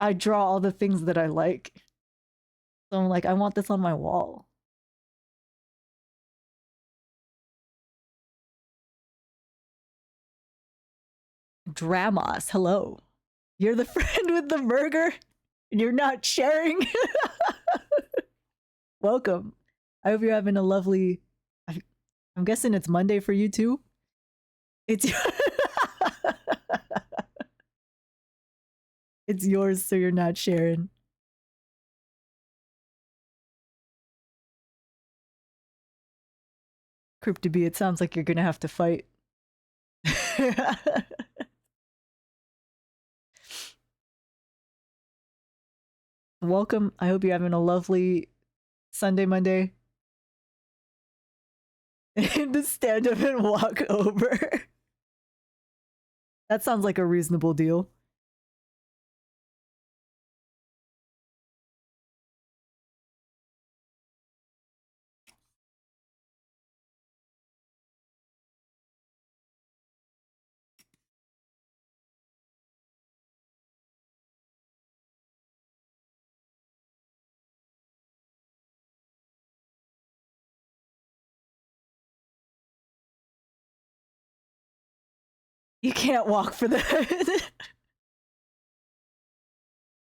I draw all the things that I like. So I'm like, I want this on my wall. Dramos, hello. You're the friend with the burger and you're not sharing. Welcome. I hope you're having a lovely. I'm guessing it's Monday for you too. It's it's yours, so you're not sharing. Cryptobee, it sounds like you're gonna have to fight. Welcome. I hope you're having a lovely Sunday, Monday. And to stand up and walk over. That sounds like a reasonable deal. You can't walk for that.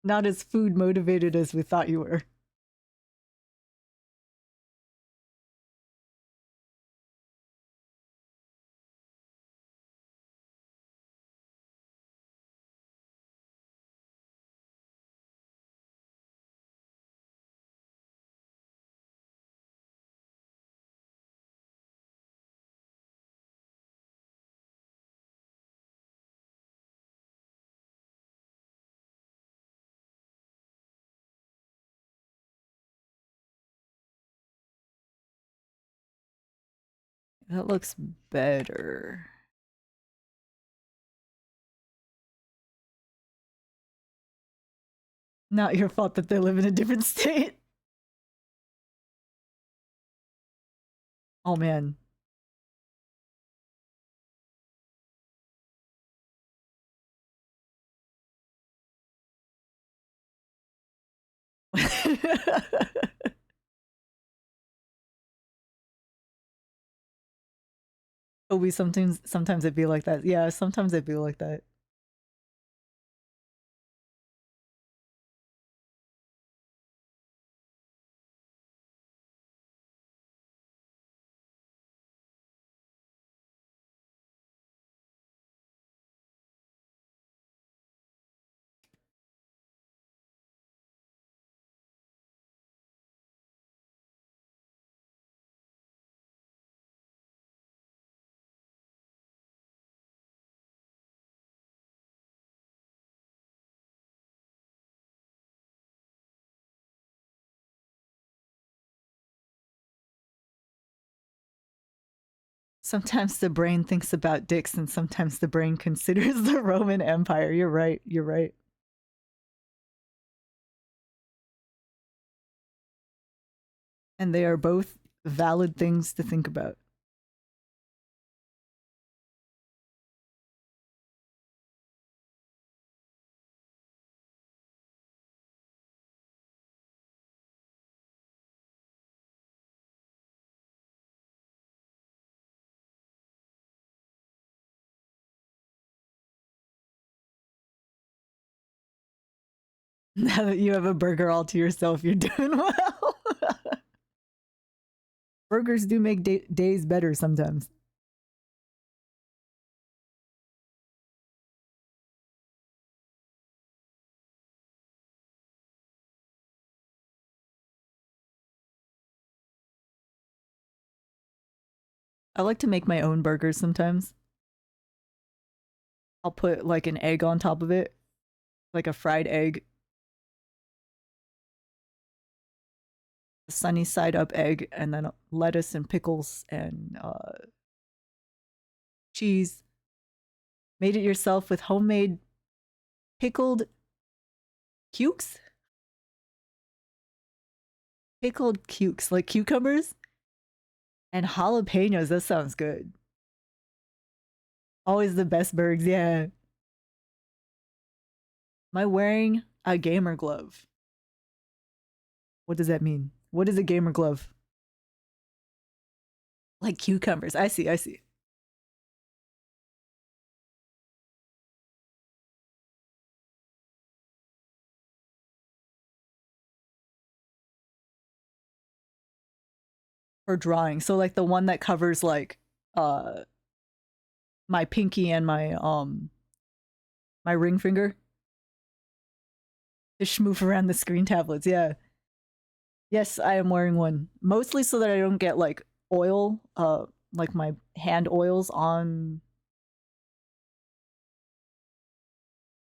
Not as food motivated as we thought you were. That looks better. Not your fault that they live in a different state. Oh man. Obi, sometimes it'd be like that. Yeah, sometimes it'd be like that. Sometimes the brain thinks about dicks and sometimes the brain considers the Roman Empire. You're right. You're right. And they are both valid things to think about. Now that you have a burger all to yourself, you're doing well. Burgers do make days better sometimes. I like to make my own burgers sometimes. I'll put like an egg on top of it, like a fried egg, a sunny side up egg, and then lettuce and pickles and cheese. Made it yourself with homemade pickled cukes? Pickled cukes, like cucumbers. And jalapenos, that sounds good. Always the best burgers, yeah. Am I wearing a gamer glove? What does that mean? What is a gamer glove? Like cucumbers. I see, I see. For drawing. So like the one that covers like uh my pinky and my ring finger to schmoof around the screen tablets. Yeah. Yes, I am wearing one. Mostly so that I don't get like oil, like my hand oils on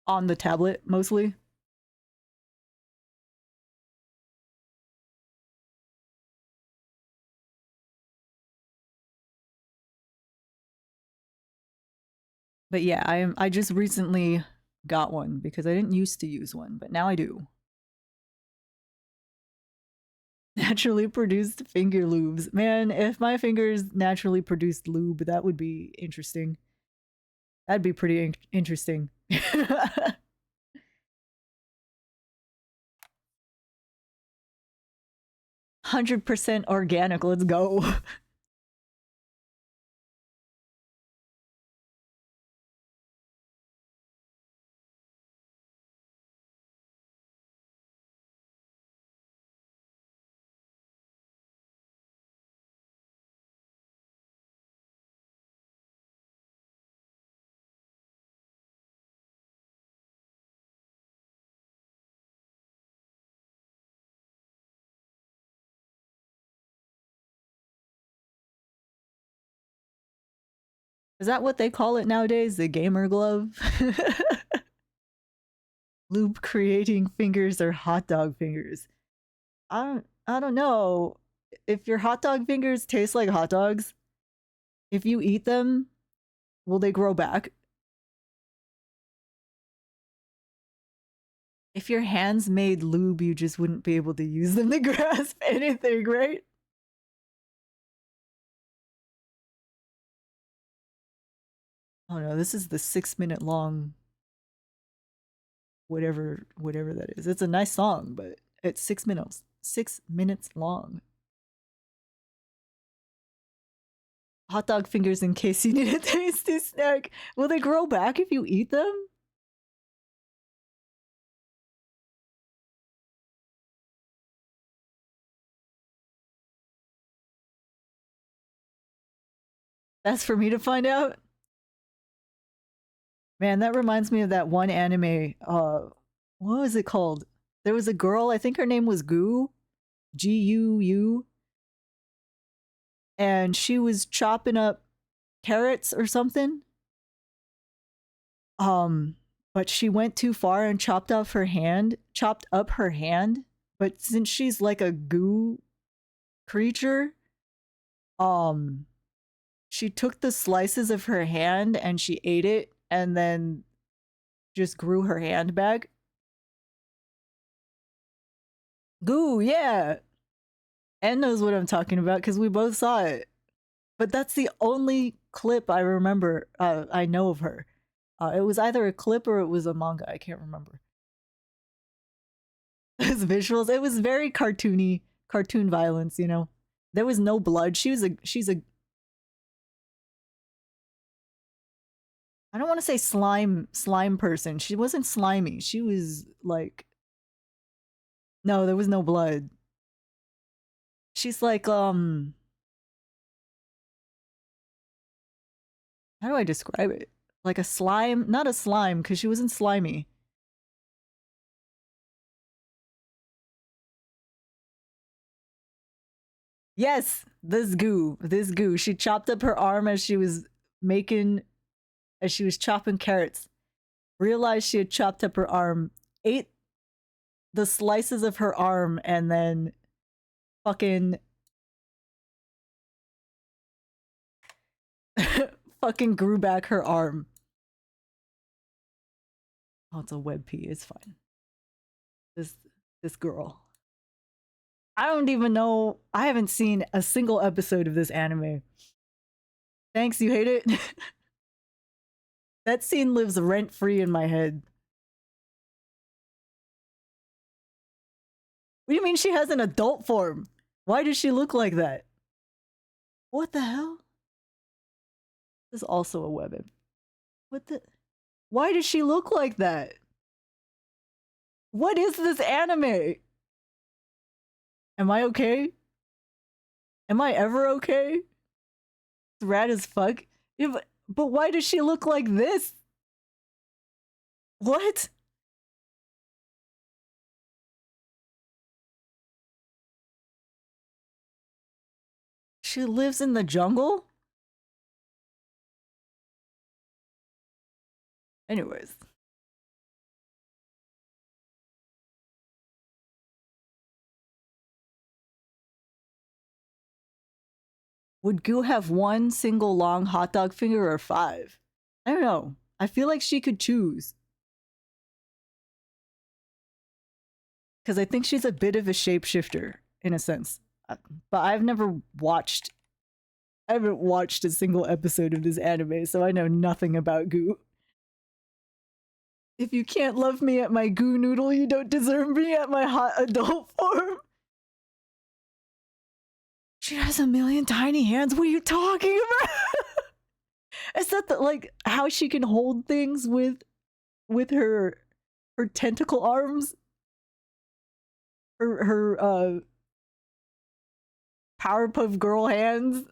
the tablet mostly. But yeah, I just recently got one because I didn't used to use one, but now I do. Naturally produced finger lubes. Man, if my fingers naturally produced lube, that would be interesting. That'd be pretty interesting. 100% organic. Let's go. Is that what they call it nowadays? The gamer glove? Lube creating fingers or hot dog fingers? I don't know. If your hot dog fingers taste like hot dogs, if you eat them, will they grow back? If your hands made lube, you just wouldn't be able to use them to grasp anything, right? Oh no, this is the 6 minute long whatever that is. It's a nice song, but it's 6 minutes. 6 minutes long. Hot dog fingers in case you need a tasty snack. Will they grow back if you eat them? That's for me to find out. Man, that reminds me of that one anime. What was it called? There was a girl, I think her name was Goo, Guu, and she was chopping up carrots or something. Um, but she went too far and chopped up her hand. But since she's like a goo creature, um, she took the slices of her hand and she ate it and then just grew her hand back. Goo, yeah. Ann knows what I'm talking about because we both saw it. But that's the only clip I remember. I know of her. It was either a clip or it was a manga. I can't remember. His visuals. It was very cartoony, cartoon violence. You know, there was no blood. She's a. I don't want to say slime person. She wasn't slimy. She was like, no, there was no blood. She's like how do I describe it? Like a slime, not a slime because she wasn't slimy. Yes, this goo. She chopped up her arm making as she was chopping carrots. Realized she had chopped up her arm, ate the slices of her arm, and then fucking fucking grew back her arm. Oh, it's a web p. It's fine. This this girl. I don't even know. I haven't seen a single episode of this anime. Thanks, you hate it? That scene lives rent free in my head. What do you mean she has an adult form? Why does she look like that? What the hell? This is also a weapon. What the? Why does she look like that? What is this anime? Am I okay? Am I ever okay? It's rad as fuck. Yeah, but why does she look like this? What? She lives in the jungle? Anyways. Would Goo have one single long hot dog finger or 5? I don't know. I feel like she could choose. Because I think she's a bit of a shapeshifter, in a sense. But I haven't watched a single episode of this anime, so I know nothing about Goo. If you can't love me at my Goo noodle, you don't deserve me at my hot adult form. She has a million tiny hands. What are you talking about? Is that like how she can hold things with her tentacle arms? Her Powerpuff Girl hands?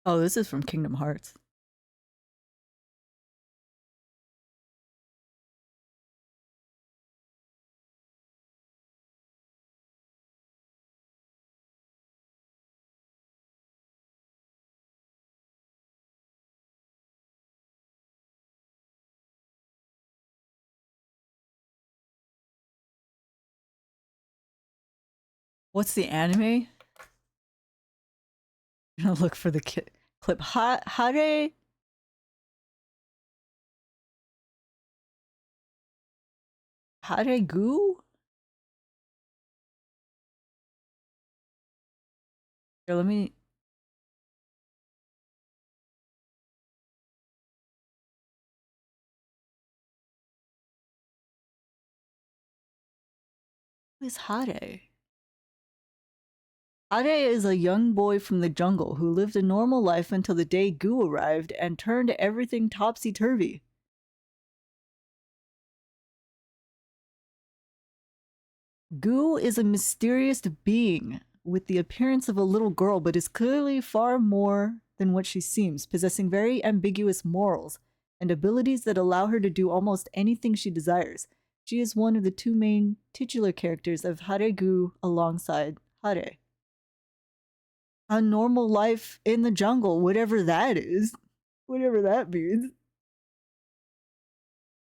Oh, this is from Kingdom Hearts. What's the anime? I'm gonna look for the clip. Hare Goo? Here, let me. Who is Hare? Hare is a young boy from the jungle who lived a normal life until the day Goo arrived and turned everything topsy-turvy. Goo is a mysterious being with the appearance of a little girl, but is clearly far more than what she seems, possessing very ambiguous morals and abilities that allow her to do almost anything she desires. She is one of the two main titular characters of Hare Goo alongside Hare. A normal life in the jungle, whatever that is. Whatever that means.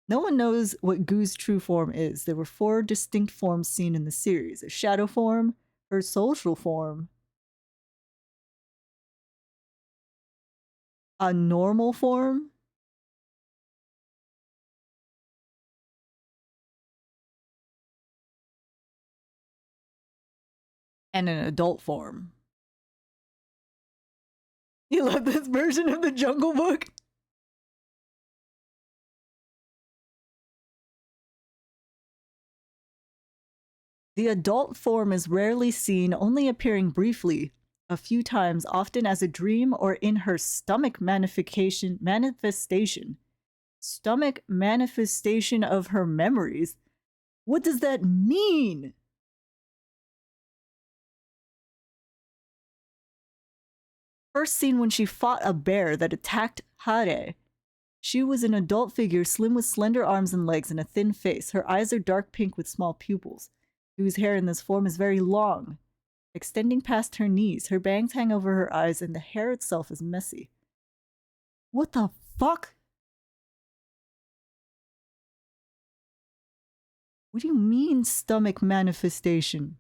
No one knows what Goo's true form is. There were 4 distinct forms seen in the series: a shadow form, her social form, a normal form, and an adult form. You love this version of the Jungle Book? The adult form is rarely seen, only appearing briefly, a few times, often as a dream or in her stomach manifestation. Stomach manifestation of her memories. What does that mean? First seen when she fought a bear that attacked Hare. She was an adult figure, slim with slender arms and legs and a thin face. Her eyes are dark pink with small pupils. Whose hair in this form is very long, extending past her knees. Her bangs hang over her eyes and the hair itself is messy. What the fuck? What do you mean stomach manifestation?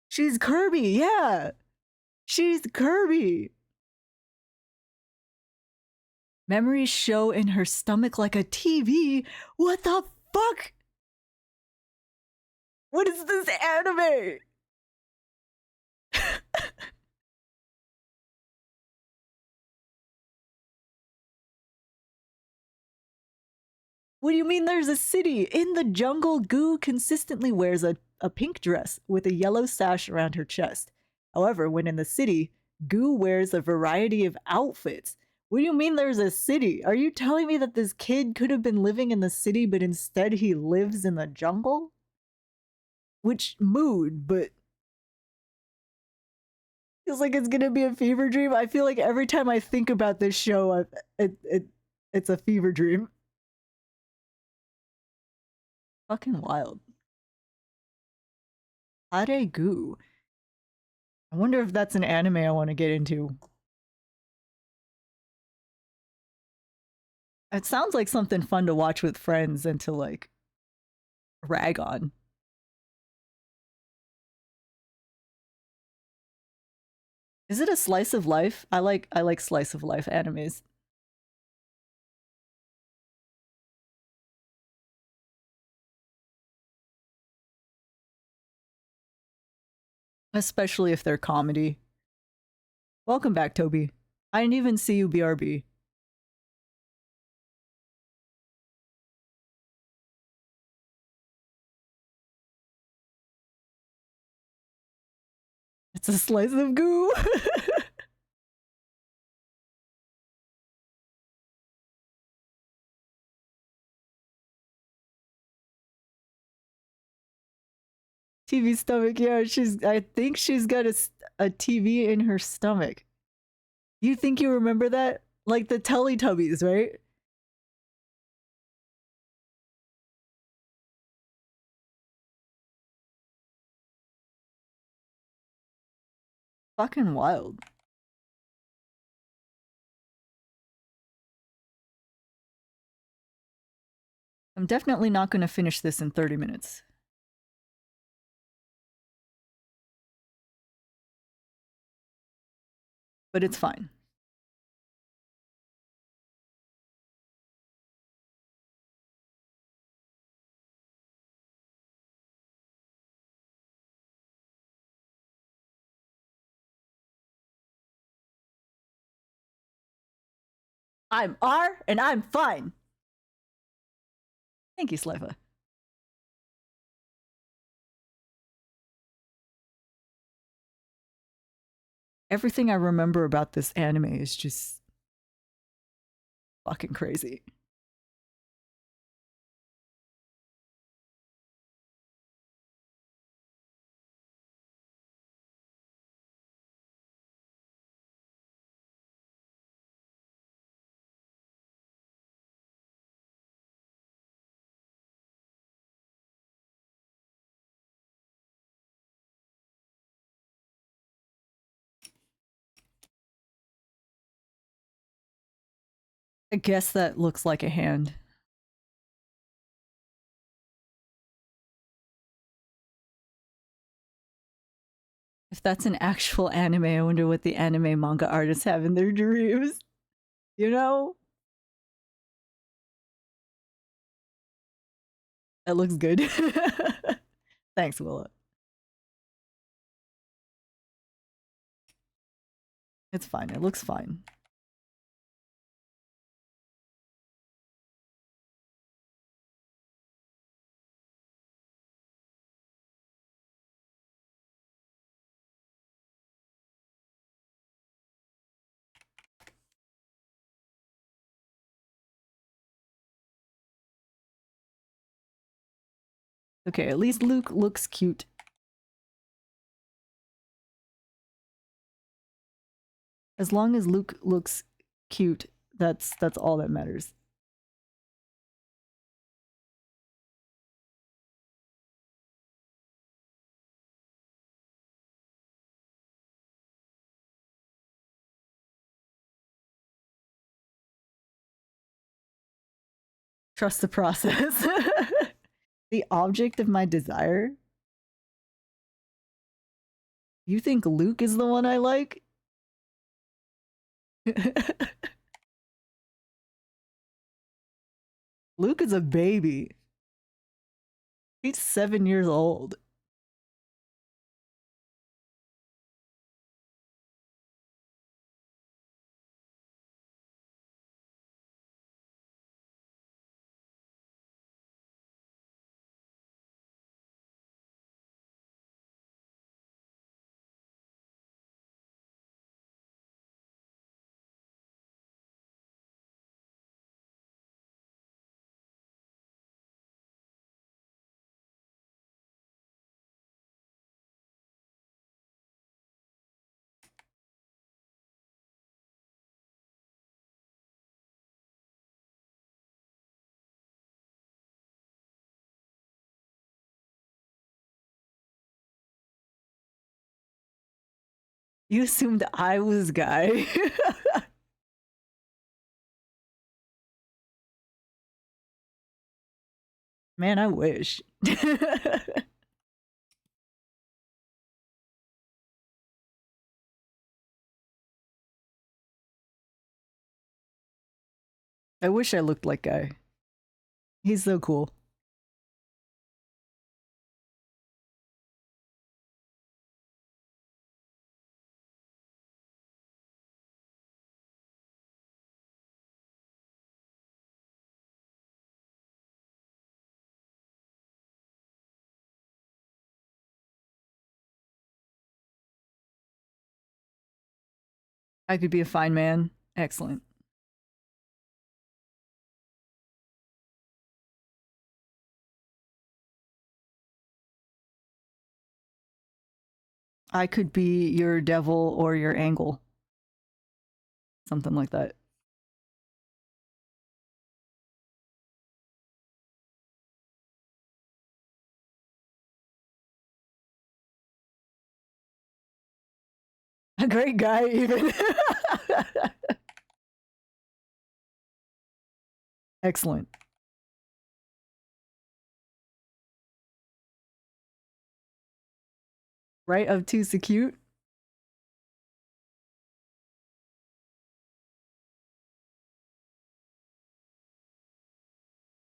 She's Kirby, yeah! She's Kirby! Memories show in her stomach like a TV? What the fuck? What is this anime? What do you mean there's a city? In the jungle, Goo consistently wears a pink dress with a yellow sash around her chest. However, when in the city, Goo wears a variety of outfits. What do you mean there's a city? Are you telling me that this kid could have been living in the city, but instead he lives in the jungle? Which mood, but feels like it's gonna be a fever dream. I feel like every time I think about this show, it's a fever dream. Fucking wild. Hare Goo. I wonder if that's an anime I want to get into. It sounds like something fun to watch with friends and to like rag on. Is it a slice of life? I like slice of life animes. Especially if they're comedy. Welcome back, Toby. I didn't even see you, BRB. It's a slice of goo. TV stomach, yeah, I think she's got a TV in her stomach. You think you remember that? Like the Teletubbies, right? Fucking wild. I'm definitely not going to finish this in 30 minutes. But it's fine. I'm R and I'm fine. Thank you, Sleva. Everything I remember about this anime is just fucking crazy. I guess that looks like a hand. If that's an actual anime, I wonder what the anime manga artists have in their dreams. You know? That looks good. Thanks, Willa. It's fine. It looks fine. Okay, at least Luke looks cute. As long as Luke looks cute, that's all that matters. Trust the process. The object of my desire? You think Luke is the one I like? Luke is a baby. He's 7 years old. You assumed I was Guy. Man, I wish. I wish I looked like Guy. He's so cool. I could be a fine man. Excellent. I could be your devil or your angle. Something like that. A great guy, even. Excellent. Right, obtuse cute.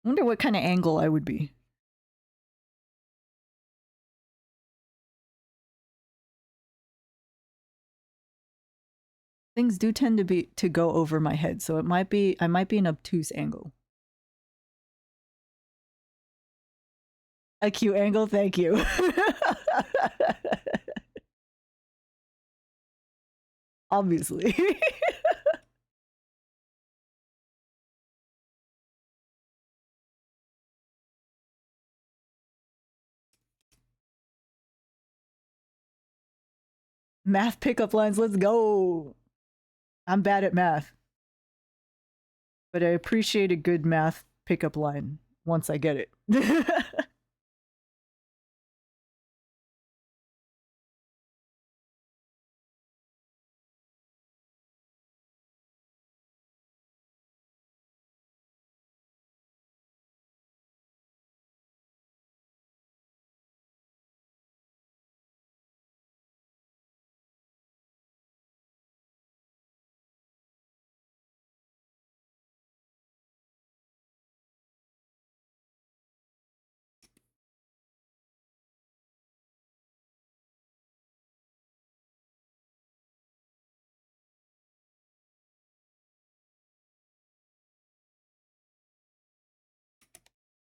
Wonder what kind of angle I would be. Things do tend to go over my head, so I might be an obtuse angle. A cute angle, thank you. Obviously. Math pickup lines, let's go. I'm bad at math. But I appreciate a good math pickup line once I get it.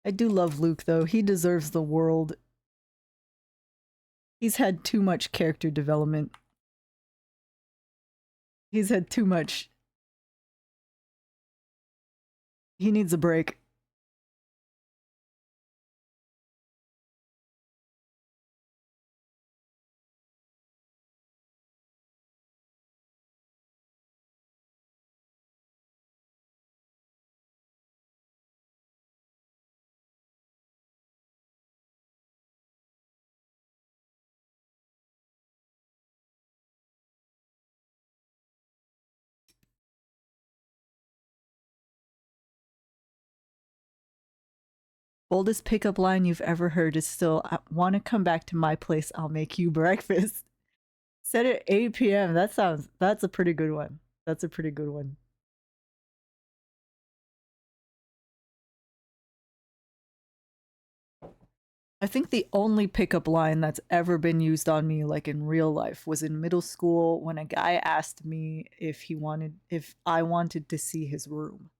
I do love Luke, though. He deserves the world. He's had too much character development. He's had too much. He needs a break. Boldest pickup line you've ever heard is still, "I want to come back to my place, I'll make you breakfast." Set at 8 p.m. That's a pretty good one. That's a pretty good one. I think the only pickup line that's ever been used on me, like in real life, was in middle school when a guy asked me if I wanted to see his room.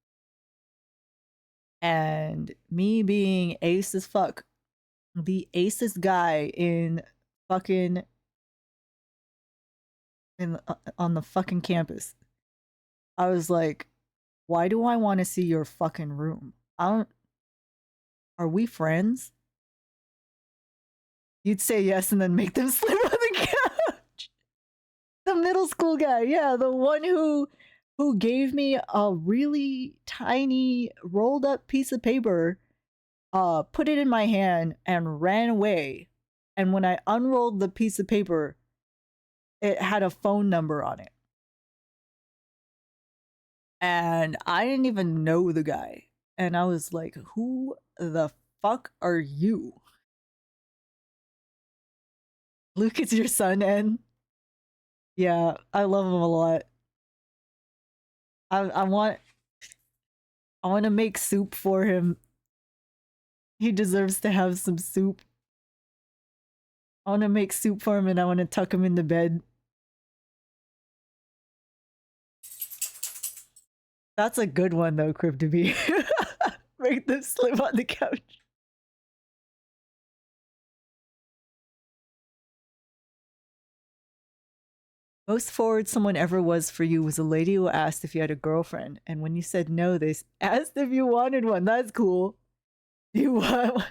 And me being ace as fuck, the acest guy in fucking on the fucking campus, I was like, why do I want to see your fucking room? I don't. Are we friends? You'd say yes and then make them sleep on the couch. The middle school guy, yeah, the one who gave me a really tiny rolled up piece of paper, put it in my hand and ran away. And when I unrolled the piece of paper, it had a phone number on it. And I didn't even know the guy. And I was like, who the fuck are you? Luke is your son, and yeah, I love him a lot. I want to make soup for him. He deserves to have some soup. I want to make soup for him and I want to tuck him into bed. That's a good one though, Cryptobe. Make them sleep on the couch. Most forward someone ever was for you was a lady who asked if you had a girlfriend, and when you said no, they asked if you wanted one. That's cool. Do you want one?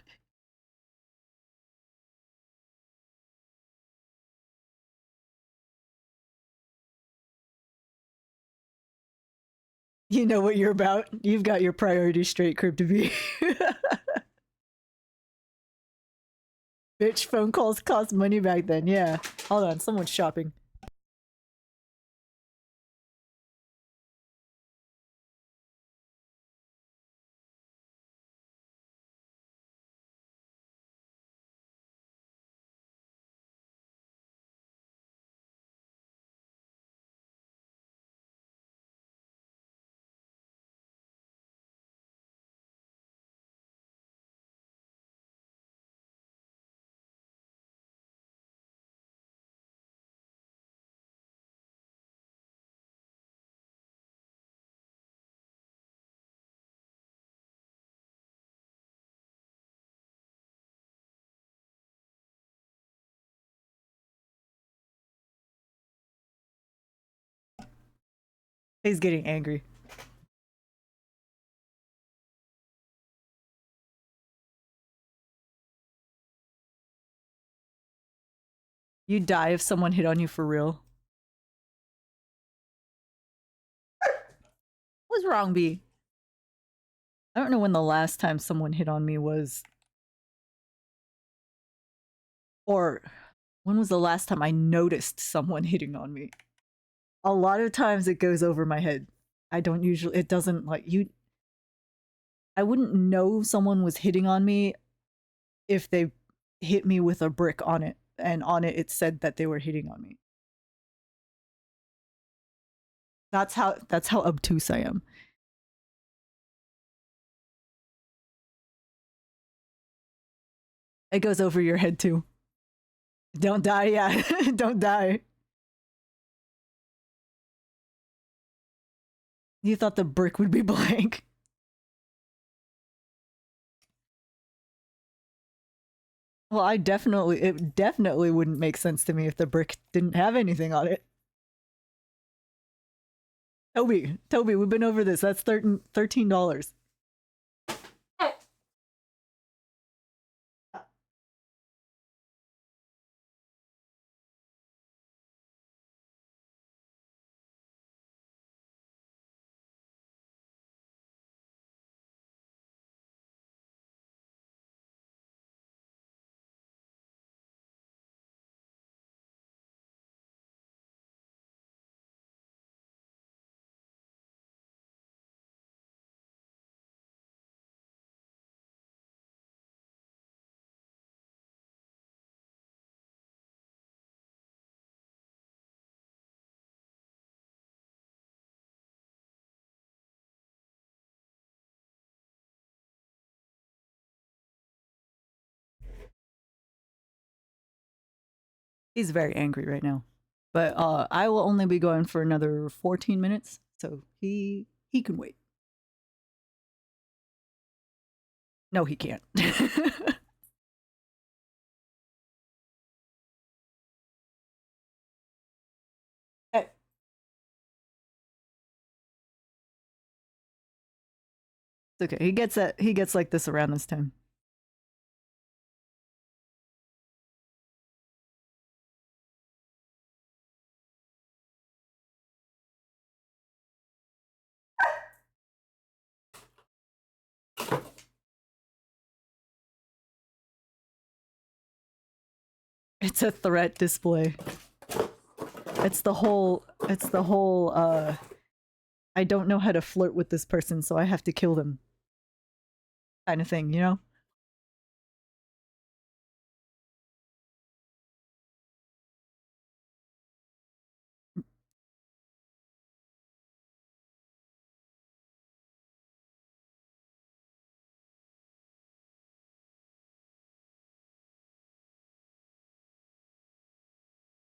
You know what you're about. You've got your priorities straight, Cryptobe. Bitch, phone calls cost money back then. Yeah. Hold on, someone's shopping. He's getting angry. You'd die if someone hit on you for real. What's wrong, B? I don't know when the last time someone hit on me was. Or when was the last time I noticed someone hitting on me? A lot of times it goes over my head. I don't usually, it doesn't like you. I wouldn't know someone was hitting on me if they hit me with a brick on it and on it said that they were hitting on me. That's how obtuse I am. It goes over your head too. Don't die, yeah. Don't die. You thought the brick would be blank. Well, it definitely wouldn't make sense to me if the brick didn't have anything on it. Toby, we've been over this. That's $13. He's very angry right now. But I will only be going for another 14 minutes, so he can wait. No, he can't. Eh, it's okay. He gets like this around this time. It's a threat display. It's the whole I don't know how to flirt with this person, so I have to kill them kind of thing, you know?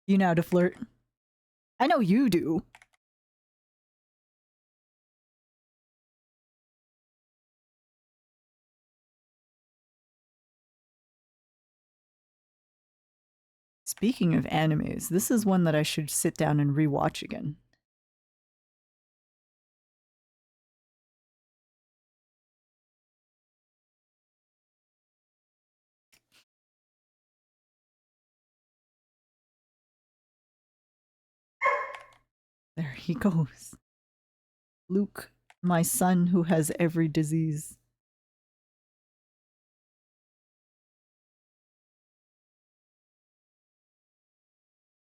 You know how to flirt. I know you do. Speaking of animes, this is one that I should sit down and rewatch again. There he goes. Luke, my son who has every disease.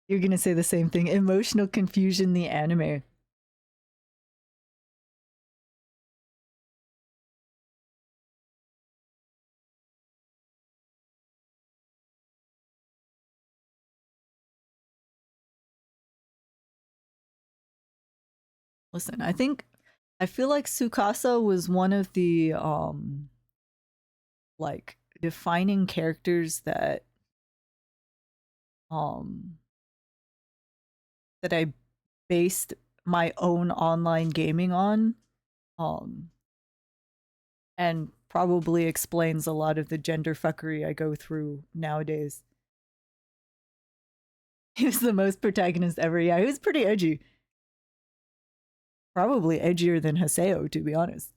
You're gonna say the same thing. Emotional confusion, the anime. Listen, I feel like Tsukasa was one of the like defining characters um that I based my own online gaming on. Um and probably explains a lot of the gender fuckery I go through nowadays. He was the most protagonist ever. Yeah, he was pretty edgy. Probably edgier than Haseo, to be honest.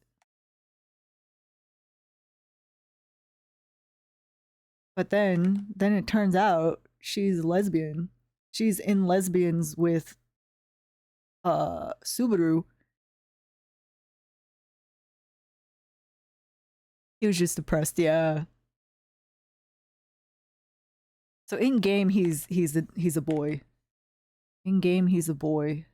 But then it turns out she's lesbian. She's in lesbians with Subaru. He was just depressed, yeah. So in game he's a boy. In game he's a boy.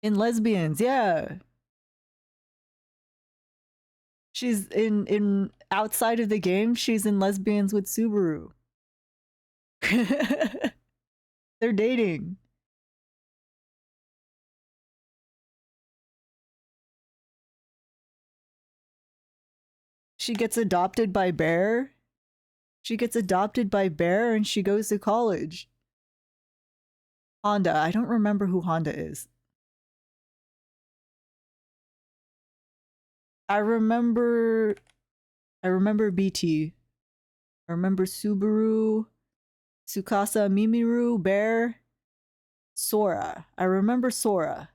In lesbians, yeah. She's in outside of the game, she's in lesbians with Subaru. They're dating. She gets adopted by Bear. She gets adopted by Bear and she goes to college. Honda. I don't remember who Honda is. I remember I remember BT. I remember Subaru, Tsukasa, Mimiru, Bear, Sora. I remember Sora.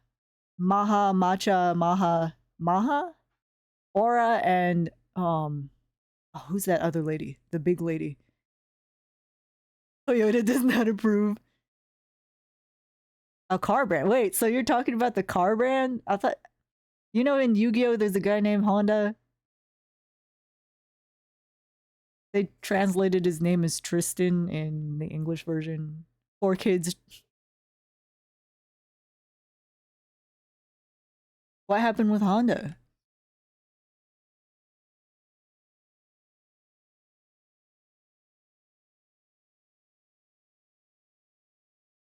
Maha, Macha, Maha, Aura, and oh, who's that other lady? The big lady. Toyota does not approve. A car brand. Wait, so you're talking about the car brand? I thought you know in Yu-Gi-Oh there's a guy named Honda. They translated his name as Tristan in the English version. Poor kids. What happened with Honda?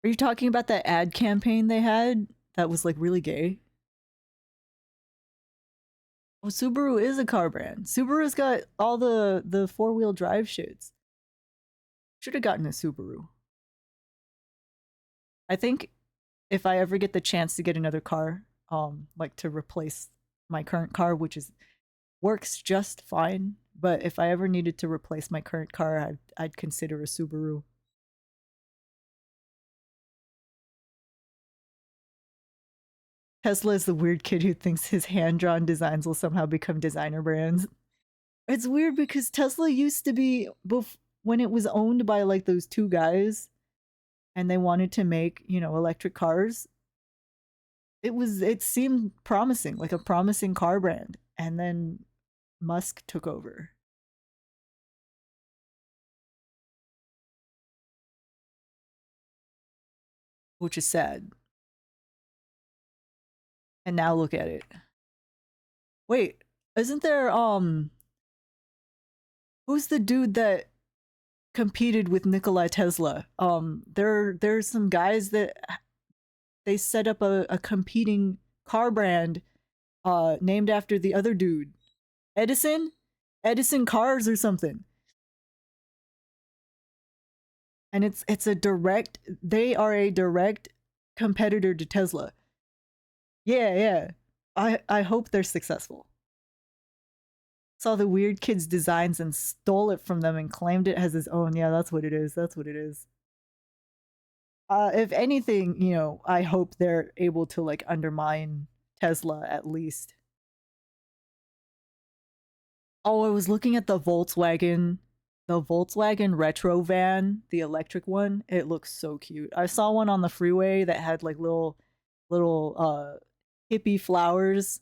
Are you talking about that ad campaign they had that was like really gay? Oh, Subaru is a car brand. Subaru's got all the four-wheel drive shits. Should have gotten a Subaru. I think if I ever get the chance to get another car, like to replace my current car, which is works just fine, but if I ever needed to replace my current car, I'd consider a Subaru. Tesla is the weird kid who thinks his hand-drawn designs will somehow become designer brands. It's weird because Tesla used to be when it was owned by like those two guys and they wanted to make, you know, electric cars. It seemed promising, like a promising car brand, and then Musk took over, which is sad. And now look at it. Wait, isn't there who's the dude that competed with Nikola Tesla? There's some guys that they set up a competing car brand named after the other dude. Edison Cars or something. And it's a direct, they are a direct competitor to Tesla. Yeah. I hope they're successful. Saw the weird kid's designs and stole it from them and claimed it as his own. Yeah, that's what it is. That's what it is. If anything, you know, I hope they're able to like undermine Tesla at least. Oh, I was looking at the Volkswagen retro van, the electric one. It looks so cute. I saw one on the freeway that had like little hippie flowers,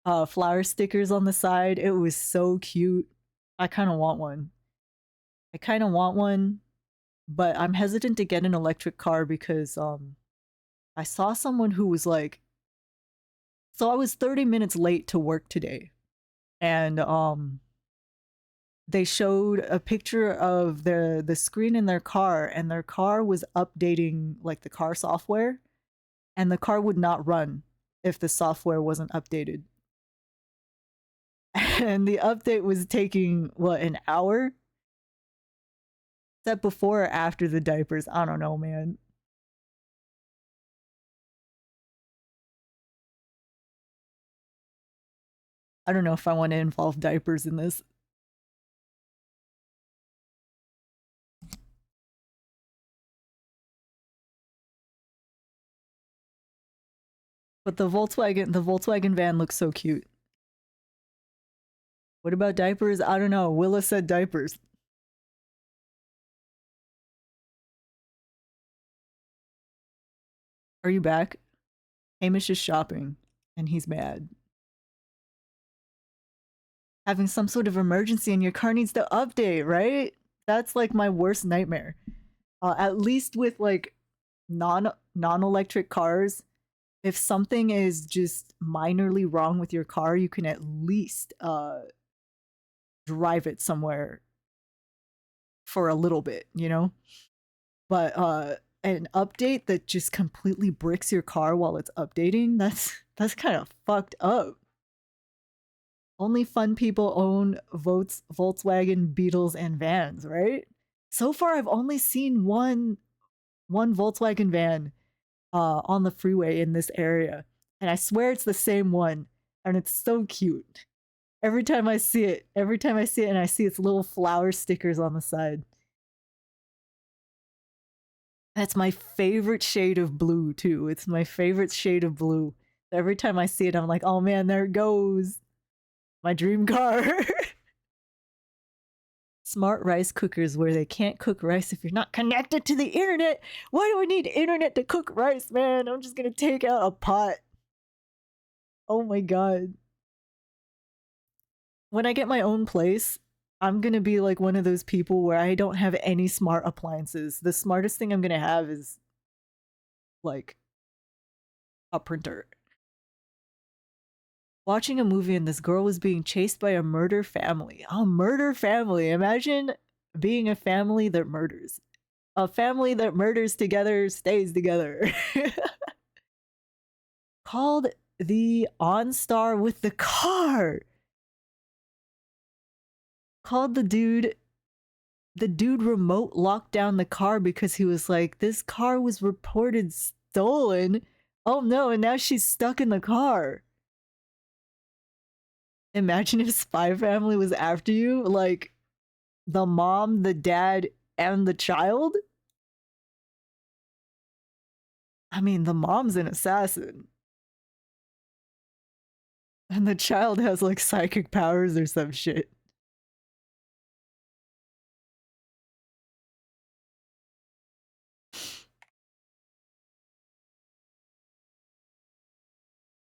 flower stickers on the side. It was so cute. I kind of want one. But I'm hesitant to get an electric car because I saw someone who was like, so I was 30 minutes late to work today, and they showed a picture of the screen in their car, and their car was updating like the car software, and the car would not run if the software wasn't updated. And the update was taking what, an hour? Is that before or after the diapers? I don't know, man. I don't know if I want to involve diapers in this. But the Volkswagen van looks so cute. What about diapers? I don't know. Willa said diapers. Are you back? Hamish is shopping and he's mad. Having some sort of emergency and your car needs to update, right? That's like my worst nightmare. At least with like non-electric cars, if something is just minorly wrong with your car, you can at least drive it somewhere for a little bit, you know? But an update that just completely bricks your car while it's updating, that's kind of fucked up. Only fun people own Volkswagen Beetles and vans, right? So far I've only seen one Volkswagen van on the freeway in this area, and I swear it's the same one, and it's so cute. Every time I see it and I see its little flower stickers on the side. That's my favorite shade of blue too. It's my favorite shade of blue. Every time I see it, I'm like, oh man, there it goes. My dream car. Smart rice cookers where they can't cook rice if you're not connected to the internet. Why do I need internet to cook rice, man? I'm just gonna take out a pot. Oh my god. When I get my own place, I'm gonna be like one of those people where I don't have any smart appliances. The smartest thing I'm gonna have is like a printer. Watching a movie and this girl was being chased by a murder family. A murder family. Imagine being a family that murders. A family that murders together stays together. Called the OnStar with the car. Called the dude remote locked down the car because he was like, this car was reported stolen. Oh no, and now she's stuck in the car. Imagine if Spy Family was after you, like the mom, the dad, and the child. I mean, the mom's an assassin. And the child has like psychic powers or some shit.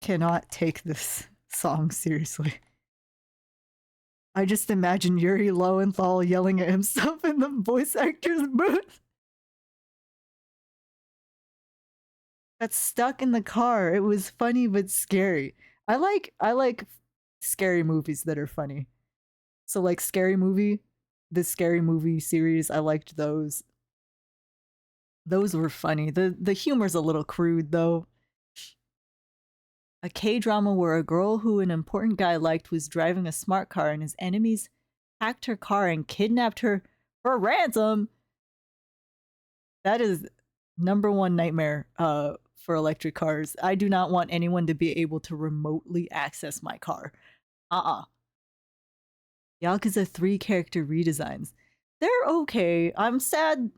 Cannot take this song seriously. I just imagine Yuri Lowenthal yelling at himself in the voice actor's booth. Got stuck in the car. It was funny but scary. I like scary movies that are funny. So like Scary Movie, the Scary Movie series, I liked those. Those were funny. The humor's a little crude though. A K-drama where a girl who an important guy liked was driving a smart car and his enemies hacked her car and kidnapped her for ransom. That is number one nightmare for electric cars. I do not want anyone to be able to remotely access my car. Yakuza 3 character redesigns. They're okay. I'm sad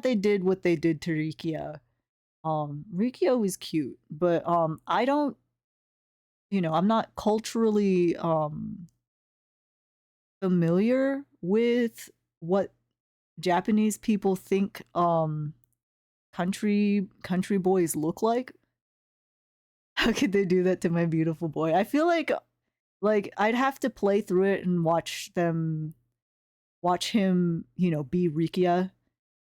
they did what they did to Rikia. Rikia was cute, but I don't, I'm not culturally familiar with what Japanese people think country boys look like. How could they do that to my beautiful boy? I feel like I'd have to play through it and watch him, be Rikia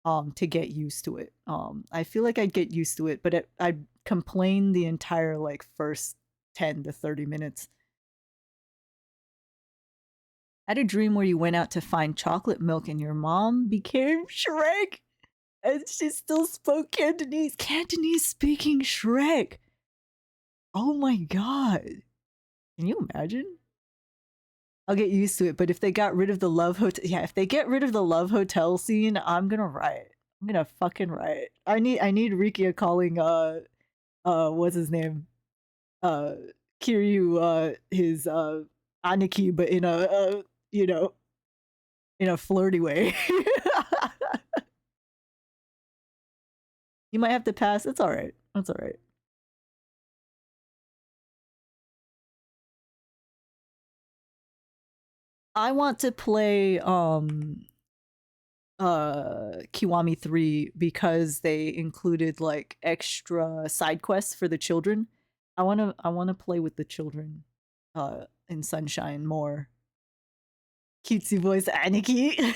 to get used to it. I feel like I'd get used to it, but I'd complain the entire like first 10 to 30 minutes. I had a dream where you went out to find chocolate milk and your mom became Shrek and she still spoke Cantonese. Cantonese speaking Shrek. Oh my god. Can you imagine? I'll get used to it, but if they got rid of the love hotel, if they get rid of the love hotel scene, I'm gonna riot. I'm gonna fucking riot. I need Rikia calling what's his name? Kiryu his Aniki, but in a in a flirty way. You might have to pass. It's alright. It's alright. I want to play Kiwami 3 because they included like extra side quests for the children. I want to play with the children in Sunshine more. Cutesy voice Aniki.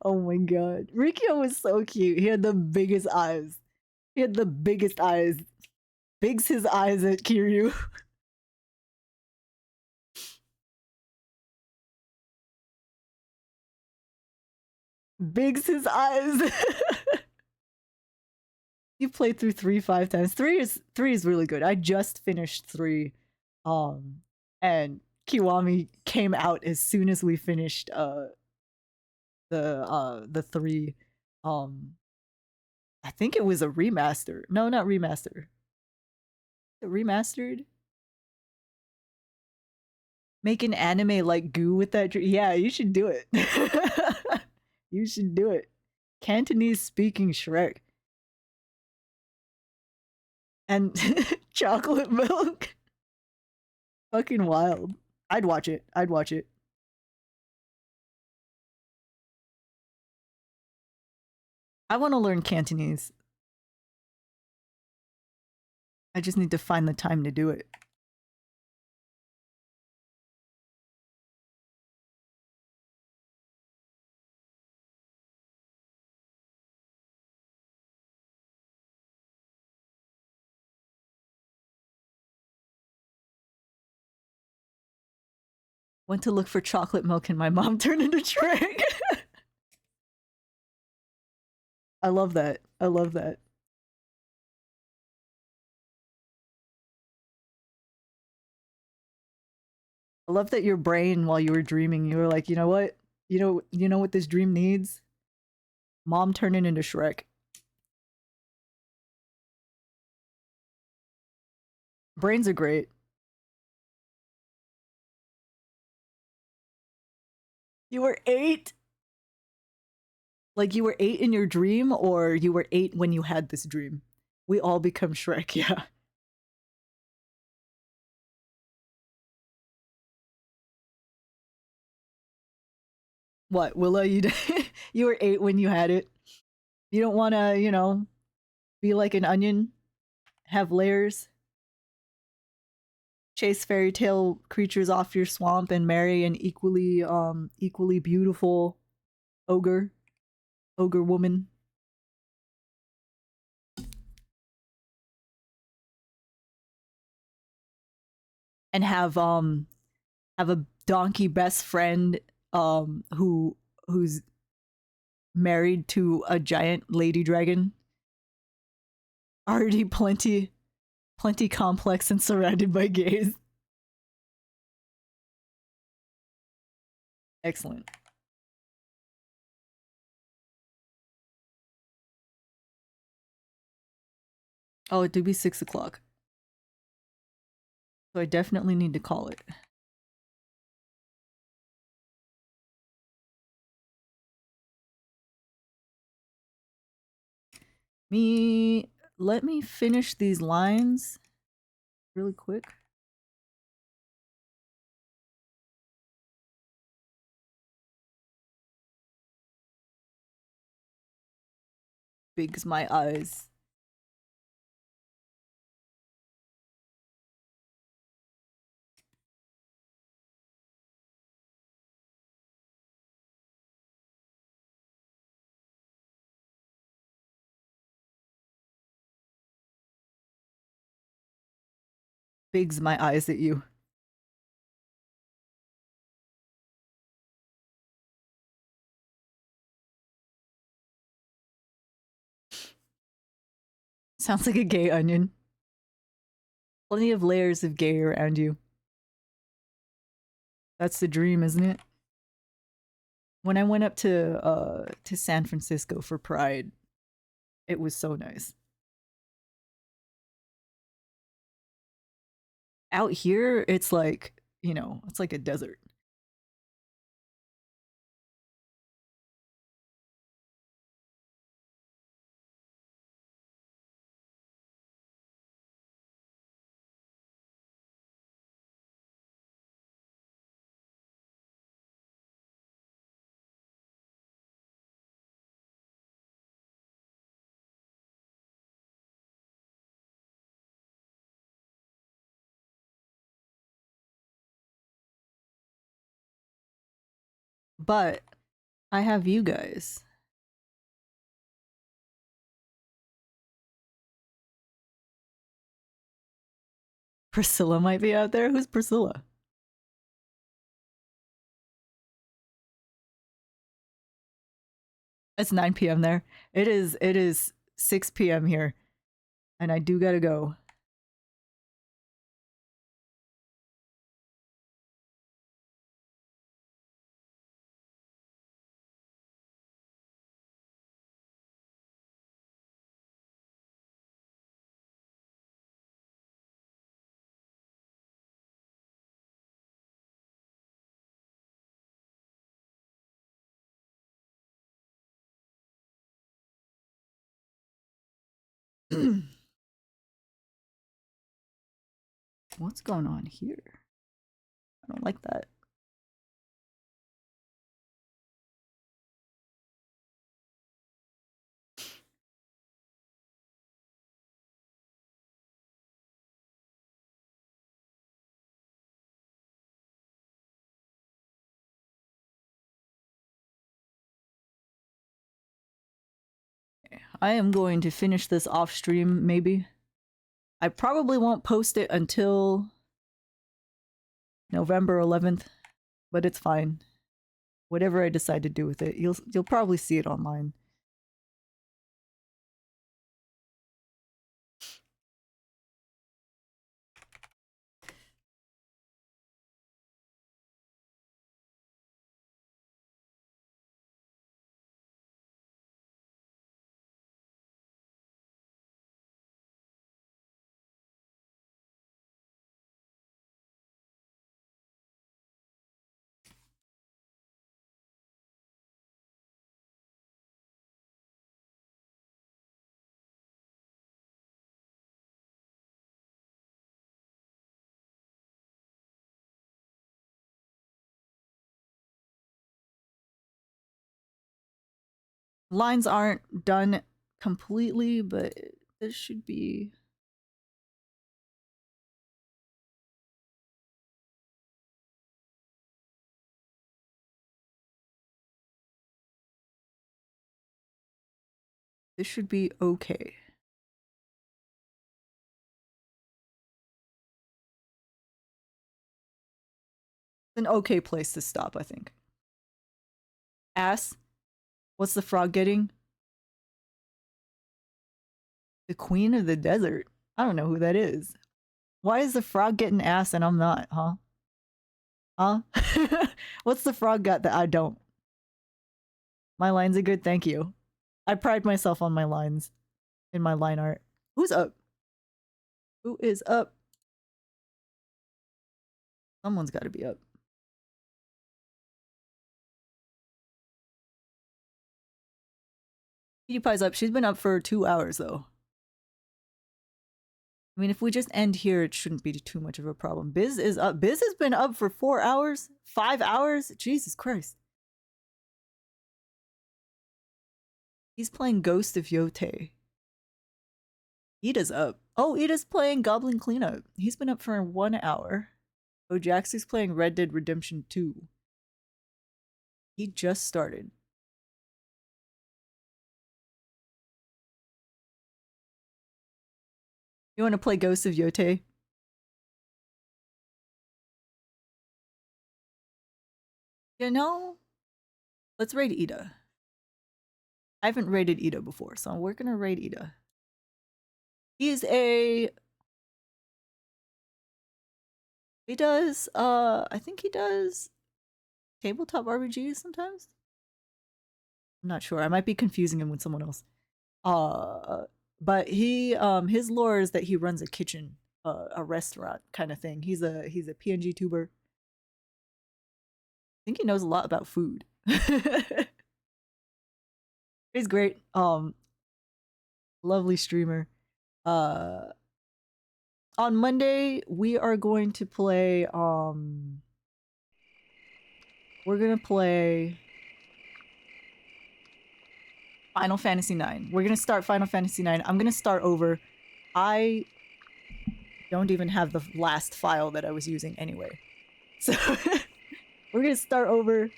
Oh my god. Rikyo was so cute. He had the biggest eyes. He had the biggest eyes. Bigs his eyes at Kiryu. Bigs his eyes. You played through 3 5 times. 3 is really good. I just finished 3. And Kiwami came out as soon as we finished the 3. I think it was a remaster. No, not remaster. Remastered? Make an anime like Goo with that. Yeah, you should do it. You should do it. Cantonese speaking Shrek. And chocolate milk. Fucking wild. I'd watch it. I'd watch it. I want to learn Cantonese. I just need to find the time to do it. Went to look for chocolate milk and my mom turned into Shrek. I love that. I love that. I love that your brain, while you were dreaming, you were like, you know what? You know what this dream needs? Mom turning into Shrek. Brains are great. You were 8? Like you were 8 in your dream, or you were 8 when you had this dream? We all become Shrek, yeah. What, Willa? You were 8 when you had it. You don't want to, be like an onion, have layers, chase fairy tale creatures off your swamp, and marry an equally beautiful ogre woman, and have a donkey best friend who's married to a giant lady dragon, already plenty complex and surrounded by gays. Excellent. Oh, it do be 6 o'clock, so I definitely need to call it. Let me finish these lines really quick. Bigs my eyes. Bigs my eyes at you. Sounds like a gay onion. Plenty of layers of gay around you. That's the dream, isn't it? When I went up to San Francisco for Pride, it was so nice. Out here, it's like, it's like a desert. But I have you guys. Priscilla might be out there. Who's Priscilla? It's 9 p.m. there. It is 6 p.m. here. And I do gotta go. What's going on here? I don't like that. I am going to finish this off stream, maybe. I probably won't post it until November 11th, but it's fine. Whatever I decide to do with it, you'll probably see it online. Lines aren't done completely, but this should be... This should be okay. An okay place to stop, I think. Ass? What's the frog getting? The queen of the desert? I don't know who that is. Why is the frog getting ass and I'm not, huh? Huh? What's the frog got that I don't? My lines are good, thank you. I pride myself on my lines. In my line art. Who's up? Who is up? Someone's gotta be up. PewDiePie's up. She's been up for 2 hours though. I mean, if we just end here, it shouldn't be too much of a problem. Biz is up. Biz has been up for 4 hours? 5 hours? Jesus Christ. He's playing Ghost of Yote. Ida's up. Oh, Ida's playing Goblin Cleanup. He's been up for 1 hour. Oh, Jax is playing Red Dead Redemption 2. He just started. You want to play Ghost of Yote? You know, let's raid Ida. I haven't raided Ida before, so we're gonna raid Ida. He's a... He does, I think he does tabletop RPGs sometimes? I'm not sure. I might be confusing him with someone else. But he, his lore is that he runs a kitchen, a restaurant kind of thing. He's a PNG tuber. I think he knows a lot about food. He's great. Lovely streamer. On Monday we are going to play we're gonna play Final Fantasy IX. We're gonna start Final Fantasy IX. I'm gonna start over. I don't even have the last file that I was using anyway. So we're gonna start over.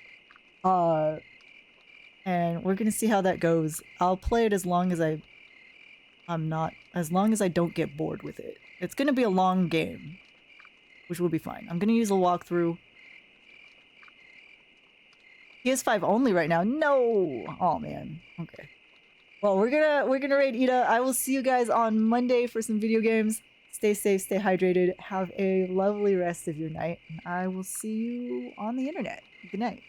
And we're gonna see how that goes. I'll play it as long as as long as I don't get bored with it. It's gonna be a long game, which will be fine. I'm gonna use a walkthrough. PS5 only right now. No! Oh man. Okay. Well, we're gonna raid Ida. I will see you guys on Monday for some video games. Stay safe, stay hydrated, have a lovely rest of your night, and I will see you on the internet. Good night.